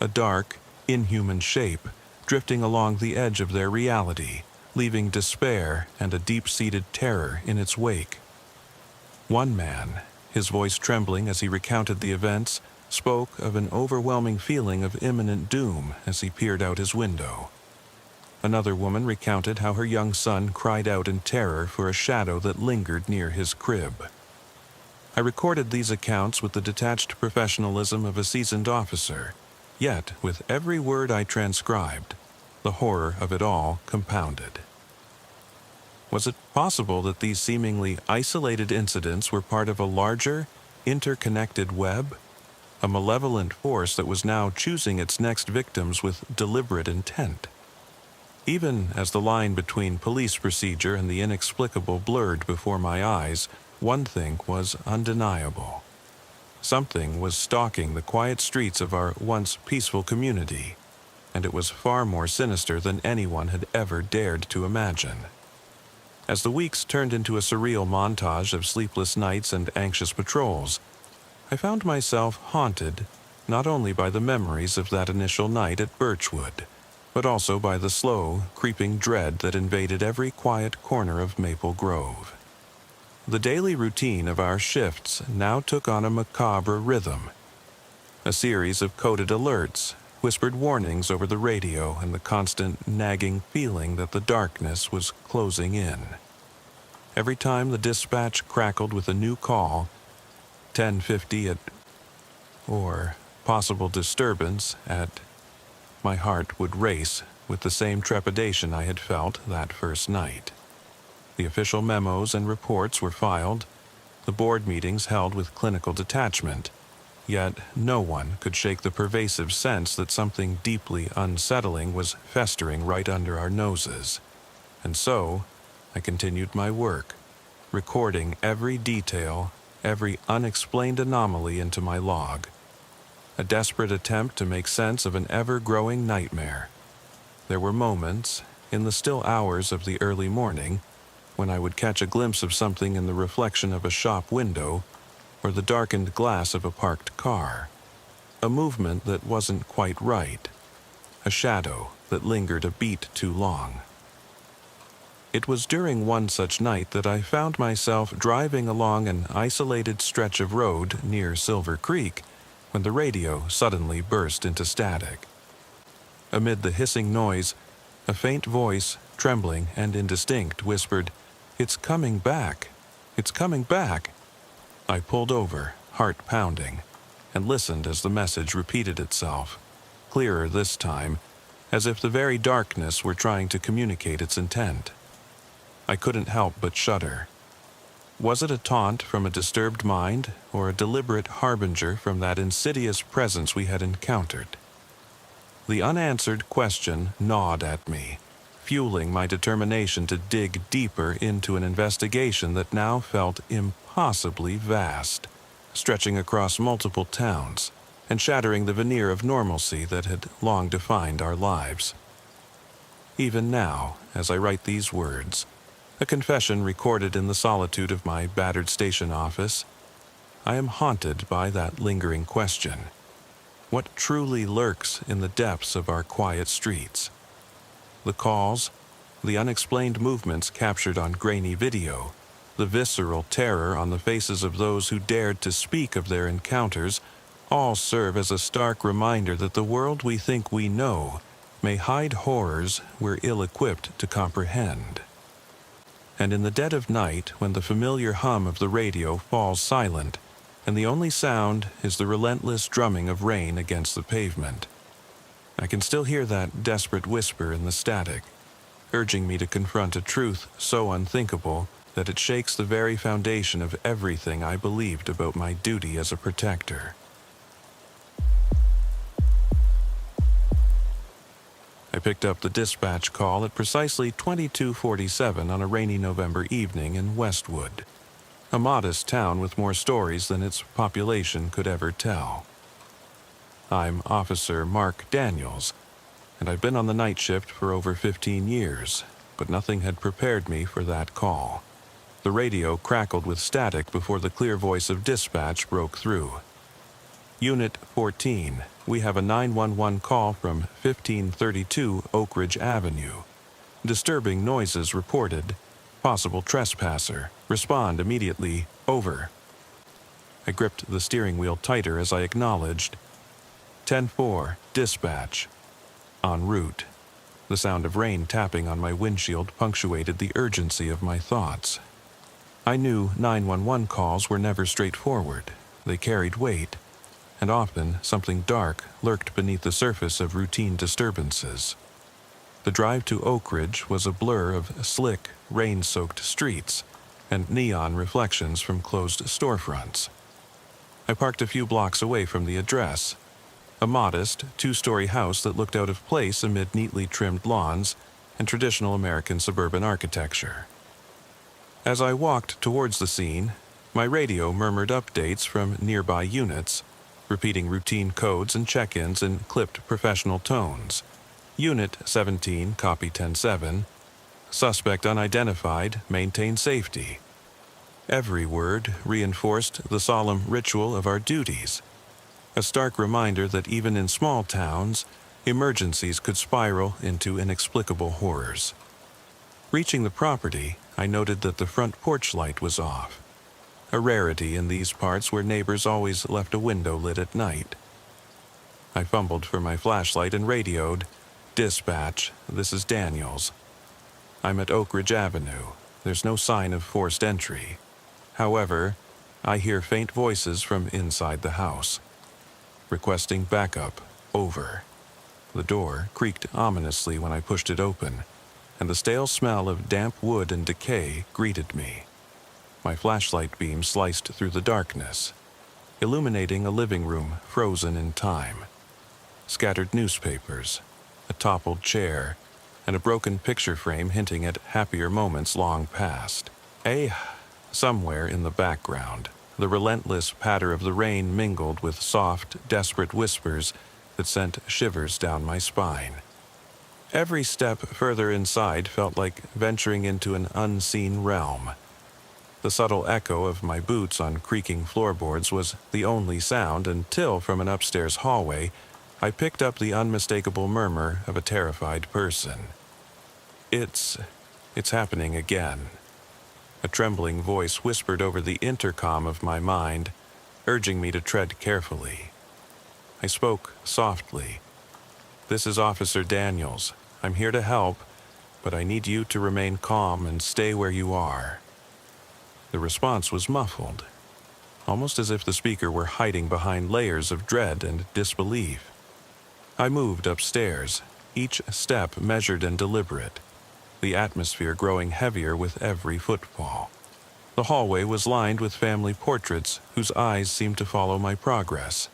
a dark, inhuman shape drifting along the edge of their reality, leaving despair and a deep-seated terror in its wake. One man, his voice trembling as he recounted the events, spoke of an overwhelming feeling of imminent doom as he peered out his window. Another woman recounted how her young son cried out in terror for a shadow that lingered near his crib. I recorded these accounts with the detached professionalism of a seasoned officer, yet with every word I transcribed, the horror of it all compounded. Was it possible that these seemingly isolated incidents were part of a larger, interconnected web? A malevolent force that was now choosing its next victims with deliberate intent? Even as the line between police procedure and the inexplicable blurred before my eyes, one thing was undeniable. Something was stalking the quiet streets of our once peaceful community, and it was far more sinister than anyone had ever dared to imagine. As the weeks turned into a surreal montage of sleepless nights and anxious patrols, I found myself haunted not only by the memories of that initial night at Birchwood, but also by the slow, creeping dread that invaded every quiet corner of Maple Grove. The daily routine of our shifts now took on a macabre rhythm. A series of coded alerts, whispered warnings over the radio, and the constant nagging feeling that the darkness was closing in. Every time the dispatch crackled with a new call, 10:50 at, or possible disturbance at, my heart would race with the same trepidation I had felt that first night. The official memos and reports were filed, the board meetings held with clinical detachment, yet no one could shake the pervasive sense that something deeply unsettling was festering right under our noses. And so, I continued my work, recording every detail, every unexplained anomaly into my log. A desperate attempt to make sense of an ever-growing nightmare. There were moments, in the still hours of the early morning, when I would catch a glimpse of something in the reflection of a shop window or the darkened glass of a parked car. A movement that wasn't quite right. A shadow that lingered a beat too long. It was during one such night that I found myself driving along an isolated stretch of road near Silver Creek when the radio suddenly burst into static. Amid the hissing noise, a faint voice, trembling and indistinct, whispered, "It's coming back! It's coming back!" I pulled over, heart pounding, and listened as the message repeated itself. clearer this time, as if the very darkness were trying to communicate its intent. I couldn't help but shudder. Was it a taunt from a disturbed mind, or a deliberate harbinger from that insidious presence we had encountered? The unanswered question gnawed at me, fueling my determination to dig deeper into an investigation that now felt impossibly vast, stretching across multiple towns and shattering the veneer of normalcy that had long defined our lives. Even now, as I write these words, a confession recorded in the solitude of my battered station office, I am haunted by that lingering question. What truly lurks in the depths of our quiet streets? The calls, the unexplained movements captured on grainy video, the visceral terror on the faces of those who dared to speak of their encounters, all serve as a stark reminder that the world we think we know may hide horrors we're ill-equipped to comprehend. And in the dead of night, when the familiar hum of the radio falls silent, and the only sound is the relentless drumming of rain against the pavement, I can still hear that desperate whisper in the static, urging me to confront a truth so unthinkable that it shakes the very foundation of everything I believed about my duty as a protector. I picked up the dispatch call at precisely 22:47 on a rainy November evening in Westwood, a modest town with more stories than its population could ever tell. I'm Officer Mark Daniels, and I've been on the night shift for over 15 years, but nothing had prepared me for that call. The radio crackled with static before the clear voice of dispatch broke through. Unit 14, we have a 911 call from 1532 Oak Ridge Avenue. Disturbing noises reported. Possible trespasser. Respond immediately. Over. I gripped the steering wheel tighter as I acknowledged. 10-4, dispatch. En route. The sound of rain tapping on my windshield punctuated the urgency of my thoughts. I knew 911 calls were never straightforward. They carried weight, and often something dark lurked beneath the surface of routine disturbances. The drive to Oak Ridge was a blur of slick, rain-soaked streets and neon reflections from closed storefronts. I parked a few blocks away from the address, a modest, two-story house that looked out of place amid neatly trimmed lawns and traditional American suburban architecture. As I walked towards the scene, my radio murmured updates from nearby units, repeating routine codes and check-ins in clipped professional tones. Unit 17, copy 10-7. Suspect unidentified, maintain safety. Every word reinforced the solemn ritual of our duties, a stark reminder that even in small towns, emergencies could spiral into inexplicable horrors. Reaching the property, I noted that the front porch light was off, a rarity in these parts where neighbors always left a window lit at night. I fumbled for my flashlight and radioed, "Dispatch, this is Daniels. I'm at Oak Ridge Avenue. There's no sign of forced entry. However, I hear faint voices from inside the house. Requesting backup, over." The door creaked ominously when I pushed it open, and the stale smell of damp wood and decay greeted me. My flashlight beam sliced through the darkness, illuminating a living room frozen in time. Scattered newspapers, a toppled chair, and a broken picture frame hinting at happier moments long past. Somewhere in the background, the relentless patter of the rain mingled with soft, desperate whispers that sent shivers down my spine. Every step further inside felt like venturing into an unseen realm. The subtle echo of my boots on creaking floorboards was the only sound until, from an upstairs hallway, I picked up the unmistakable murmur of a terrified person. It's happening again." A trembling voice whispered over the intercom of my mind, urging me to tread carefully. I spoke softly. "This is Officer Daniels. I'm here to help, but I need you to remain calm and stay where you are." The response was muffled, almost as if the speaker were hiding behind layers of dread and disbelief. I moved upstairs, each step measured and deliberate, the atmosphere growing heavier with every footfall. The hallway was lined with family portraits whose eyes seemed to follow my progress,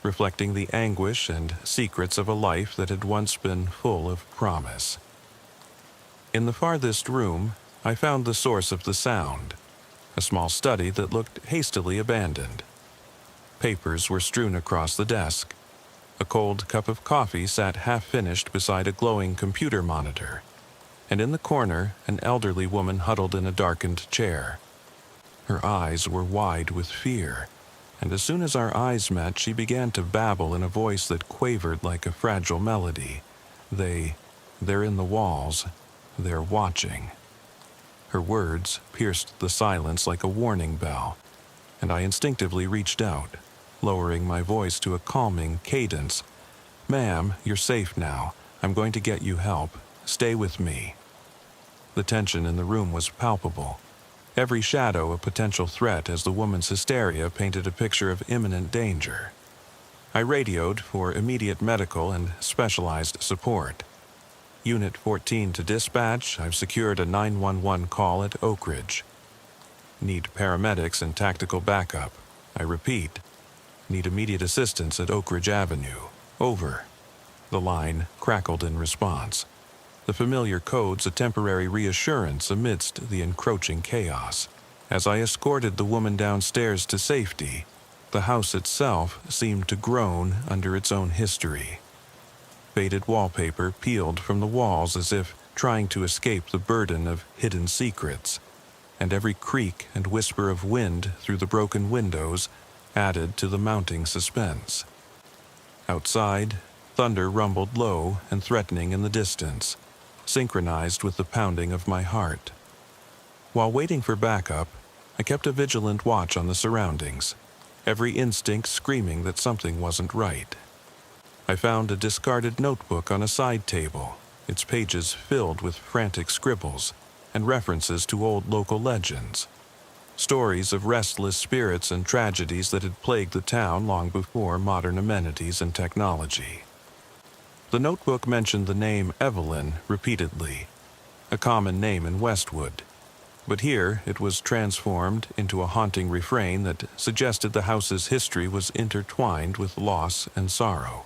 reflecting the anguish and secrets of a life that had once been full of promise. In the farthest room, I found the source of the sound, a small study that looked hastily abandoned. Papers were strewn across the desk. A cold cup of coffee sat half-finished beside a glowing computer monitor, and in the corner, an elderly woman huddled in a darkened chair. Her eyes were wide with fear, and as soon as our eyes met, she began to babble in a voice that quavered like a fragile melody. They're in the walls. They're watching. Her words pierced the silence like a warning bell, and I instinctively reached out, lowering my voice to a calming cadence. "Ma'am, you're safe now. I'm going to get you help. Stay with me." The tension in the room was palpable, every shadow a potential threat as the woman's hysteria painted a picture of imminent danger. I radioed for immediate medical and specialized support. Unit 14 to dispatch, I've secured a 911 call at Oak Ridge. Need paramedics and tactical backup. I repeat, need immediate assistance at Oak Ridge Avenue. Over. The line crackled in response. The familiar codes a temporary reassurance amidst the encroaching chaos. As I escorted the woman downstairs to safety, the house itself seemed to groan under its own history. Faded wallpaper peeled from the walls as if trying to escape the burden of hidden secrets, and every creak and whisper of wind through the broken windows added to the mounting suspense. Outside, thunder rumbled low and threatening in the distance, synchronized with the pounding of my heart. While waiting for backup, I kept a vigilant watch on the surroundings, every instinct screaming that something wasn't right. I found a discarded notebook on a side table, its pages filled with frantic scribbles and references to old local legends, stories of restless spirits and tragedies that had plagued the town long before modern amenities and technology. The notebook mentioned the name Evelyn repeatedly, a common name in Westwood, but here it was transformed into a haunting refrain that suggested the house's history was intertwined with loss and sorrow.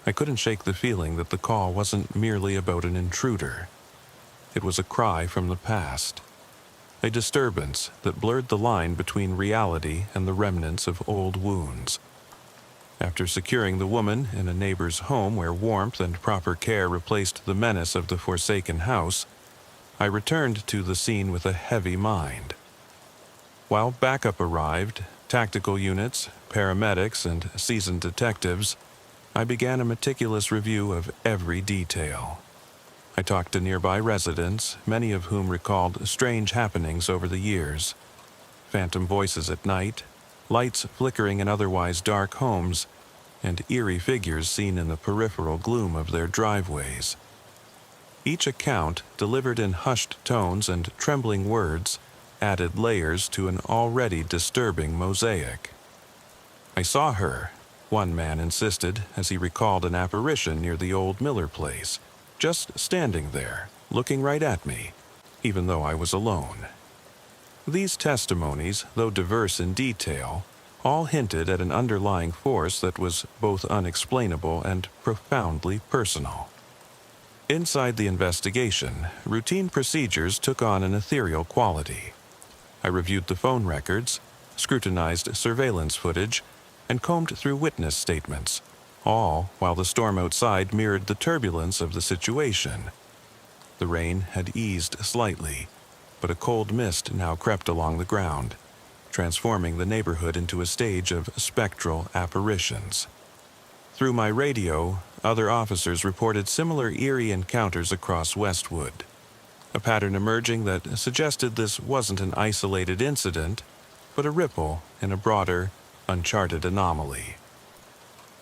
I couldn't shake the feeling that the call wasn't merely about an intruder. It was a cry from the past, a disturbance that blurred the line between reality and the remnants of old wounds. After securing the woman in a neighbor's home where warmth and proper care replaced the menace of the forsaken house, I returned to the scene with a heavy mind. While backup arrived, tactical units, paramedics, and seasoned detectives, I began a meticulous review of every detail. I talked to nearby residents, many of whom recalled strange happenings over the years. Phantom voices at night, lights flickering in otherwise dark homes, and eerie figures seen in the peripheral gloom of their driveways. Each account, delivered in hushed tones and trembling words, added layers to an already disturbing mosaic. "I saw her," one man insisted as he recalled an apparition near the old Miller place, just standing there, looking right at me, even though I was alone. These testimonies, though diverse in detail, all hinted at an underlying force that was both unexplainable and profoundly personal. Inside the investigation, routine procedures took on an ethereal quality. I reviewed the phone records, scrutinized surveillance footage, and combed through witness statements, all while the storm outside mirrored the turbulence of the situation. The rain had eased slightly, but a cold mist now crept along the ground, transforming the neighborhood into a stage of spectral apparitions. Through my radio, other officers reported similar eerie encounters across Westwood, a pattern emerging that suggested this wasn't an isolated incident, but a ripple in a broader, uncharted anomaly.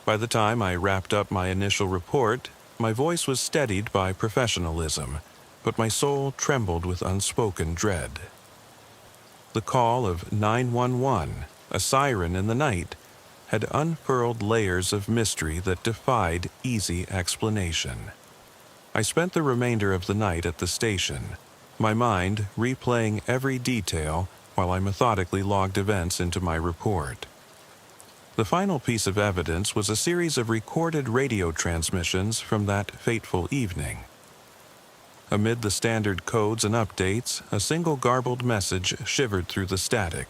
By the time I wrapped up my initial report, my voice was steadied by professionalism, but my soul trembled with unspoken dread. The call of 911, a siren in the night, had unfurled layers of mystery that defied easy explanation. I spent the remainder of the night at the station, my mind replaying every detail while I methodically logged events into my report. The final piece of evidence was a series of recorded radio transmissions from that fateful evening. Amid the standard codes and updates, a single garbled message shivered through the static,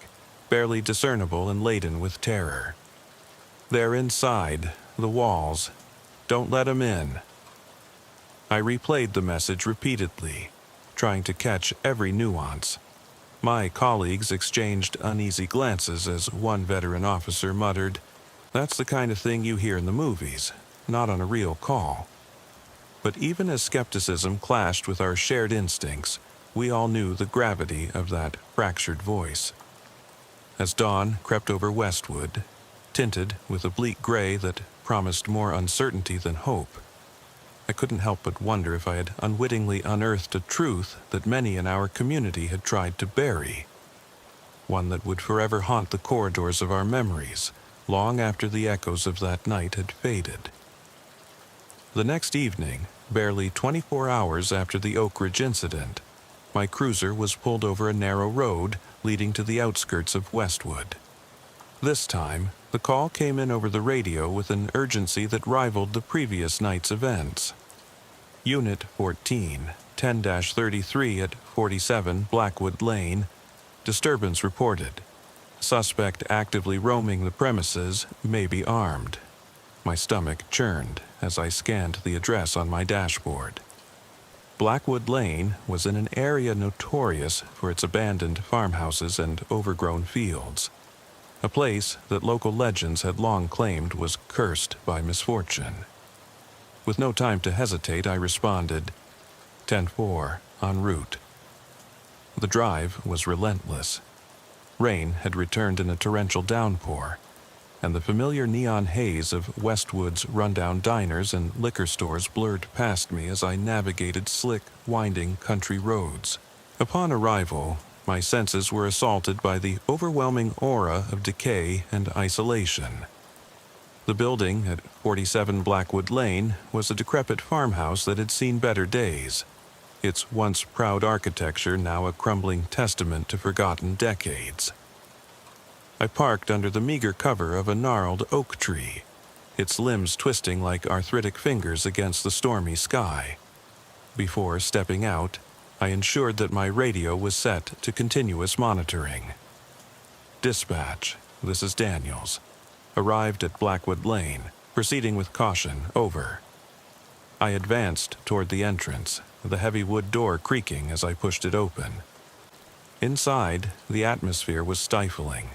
barely discernible and laden with terror. "They're inside, the walls. Don't let 'em in." I replayed the message repeatedly, trying to catch every nuance. My colleagues exchanged uneasy glances as one veteran officer muttered, "That's the kind of thing you hear in the movies, not on a real call." But even as skepticism clashed with our shared instincts, we all knew the gravity of that fractured voice. As dawn crept over Westwood, tinted with a bleak gray that promised more uncertainty than hope, I couldn't help but wonder if I had unwittingly unearthed a truth that many in our community had tried to bury, one that would forever haunt the corridors of our memories, long after the echoes of that night had faded. The next evening, barely 24 hours after the Oak Ridge incident, my cruiser was pulled over a narrow road leading to the outskirts of Westwood. This time, the call came in over the radio with an urgency that rivaled the previous night's events. Unit 14, 10-33 at 47 Blackwood Lane. Disturbance reported. Suspect actively roaming the premises, may be armed. My stomach churned as I scanned the address on my dashboard. Blackwood Lane was in an area notorious for its abandoned farmhouses and overgrown fields, a place that local legends had long claimed was cursed by misfortune. With no time to hesitate, I responded, 10-4, en route. The drive was relentless. Rain had returned in a torrential downpour, and the familiar neon haze of Westwood's rundown diners and liquor stores blurred past me as I navigated slick, winding country roads. Upon arrival, my senses were assaulted by the overwhelming aura of decay and isolation. The building at 47 Blackwood Lane was a decrepit farmhouse that had seen better days, its once proud architecture now a crumbling testament to forgotten decades. I parked under the meager cover of a gnarled oak tree, its limbs twisting like arthritic fingers against the stormy sky. Before stepping out, I ensured that my radio was set to continuous monitoring. "Dispatch, this is Daniels. Arrived at Blackwood Lane, proceeding with caution, over." I advanced toward the entrance, the heavy wood door creaking as I pushed it open. Inside, the atmosphere was stifling.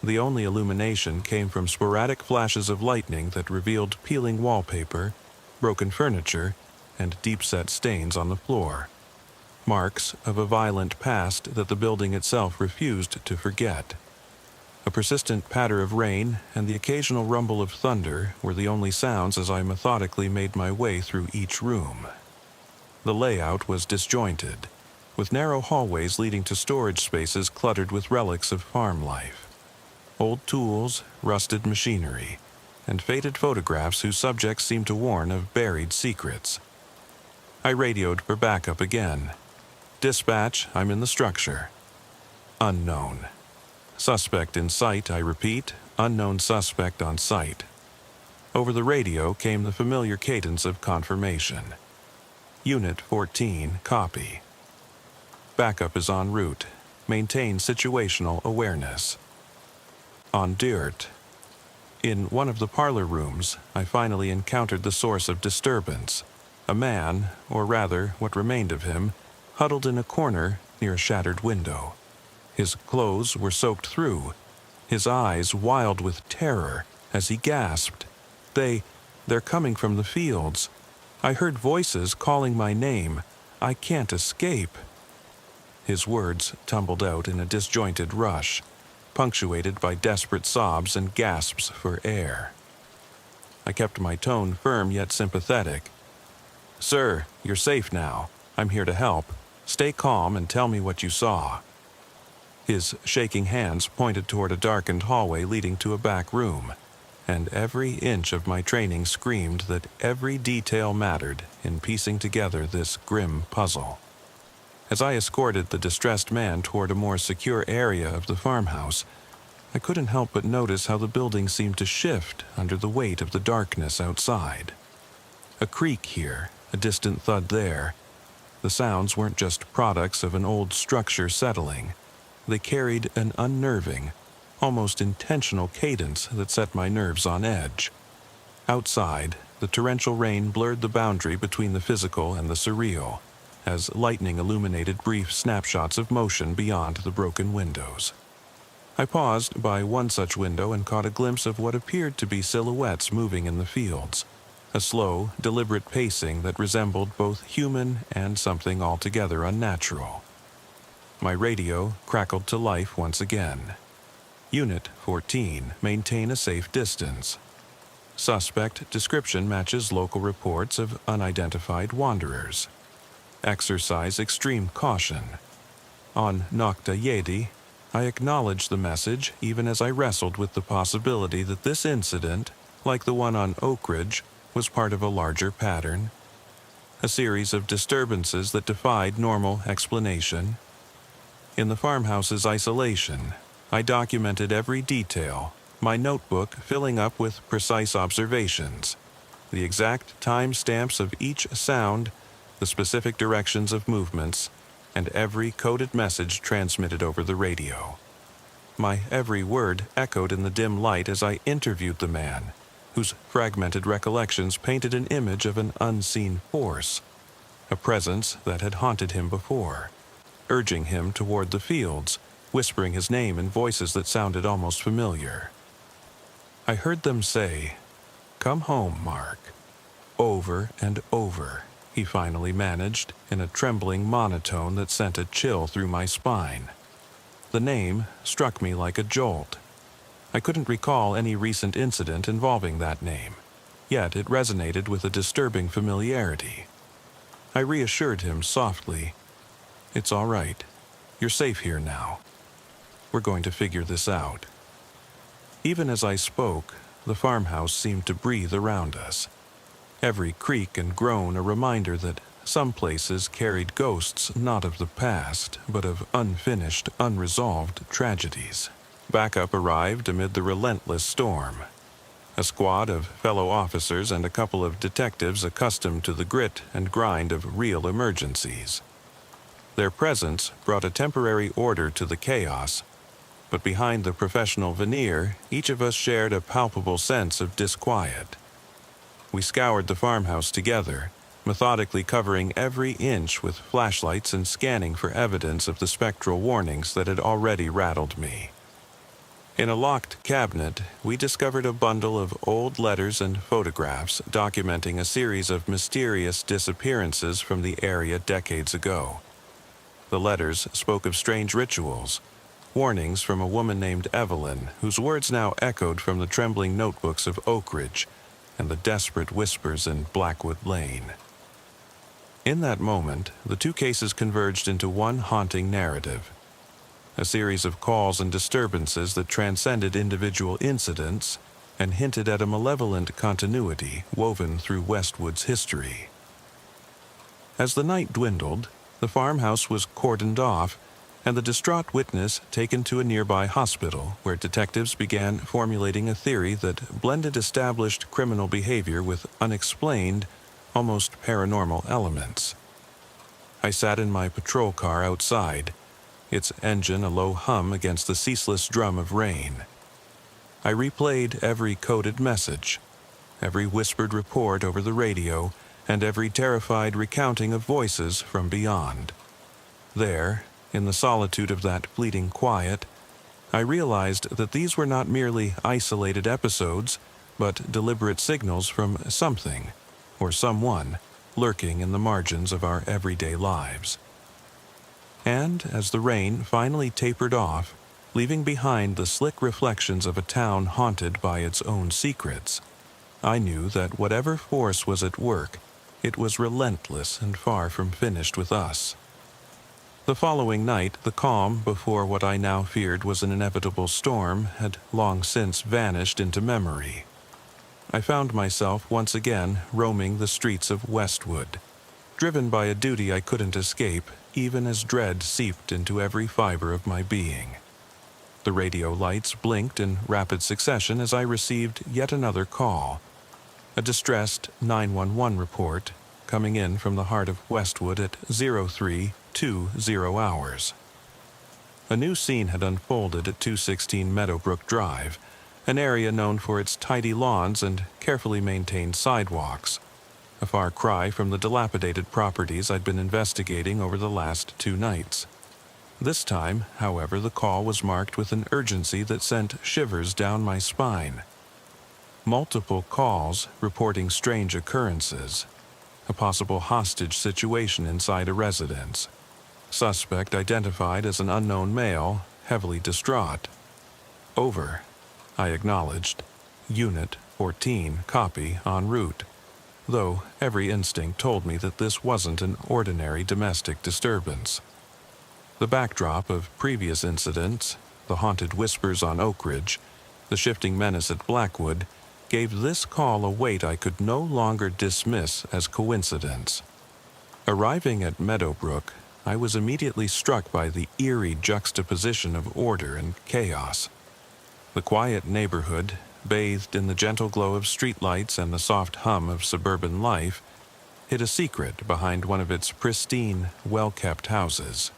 The only illumination came from sporadic flashes of lightning that revealed peeling wallpaper, broken furniture, and deep-set stains on the floor. Marks of a violent past that the building itself refused to forget. A persistent patter of rain and the occasional rumble of thunder were the only sounds as I methodically made my way through each room. The layout was disjointed, with narrow hallways leading to storage spaces cluttered with relics of farm life. Old tools, rusted machinery, and faded photographs whose subjects seemed to warn of buried secrets. I radioed for backup again. "Dispatch, I'm in the structure." "Unknown. Suspect in sight, I repeat. Unknown suspect on site." Over the radio came the familiar cadence of confirmation. "Unit 14, copy. Backup is en route. Maintain situational awareness." En route. In one of the parlor rooms, I finally encountered the source of disturbance. A man, or rather what remained of him, huddled in a corner near a shattered window. His clothes were soaked through, his eyes wild with terror as he gasped, They're coming from the fields. I heard voices calling my name. I can't escape." His words tumbled out in a disjointed rush, punctuated by desperate sobs and gasps for air. I kept my tone firm yet sympathetic. "Sir, you're safe now. I'm here to help. Stay calm and tell me what you saw." His shaking hands pointed toward a darkened hallway leading to a back room, and every inch of my training screamed that every detail mattered in piecing together this grim puzzle. As I escorted the distressed man toward a more secure area of the farmhouse, I couldn't help but notice how the building seemed to shift under the weight of the darkness outside. A creak here, a distant thud there. The sounds weren't just products of an old structure settling. They carried an unnerving, almost intentional cadence that set my nerves on edge. Outside, the torrential rain blurred the boundary between the physical and the surreal, as lightning illuminated brief snapshots of motion beyond the broken windows. I paused by one such window and caught a glimpse of what appeared to be silhouettes moving in the fields, a slow, deliberate pacing that resembled both human and something altogether unnatural. My radio crackled to life once again. Unit 14, maintain a safe distance. Suspect description matches local reports of unidentified wanderers. Exercise extreme caution. On Nokta Yedi, I acknowledged the message even as I wrestled with the possibility that this incident, like the one on Oak Ridge, was part of a larger pattern. A series of disturbances that defied normal explanation. In the farmhouse's isolation, I documented every detail, my notebook filling up with precise observations, the exact time stamps of each sound, the specific directions of movements, and every coded message transmitted over the radio. My every word echoed in the dim light as I interviewed the man, whose fragmented recollections painted an image of an unseen force, a presence that had haunted him before, urging him toward the fields, whispering his name in voices that sounded almost familiar. I heard them say, "Come home, Mark," over and over. He finally managed, in a trembling monotone that sent a chill through my spine. The name struck me like a jolt. I couldn't recall any recent incident involving that name, yet it resonated with a disturbing familiarity. I reassured him softly, "It's all right. You're safe here now. We're going to figure this out." Even as I spoke, the farmhouse seemed to breathe around us. Every creak and groan a reminder that some places carried ghosts not of the past, but of unfinished, unresolved tragedies. Backup arrived amid the relentless storm. A squad of fellow officers and a couple of detectives accustomed to the grit and grind of real emergencies. Their presence brought a temporary order to the chaos, but behind the professional veneer, each of us shared a palpable sense of disquiet. We scoured the farmhouse together, methodically covering every inch with flashlights and scanning for evidence of the spectral warnings that had already rattled me. In a locked cabinet, we discovered a bundle of old letters and photographs documenting a series of mysterious disappearances from the area decades ago. The letters spoke of strange rituals, warnings from a woman named Evelyn, whose words now echoed from the trembling notebooks of Oak Ridge and the desperate whispers in Blackwood Lane. In that moment, the two cases converged into one haunting narrative, a series of calls and disturbances that transcended individual incidents and hinted at a malevolent continuity woven through Westwood's history. As the night dwindled, the farmhouse was cordoned off and the distraught witness taken to a nearby hospital where detectives began formulating a theory that blended established criminal behavior with unexplained, almost paranormal elements. I sat in my patrol car outside, its engine a low hum against the ceaseless drum of rain. I replayed every coded message, every whispered report over the radio, and every terrified recounting of voices from beyond. There, in the solitude of that fleeting quiet, I realized that these were not merely isolated episodes, but deliberate signals from something, or someone, lurking in the margins of our everyday lives. And as the rain finally tapered off, leaving behind the slick reflections of a town haunted by its own secrets, I knew that whatever force was at work, it was relentless and far from finished with us. The following night, the calm before what I now feared was an inevitable storm had long since vanished into memory. I found myself once again roaming the streets of Westwood, driven by a duty I couldn't escape, even as dread seeped into every fiber of my being. The radio lights blinked in rapid succession as I received yet another call, a distressed 911 report coming in from the heart of Westwood at 0320 hours. A new scene had unfolded at 216 Meadowbrook Drive, an area known for its tidy lawns and carefully maintained sidewalks, a far cry from the dilapidated properties I'd been investigating over the last 2 nights. This time, however, the call was marked with an urgency that sent shivers down my spine. Multiple calls reporting strange occurrences, a possible hostage situation inside a residence, suspect identified as an unknown male, heavily distraught. Over, I acknowledged. Unit 14, copy, en route, though every instinct told me that this wasn't an ordinary domestic disturbance. The backdrop of previous incidents, the haunted whispers on Oak Ridge, the shifting menace at Blackwood, gave this call a weight I could no longer dismiss as coincidence. Arriving at Meadowbrook, I was immediately struck by the eerie juxtaposition of order and chaos. The quiet neighborhood, bathed in the gentle glow of streetlights and the soft hum of suburban life, hid a secret behind one of its pristine, well-kept houses.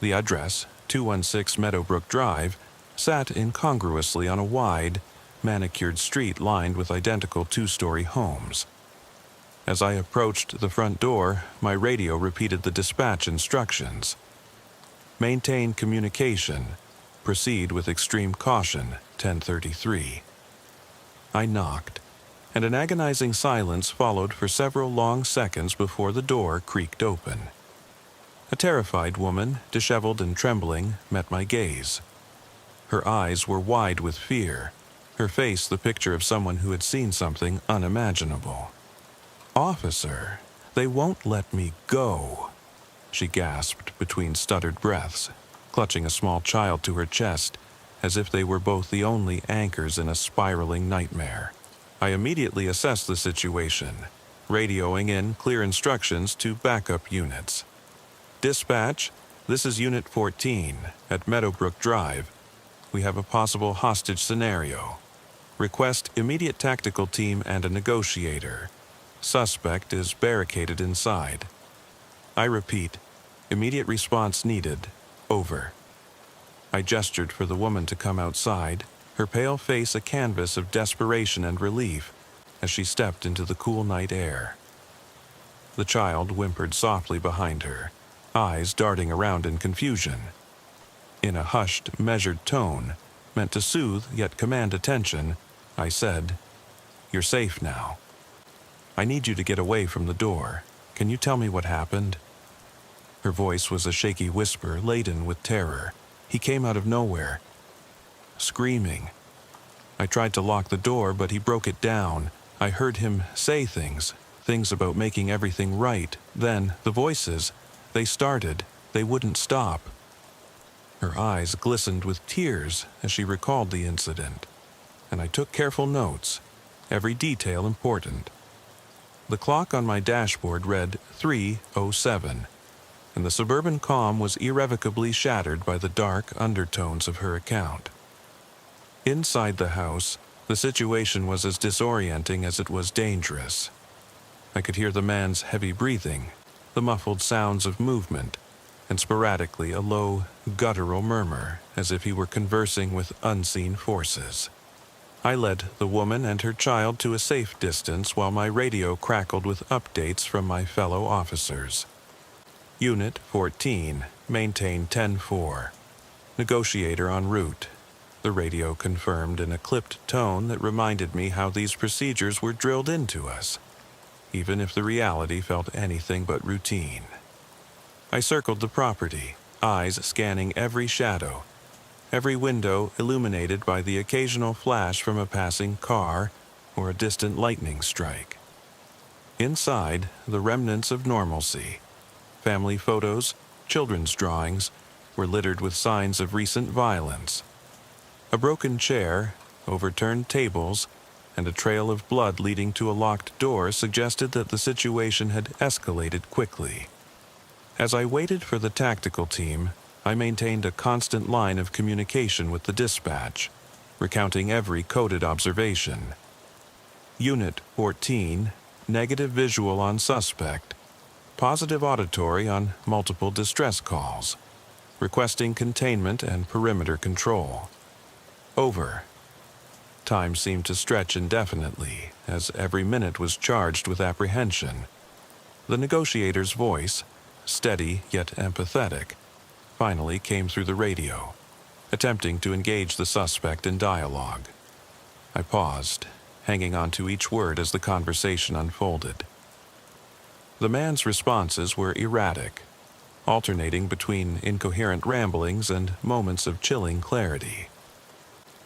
The address, 216 Meadowbrook Drive, sat incongruously on a wide, manicured street lined with identical 2-story homes. As I approached the front door, my radio repeated the dispatch instructions. Maintain communication. Proceed with extreme caution, 10:33. I knocked, and an agonizing silence followed for several long seconds before the door creaked open. A terrified woman, disheveled and trembling, met my gaze. Her eyes were wide with fear, her face the picture of someone who had seen something unimaginable. "Officer, they won't let me go," she gasped between stuttered breaths, clutching a small child to her chest, as if they were both the only anchors in a spiraling nightmare. I immediately assessed the situation, radioing in clear instructions to backup units. "Dispatch, this is Unit 14 at Meadowbrook Drive. We have a possible hostage scenario. Request immediate tactical team and a negotiator. Suspect is barricaded inside." I repeat, immediate response needed. Over. I gestured for the woman to come outside, her pale face a canvas of desperation and relief as she stepped into the cool night air. The child whimpered softly behind her, eyes darting around in confusion. In a hushed, measured tone, meant to soothe yet command attention, I said, "You're safe now. I need you to get away from the door. Can you tell me what happened?" Her voice was a shaky whisper laden with terror. He came out of nowhere, screaming. I tried to lock the door, but he broke it down. I heard him say things about making everything right. Then, the voices, they started. They wouldn't stop. Her eyes glistened with tears as she recalled the incident, and I took careful notes, every detail important. The clock on my dashboard read 3:07, and the suburban calm was irrevocably shattered by the dark undertones of her account. Inside the house, the situation was as disorienting as it was dangerous. I could hear the man's heavy breathing, the muffled sounds of movement, and sporadically a low, guttural murmur, as if he were conversing with unseen forces. I led the woman and her child to a safe distance while my radio crackled with updates from my fellow officers. Unit 14, maintain 10-4. Negotiator en route. The radio confirmed in a clipped tone that reminded me how these procedures were drilled into us, even if the reality felt anything but routine. I circled the property, eyes scanning every shadow, every window illuminated by the occasional flash from a passing car or a distant lightning strike. Inside, the remnants of normalcy. Family photos, children's drawings were littered with signs of recent violence. A broken chair, overturned tables, and a trail of blood leading to a locked door suggested that the situation had escalated quickly. As I waited for the tactical team, I maintained a constant line of communication with the dispatch, recounting every coded observation. Unit 14, negative visual on suspect, positive auditory on multiple distress calls, requesting containment and perimeter control. Over. Time seemed to stretch indefinitely, as every minute was charged with apprehension. The negotiator's voice, steady yet empathetic, finally came through the radio, attempting to engage the suspect in dialogue. I paused, hanging on to each word as the conversation unfolded. The man's responses were erratic, alternating between incoherent ramblings and moments of chilling clarity.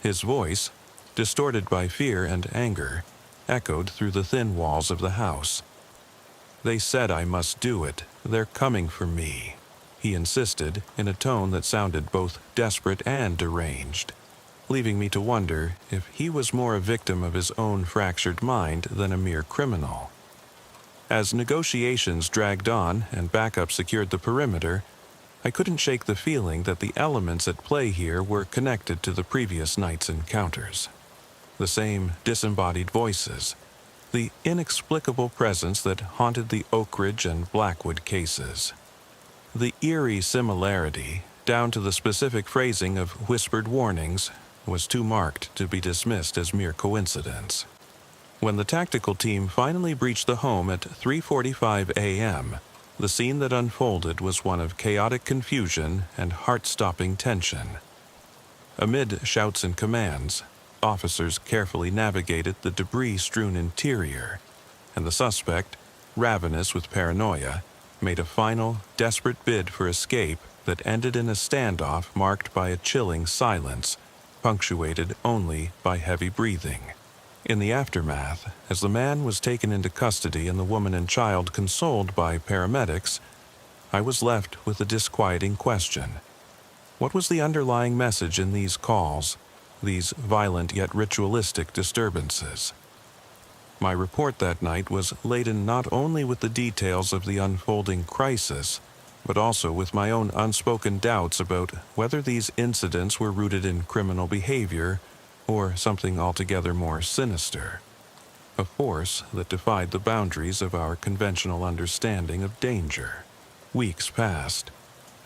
His voice, distorted by fear and anger, echoed through the thin walls of the house. "They said I must do it. They're coming for me," he insisted in a tone that sounded both desperate and deranged, leaving me to wonder if he was more a victim of his own fractured mind than a mere criminal. As negotiations dragged on and backup secured the perimeter, I couldn't shake the feeling that the elements at play here were connected to the previous night's encounters. The same disembodied voices, the inexplicable presence that haunted the Oak Ridge and Blackwood cases. The eerie similarity, down to the specific phrasing of whispered warnings, was too marked to be dismissed as mere coincidence. When the tactical team finally breached the home at 3:45 a.m., the scene that unfolded was one of chaotic confusion and heart-stopping tension. Amid shouts and commands, officers carefully navigated the debris-strewn interior, and the suspect, ravenous with paranoia, made a final, desperate bid for escape that ended in a standoff marked by a chilling silence, punctuated only by heavy breathing. In the aftermath, as the man was taken into custody and the woman and child consoled by paramedics, I was left with a disquieting question. What was the underlying message in these calls, these violent yet ritualistic disturbances? My report that night was laden not only with the details of the unfolding crisis, but also with my own unspoken doubts about whether these incidents were rooted in criminal behavior or something altogether more sinister, a force that defied the boundaries of our conventional understanding of danger. Weeks passed,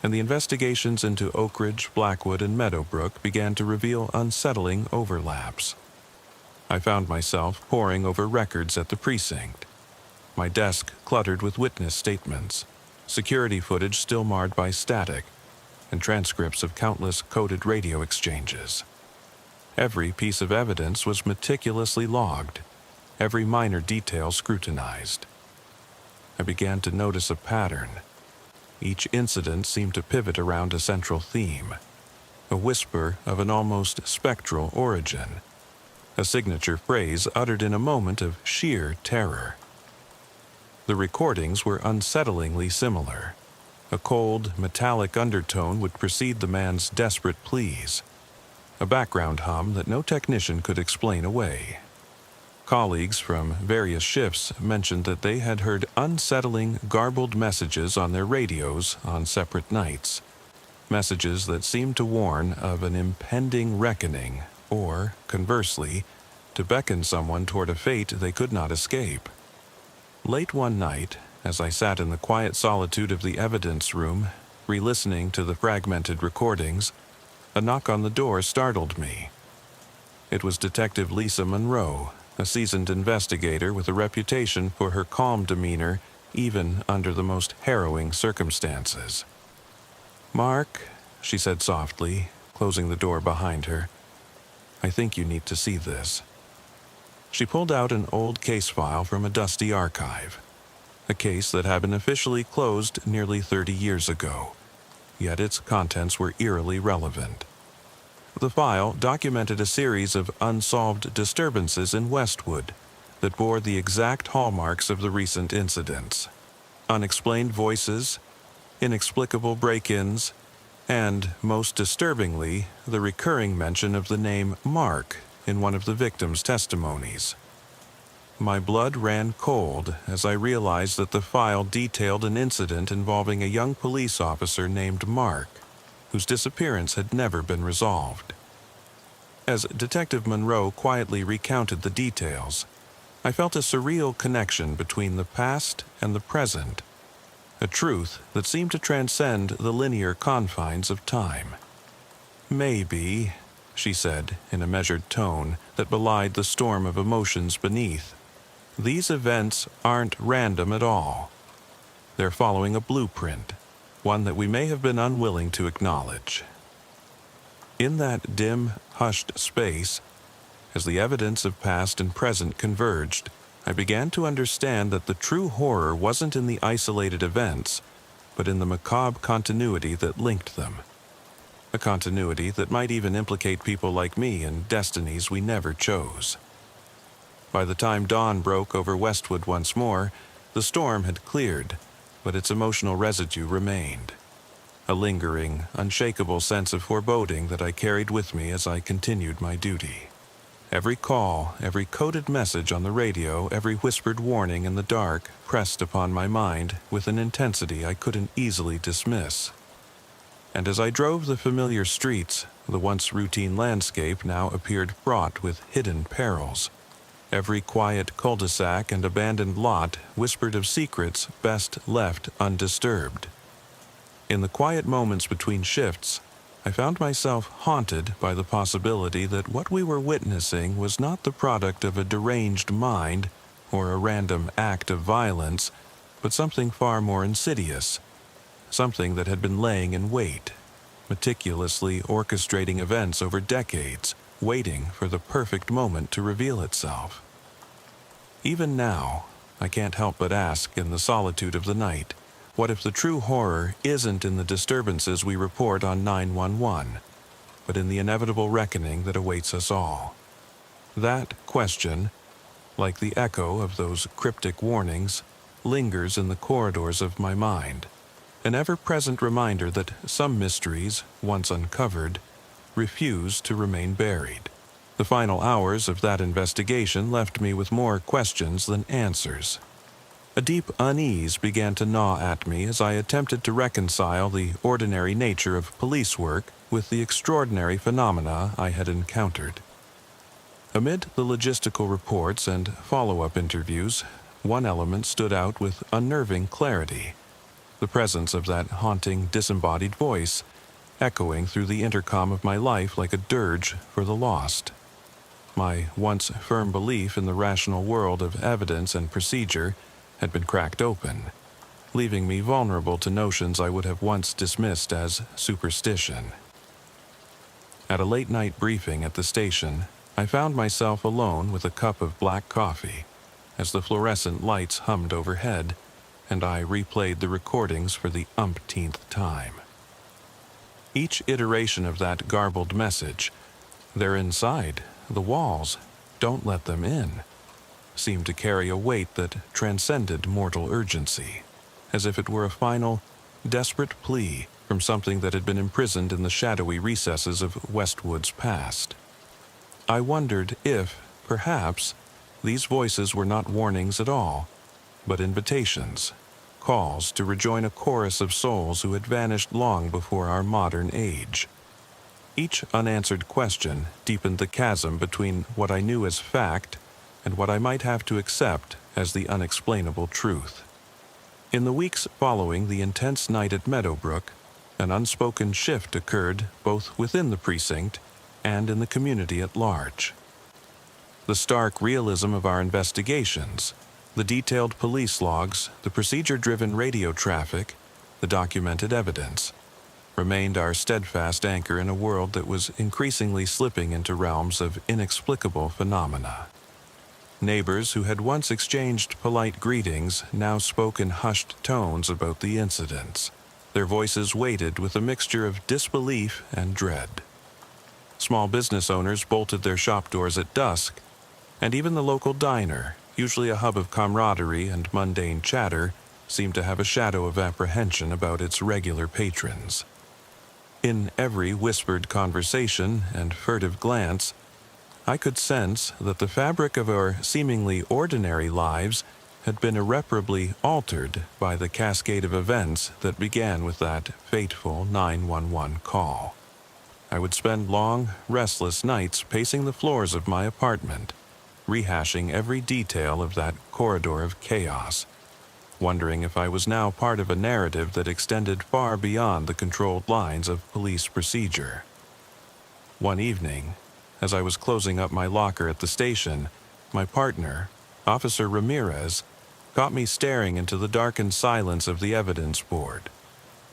and the investigations into Oak Ridge, Blackwood, and Meadowbrook began to reveal unsettling overlaps. I found myself poring over records at the precinct, my desk cluttered with witness statements, security footage still marred by static, and transcripts of countless coded radio exchanges. Every piece of evidence was meticulously logged, every minor detail scrutinized. I began to notice a pattern. Each incident seemed to pivot around a central theme, a whisper of an almost spectral origin, a signature phrase uttered in a moment of sheer terror. The recordings were unsettlingly similar. A cold, metallic undertone would precede the man's desperate pleas, a background hum that no technician could explain away. Colleagues from various shifts mentioned that they had heard unsettling, garbled messages on their radios on separate nights, messages that seemed to warn of an impending reckoning or, conversely, to beckon someone toward a fate they could not escape. Late one night, as I sat in the quiet solitude of the evidence room, re-listening to the fragmented recordings, a knock on the door startled me. It was Detective Lisa Monroe, a seasoned investigator with a reputation for her calm demeanor even under the most harrowing circumstances. "Mark," she said softly, closing the door behind her, "I think you need to see this." She pulled out an old case file from a dusty archive, a case that had been officially closed nearly 30 years ago, yet its contents were eerily relevant. The file documented a series of unsolved disturbances in Westwood that bore the exact hallmarks of the recent incidents. Unexplained voices, inexplicable break-ins, and, most disturbingly, the recurring mention of the name Mark in one of the victims' testimonies. My blood ran cold as I realized that the file detailed an incident involving a young police officer named Mark, whose disappearance had never been resolved. As Detective Monroe quietly recounted the details, I felt a surreal connection between the past and the present, a truth that seemed to transcend the linear confines of time. "Maybe," she said in a measured tone that belied the storm of emotions beneath, "these events aren't random at all. They're following a blueprint, one that we may have been unwilling to acknowledge." In that dim, hushed space, as the evidence of past and present converged, I began to understand that the true horror wasn't in the isolated events, but in the macabre continuity that linked them. A continuity that might even implicate people like me in destinies we never chose. By the time dawn broke over Westwood once more, the storm had cleared, but its emotional residue remained. A lingering, unshakable sense of foreboding that I carried with me as I continued my duty. Every call, every coded message on the radio, every whispered warning in the dark pressed upon my mind with an intensity I couldn't easily dismiss. And as I drove the familiar streets, the once routine landscape now appeared fraught with hidden perils. Every quiet cul-de-sac and abandoned lot whispered of secrets best left undisturbed. In the quiet moments between shifts, I found myself haunted by the possibility that what we were witnessing was not the product of a deranged mind or a random act of violence, but something far more insidious, something that had been laying in wait, meticulously orchestrating events over decades, waiting for the perfect moment to reveal itself. Even now, I can't help but ask in the solitude of the night, what if the true horror isn't in the disturbances we report on 911, but in the inevitable reckoning that awaits us all? That question, like the echo of those cryptic warnings, lingers in the corridors of my mind, an ever-present reminder that some mysteries, once uncovered, refuse to remain buried. The final hours of that investigation left me with more questions than answers. A deep unease began to gnaw at me as I attempted to reconcile the ordinary nature of police work with the extraordinary phenomena I had encountered. Amid the logistical reports and follow-up interviews, one element stood out with unnerving clarity: the presence of that haunting, disembodied voice, echoing through the intercom of my life like a dirge for the lost. My once firm belief in the rational world of evidence and procedure had been cracked open, leaving me vulnerable to notions I would have once dismissed as superstition. At a late-night briefing at the station, I found myself alone with a cup of black coffee, as the fluorescent lights hummed overhead, and I replayed the recordings for the umpteenth time. Each iteration of that garbled message, "They're inside, the walls, don't let them in," seemed to carry a weight that transcended mortal urgency, as if it were a final, desperate plea from something that had been imprisoned in the shadowy recesses of Westwood's past. I wondered if, perhaps, these voices were not warnings at all, but invitations, calls to rejoin a chorus of souls who had vanished long before our modern age. Each unanswered question deepened the chasm between what I knew as fact and what I might have to accept as the unexplainable truth. In the weeks following the intense night at Meadowbrook, an unspoken shift occurred both within the precinct and in the community at large. The stark realism of our investigations, the detailed police logs, the procedure-driven radio traffic, the documented evidence, remained our steadfast anchor in a world that was increasingly slipping into realms of inexplicable phenomena. Neighbors who had once exchanged polite greetings now spoke in hushed tones about the incidents, their voices weighted with a mixture of disbelief and dread. Small business owners bolted their shop doors at dusk, and even the local diner, usually a hub of camaraderie and mundane chatter, seemed to have a shadow of apprehension about its regular patrons. In every whispered conversation and furtive glance, I could sense that the fabric of our seemingly ordinary lives had been irreparably altered by the cascade of events that began with that fateful 911 call. I would spend long, restless nights pacing the floors of my apartment, rehashing every detail of that corridor of chaos, wondering if I was now part of a narrative that extended far beyond the controlled lines of police procedure. One evening, as I was closing up my locker at the station, my partner, Officer Ramirez, caught me staring into the darkened silence of the evidence board,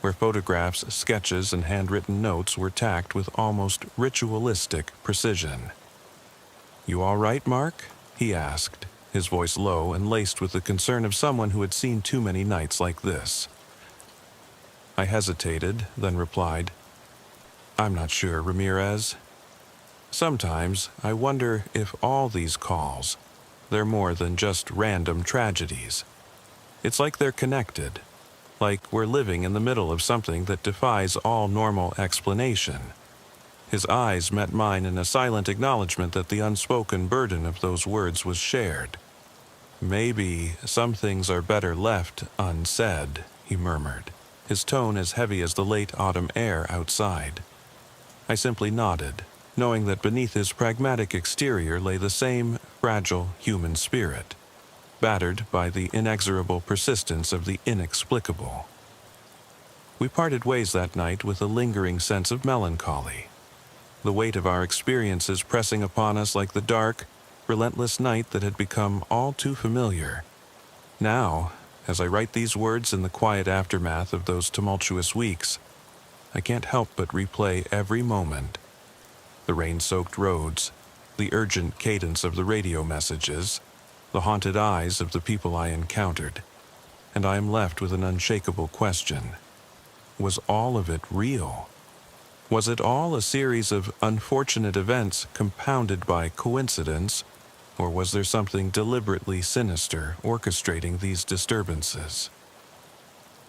where photographs, sketches, and handwritten notes were tacked with almost ritualistic precision. "You all right, Mark?" he asked, his voice low and laced with the concern of someone who had seen too many nights like this. I hesitated, then replied, "I'm not sure, Ramirez. Sometimes I wonder if all these calls, they're more than just random tragedies. It's like they're connected, like we're living in the middle of something that defies all normal explanation." His eyes met mine in a silent acknowledgement that the unspoken burden of those words was shared. "Maybe some things are better left unsaid," he murmured, his tone as heavy as the late autumn air outside. I simply nodded, knowing that beneath his pragmatic exterior lay the same fragile human spirit, battered by the inexorable persistence of the inexplicable. We parted ways that night with a lingering sense of melancholy, the weight of our experiences pressing upon us like the dark, relentless night that had become all too familiar. Now, as I write these words in the quiet aftermath of those tumultuous weeks, I can't help but replay every moment. The rain-soaked roads, the urgent cadence of the radio messages, the haunted eyes of the people I encountered, and I am left with an unshakable question. Was all of it real? Was it all a series of unfortunate events compounded by coincidence, or was there something deliberately sinister orchestrating these disturbances?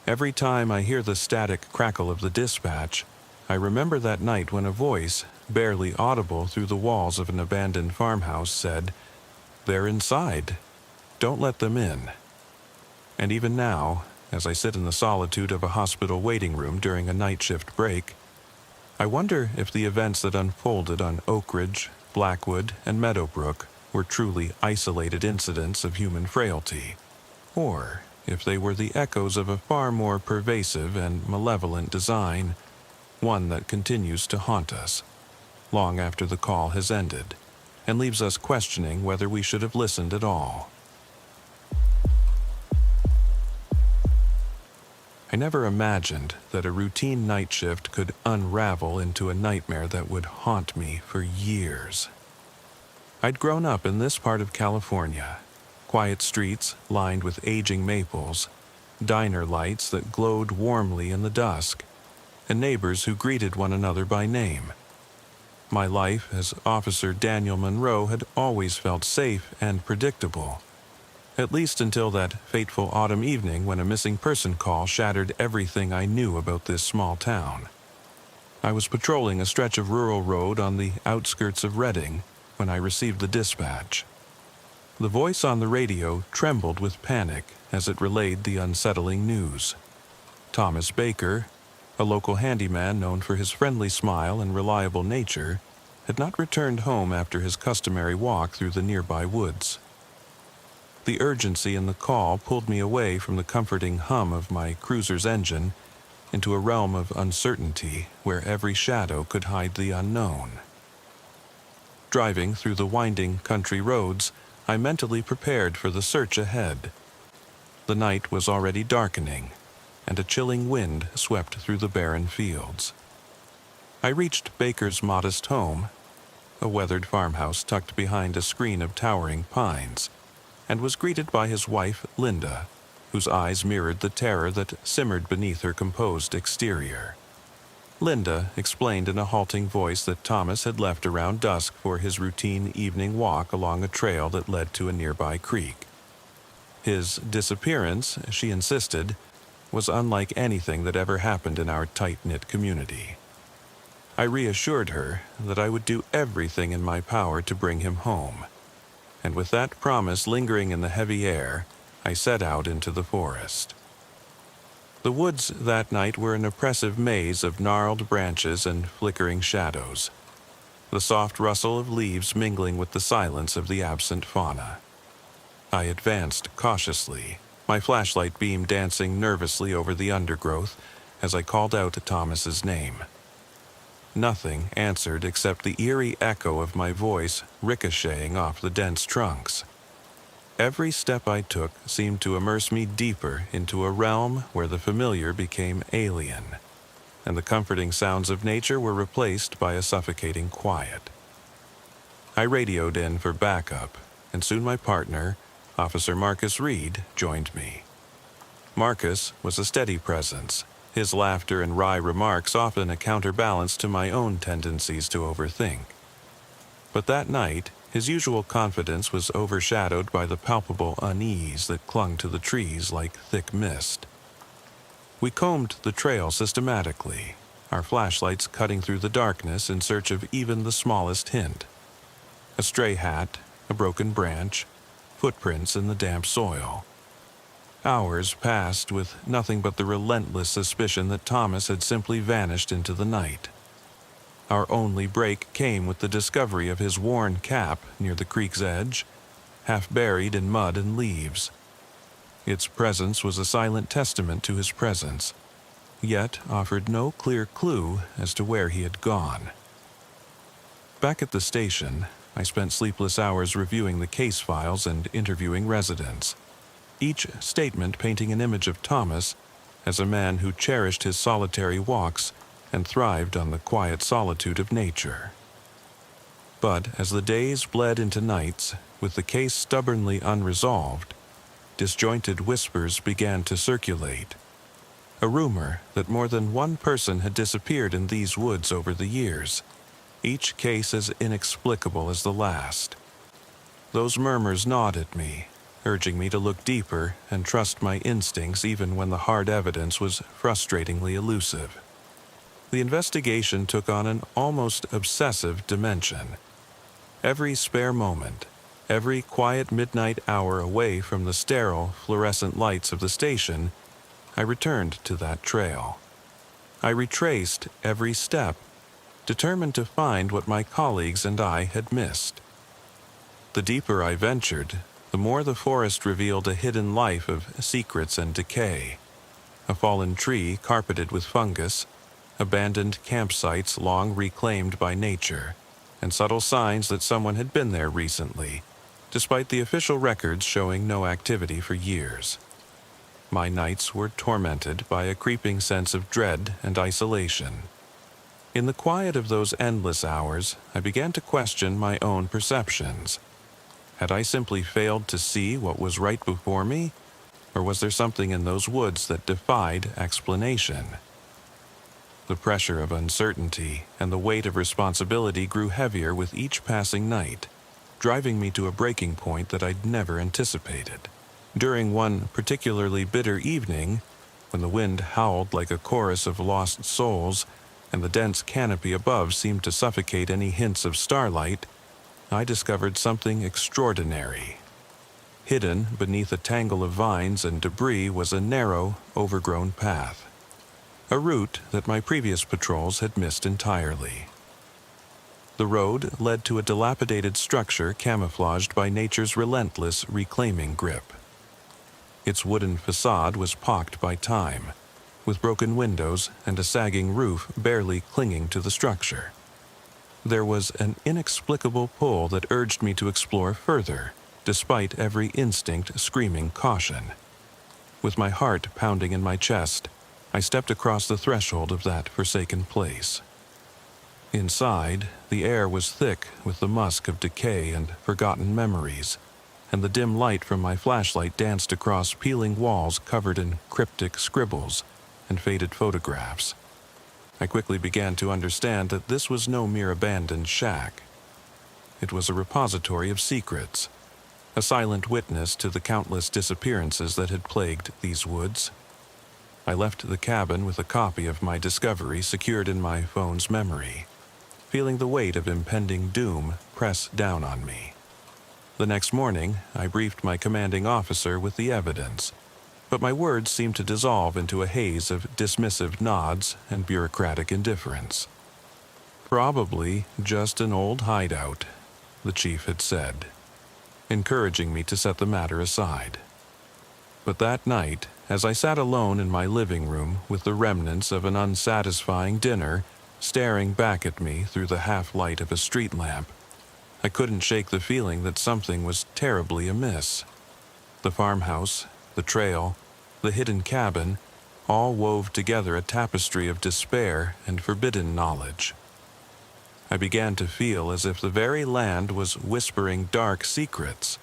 Every time I hear the static crackle of the dispatch, I remember that night when a voice, barely audible through the walls of an abandoned farmhouse, said, "They're inside. Don't let them in." And even now, as I sit in the solitude of a hospital waiting room during a night shift break, I wonder if the events that unfolded on Oak Ridge, Blackwood, and Meadowbrook were truly isolated incidents of human frailty, or if they were the echoes of a far more pervasive and malevolent design, one that continues to haunt us long after the call has ended, and leaves us questioning whether we should have listened at all. I never imagined that a routine night shift could unravel into a nightmare that would haunt me for years. I'd grown up in this part of California, quiet streets lined with aging maples, diner lights that glowed warmly in the dusk, and neighbors who greeted one another by name. My life as Officer Daniel Monroe had always felt safe and predictable, at least until that fateful autumn evening when a missing person call shattered everything I knew about this small town. I was patrolling a stretch of rural road on the outskirts of Redding when I received the dispatch. The voice on the radio trembled with panic as it relayed the unsettling news. Thomas Baker, a local handyman known for his friendly smile and reliable nature, had not returned home after his customary walk through the nearby woods. The urgency in the call pulled me away from the comforting hum of my cruiser's engine into a realm of uncertainty where every shadow could hide the unknown. Driving through the winding country roads, I mentally prepared for the search ahead. The night was already darkening, and a chilling wind swept through the barren fields. I reached Baker's modest home, a weathered farmhouse tucked behind a screen of towering pines, and was greeted by his wife, Linda, whose eyes mirrored the terror that simmered beneath her composed exterior. Linda explained in a halting voice that Thomas had left around dusk for his routine evening walk along a trail that led to a nearby creek. His disappearance, she insisted, was unlike anything that ever happened in our tight-knit community. I reassured her that I would do everything in my power to bring him home, and with that promise lingering in the heavy air, I set out into the forest. The woods that night were an oppressive maze of gnarled branches and flickering shadows, the soft rustle of leaves mingling with the silence of the absent fauna. I advanced cautiously, my flashlight beam dancing nervously over the undergrowth as I called out Thomas's name. Nothing answered except the eerie echo of my voice ricocheting off the dense trunks. Every step I took seemed to immerse me deeper into a realm where the familiar became alien, and the comforting sounds of nature were replaced by a suffocating quiet. I radioed in for backup, and soon my partner, Officer Marcus Reed, joined me. Marcus was a steady presence, his laughter and wry remarks often a counterbalance to my own tendencies to overthink. But that night, his usual confidence was overshadowed by the palpable unease that clung to the trees like thick mist. We combed the trail systematically, our flashlights cutting through the darkness in search of even the smallest hint. A stray hat, a broken branch, footprints in the damp soil. Hours passed with nothing but the relentless suspicion that Thomas had simply vanished into the night. Our only break came with the discovery of his worn cap near the creek's edge, half buried in mud and leaves. Its presence was a silent testament to his presence, yet offered no clear clue as to where he had gone. Back at the station, I spent sleepless hours reviewing the case files and interviewing residents, each statement painting an image of Thomas as a man who cherished his solitary walks and thrived on the quiet solitude of nature. But as the days bled into nights, with the case stubbornly unresolved, disjointed whispers began to circulate. A rumor that more than one person had disappeared in these woods over the years, each case as inexplicable as the last. Those murmurs gnawed at me, urging me to look deeper and trust my instincts even when the hard evidence was frustratingly elusive. The investigation took on an almost obsessive dimension. Every spare moment, every quiet midnight hour away from the sterile, fluorescent lights of the station, I returned to that trail. I retraced every step, determined to find what my colleagues and I had missed. The deeper I ventured, the more the forest revealed a hidden life of secrets and decay. A fallen tree carpeted with fungus, abandoned campsites long reclaimed by nature, and subtle signs that someone had been there recently, despite the official records showing no activity for years. My nights were tormented by a creeping sense of dread and isolation. In the quiet of those endless hours, I began to question my own perceptions. Had I simply failed to see what was right before me, or was there something in those woods that defied explanation? The pressure of uncertainty and the weight of responsibility grew heavier with each passing night, driving me to a breaking point that I'd never anticipated. During one particularly bitter evening, when the wind howled like a chorus of lost souls and the dense canopy above seemed to suffocate any hints of starlight, I discovered something extraordinary. Hidden beneath a tangle of vines and debris was a narrow, overgrown path, a route that my previous patrols had missed entirely. The road led to a dilapidated structure camouflaged by nature's relentless reclaiming grip. Its wooden facade was pocked by time, with broken windows and a sagging roof barely clinging to the structure. There was an inexplicable pull that urged me to explore further, despite every instinct screaming caution. With my heart pounding in my chest, I stepped across the threshold of that forsaken place. Inside, the air was thick with the musk of decay and forgotten memories, and the dim light from my flashlight danced across peeling walls covered in cryptic scribbles and faded photographs. I quickly began to understand that this was no mere abandoned shack. It was a repository of secrets, a silent witness to the countless disappearances that had plagued these woods. I left the cabin with a copy of my discovery secured in my phone's memory, feeling the weight of impending doom press down on me. The next morning, I briefed my commanding officer with the evidence, but my words seemed to dissolve into a haze of dismissive nods and bureaucratic indifference. "Probably just an old hideout," the chief had said, encouraging me to set the matter aside. But that night, as I sat alone in my living room with the remnants of an unsatisfying dinner staring back at me through the half-light of a street lamp, I couldn't shake the feeling that something was terribly amiss. The farmhouse, the trail, the hidden cabin, all wove together a tapestry of despair and forbidden knowledge. I began to feel as if the very land was whispering dark secrets,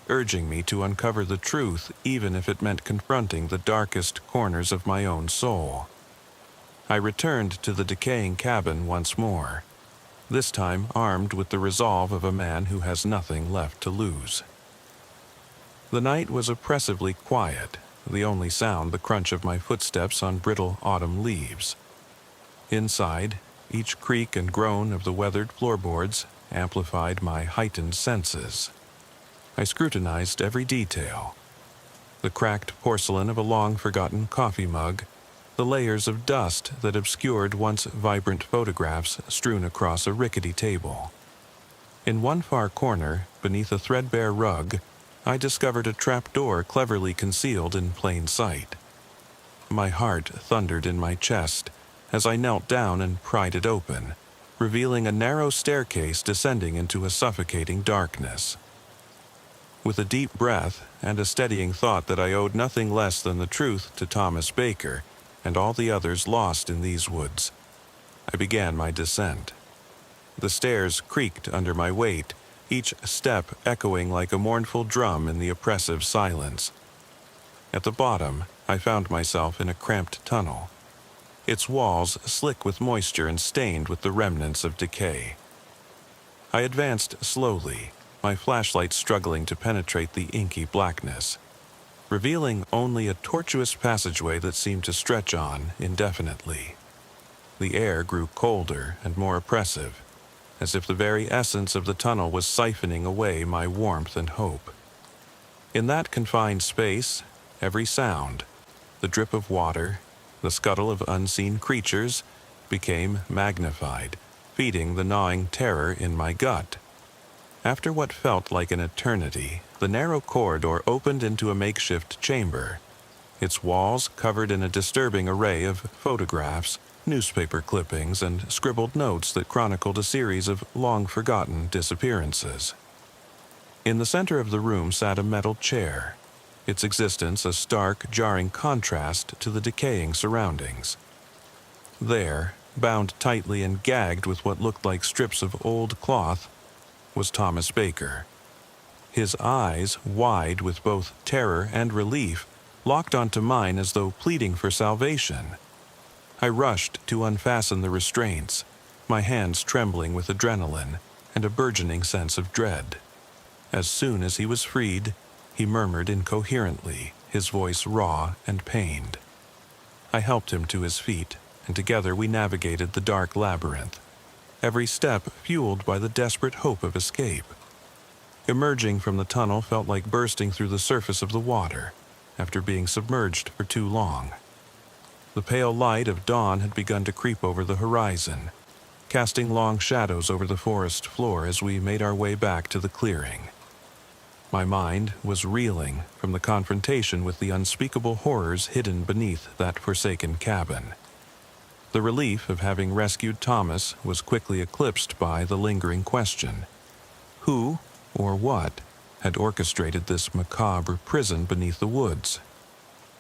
urging me to uncover the truth even if it meant confronting the darkest corners of my own soul. I returned to the decaying cabin once more, this time armed with the resolve of a man who has nothing left to lose. The night was oppressively quiet, the only sound the crunch of my footsteps on brittle autumn leaves. Inside, each creak and groan of the weathered floorboards amplified my heightened senses. I scrutinized every detail: the cracked porcelain of a long-forgotten coffee mug, the layers of dust that obscured once vibrant photographs strewn across a rickety table. In one far corner, beneath a threadbare rug, I discovered a trapdoor cleverly concealed in plain sight. My heart thundered in my chest as I knelt down and pried it open, revealing a narrow staircase descending into a suffocating darkness. With a deep breath and a steadying thought that I owed nothing less than the truth to Thomas Baker and all the others lost in these woods, I began my descent. The stairs creaked under my weight, each step echoing like a mournful drum in the oppressive silence. At the bottom, I found myself in a cramped tunnel, its walls slick with moisture and stained with the remnants of decay. I advanced slowly, my flashlight struggling to penetrate the inky blackness, revealing only a tortuous passageway that seemed to stretch on indefinitely. The air grew colder and more oppressive, as if the very essence of the tunnel was siphoning away my warmth and hope. In that confined space, every sound, the drip of water, the scuttle of unseen creatures, became magnified, feeding the gnawing terror in my gut. After what felt like an eternity, the narrow corridor opened into a makeshift chamber, its walls covered in a disturbing array of photographs, newspaper clippings, and scribbled notes that chronicled a series of long-forgotten disappearances. In the center of the room sat a metal chair, its existence a stark, jarring contrast to the decaying surroundings. There, bound tightly and gagged with what looked like strips of old cloth, was Thomas Baker. His eyes, wide with both terror and relief, locked onto mine as though pleading for salvation. I rushed to unfasten the restraints, my hands trembling with adrenaline and a burgeoning sense of dread. As soon as he was freed, he murmured incoherently, his voice raw and pained. I helped him to his feet, and together we navigated the dark labyrinth, every step fueled by the desperate hope of escape. Emerging from the tunnel felt like bursting through the surface of the water after being submerged for too long. The pale light of dawn had begun to creep over the horizon, casting long shadows over the forest floor as we made our way back to the clearing. My mind was reeling from the confrontation with the unspeakable horrors hidden beneath that forsaken cabin. The relief of having rescued Thomas was quickly eclipsed by the lingering question: who or what had orchestrated this macabre prison beneath the woods?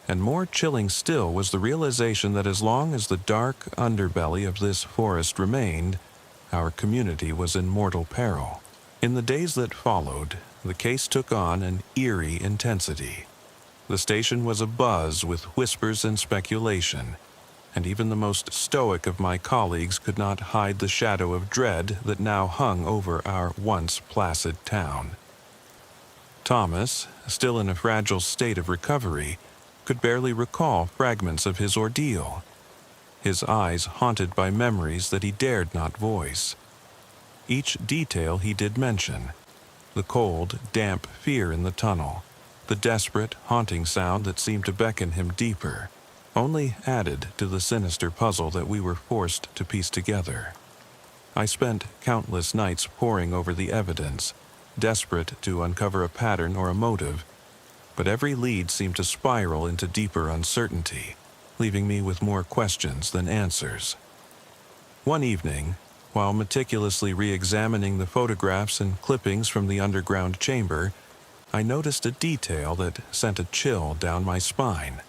And more chilling still was the realization that as long as the dark underbelly of this forest remained, our community was in mortal peril. In the days that followed, the case took on an eerie intensity. The station was abuzz with whispers and speculation, and even the most stoic of my colleagues could not hide the shadow of dread that now hung over our once placid town. Thomas, still in a fragile state of recovery, could barely recall fragments of his ordeal, his eyes haunted by memories that he dared not voice. Each detail he did mention: the cold, damp fear in the tunnel, the desperate, haunting sound that seemed to beckon him deeper, only added to the sinister puzzle that we were forced to piece together. I spent countless nights poring over the evidence, desperate to uncover a pattern or a motive, but every lead seemed to spiral into deeper uncertainty, leaving me with more questions than answers. One evening, while meticulously re-examining the photographs and clippings from the underground chamber, I noticed a detail that sent a chill down my spine.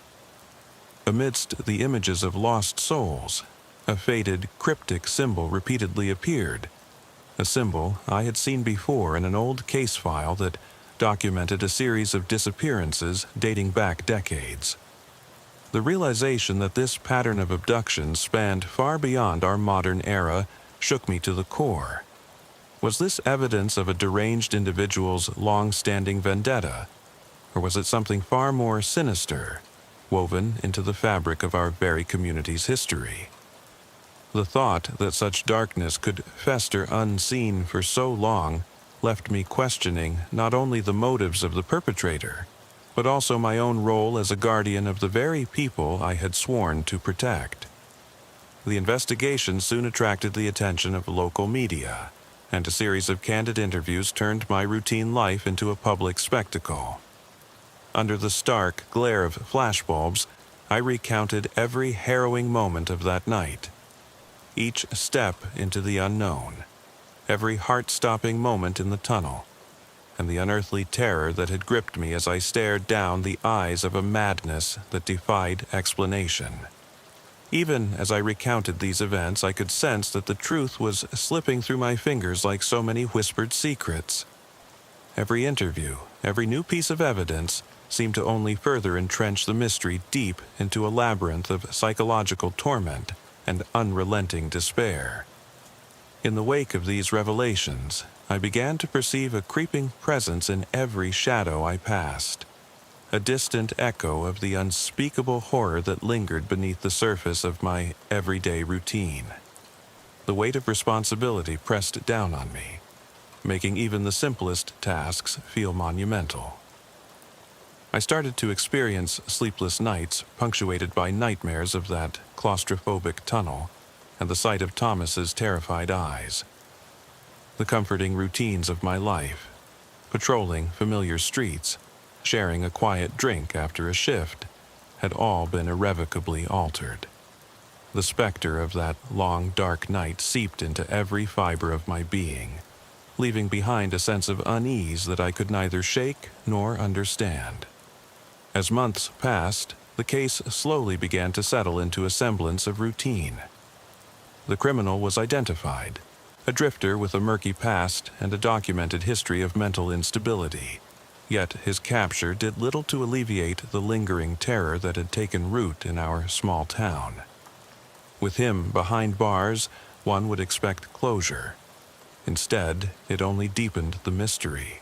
Amidst the images of lost souls, a faded, cryptic symbol repeatedly appeared, a symbol I had seen before in an old case file that documented a series of disappearances dating back decades. The realization that this pattern of abduction spanned far beyond our modern era shook me to the core. Was this evidence of a deranged individual's long-standing vendetta, or was it something far more sinister, woven into the fabric of our very community's history? The thought that such darkness could fester unseen for so long left me questioning not only the motives of the perpetrator, but also my own role as a guardian of the very people I had sworn to protect. The investigation soon attracted the attention of local media, and a series of candid interviews turned my routine life into a public spectacle. Under the stark glare of flashbulbs, I recounted every harrowing moment of that night, each step into the unknown, every heart-stopping moment in the tunnel, and the unearthly terror that had gripped me as I stared down the eyes of a madness that defied explanation. Even as I recounted these events, I could sense that the truth was slipping through my fingers like so many whispered secrets. Every interview, every new piece of evidence, seemed to only further entrench the mystery deep into a labyrinth of psychological torment and unrelenting despair. In the wake of these revelations, I began to perceive a creeping presence in every shadow I passed, a distant echo of the unspeakable horror that lingered beneath the surface of my everyday routine. The weight of responsibility pressed down on me, making even the simplest tasks feel monumental. I started to experience sleepless nights punctuated by nightmares of that claustrophobic tunnel and the sight of Thomas's terrified eyes. The comforting routines of my life, patrolling familiar streets, sharing a quiet drink after a shift, had all been irrevocably altered. The specter of that long, dark night seeped into every fiber of my being, leaving behind a sense of unease that I could neither shake nor understand. As months passed, the case slowly began to settle into a semblance of routine. The criminal was identified, a drifter with a murky past and a documented history of mental instability. Yet his capture did little to alleviate the lingering terror that had taken root in our small town. With him behind bars, one would expect closure. Instead, it only deepened the mystery.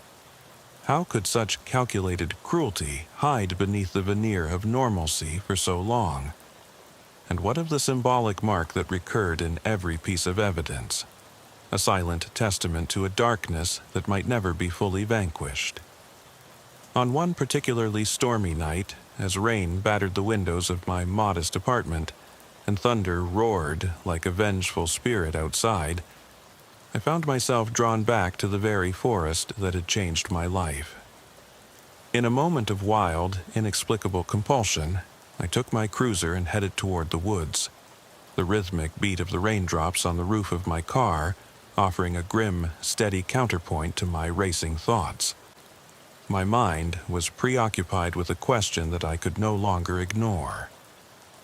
How could such calculated cruelty hide beneath the veneer of normalcy for so long? And what of the symbolic mark that recurred in every piece of evidence? A silent testament to a darkness that might never be fully vanquished. On one particularly stormy night, as rain battered the windows of my modest apartment, and thunder roared like a vengeful spirit outside, I found myself drawn back to the very forest that had changed my life. In a moment of wild, inexplicable compulsion, I took my cruiser and headed toward the woods, the rhythmic beat of the raindrops on the roof of my car offering a grim, steady counterpoint to my racing thoughts. My mind was preoccupied with a question that I could no longer ignore.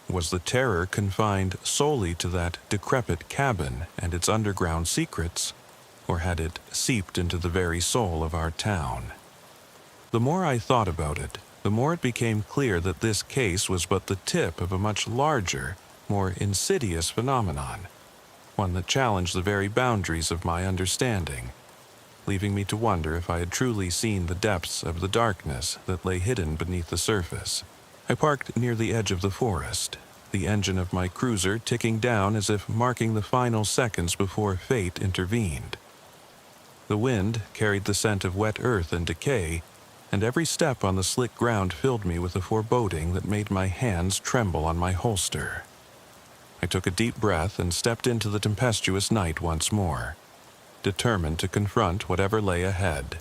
Was the terror confined solely to that decrepit cabin and its underground secrets, or had it seeped into the very soul of our town? The more I thought about it, the more it became clear that this case was but the tip of a much larger, more insidious phenomenon, one that challenged the very boundaries of my understanding. leaving me to wonder if I had truly seen the depths of the darkness that lay hidden beneath the surface. I parked near the edge of the forest, the engine of my cruiser ticking down as if marking the final seconds before fate intervened. The wind carried the scent of wet earth and decay, and every step on the slick ground filled me with a foreboding that made my hands tremble on my holster. I took a deep breath and stepped into the tempestuous night once more, determined to confront whatever lay ahead,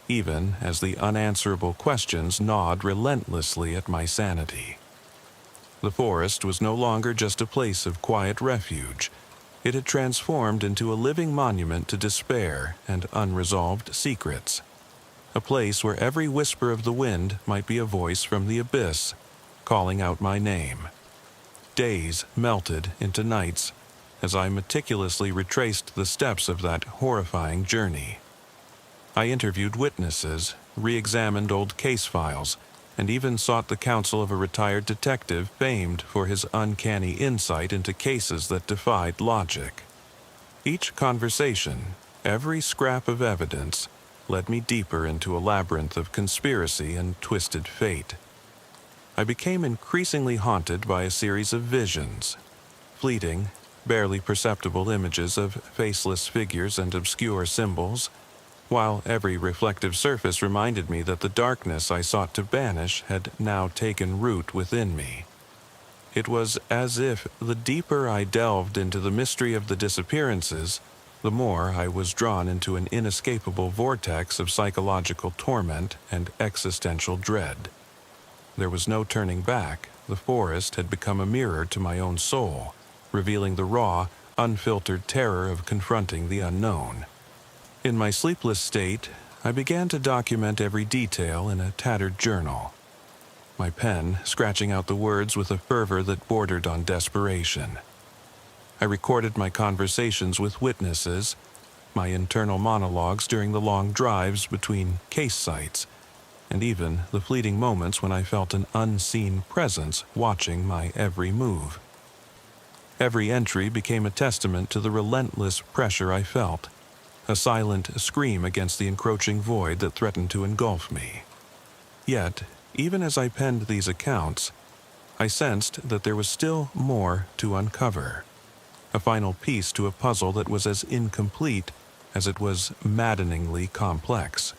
even as the unanswerable questions gnawed relentlessly at my sanity. The forest was no longer just a place of quiet refuge. It had transformed into a living monument to despair and unresolved secrets, a place where every whisper of the wind might be a voice from the abyss, calling out my name. Days melted into nights as I meticulously retraced the steps of that horrifying journey. I interviewed witnesses, re-examined old case files, and even sought the counsel of a retired detective famed for his uncanny insight into cases that defied logic. Each conversation, every scrap of evidence, led me deeper into a labyrinth of conspiracy and twisted fate. I became increasingly haunted by a series of visions, fleeting, barely perceptible images of faceless figures and obscure symbols, while every reflective surface reminded me that the darkness I sought to banish had now taken root within me. It was as if the deeper I delved into the mystery of the disappearances, the more I was drawn into an inescapable vortex of psychological torment and existential dread. There was no turning back. The forest had become a mirror to my own soul, revealing the raw, unfiltered terror of confronting the unknown. In my sleepless state, I began to document every detail in a tattered journal, my pen scratching out the words with a fervor that bordered on desperation. I recorded my conversations with witnesses, my internal monologues during the long drives between case sites, and even the fleeting moments when I felt an unseen presence watching my every move. Every entry became a testament to the relentless pressure I felt, a silent scream against the encroaching void that threatened to engulf me. Yet, even as I penned these accounts, I sensed that there was still more to uncover, a final piece to a puzzle that was as incomplete as it was maddeningly complex.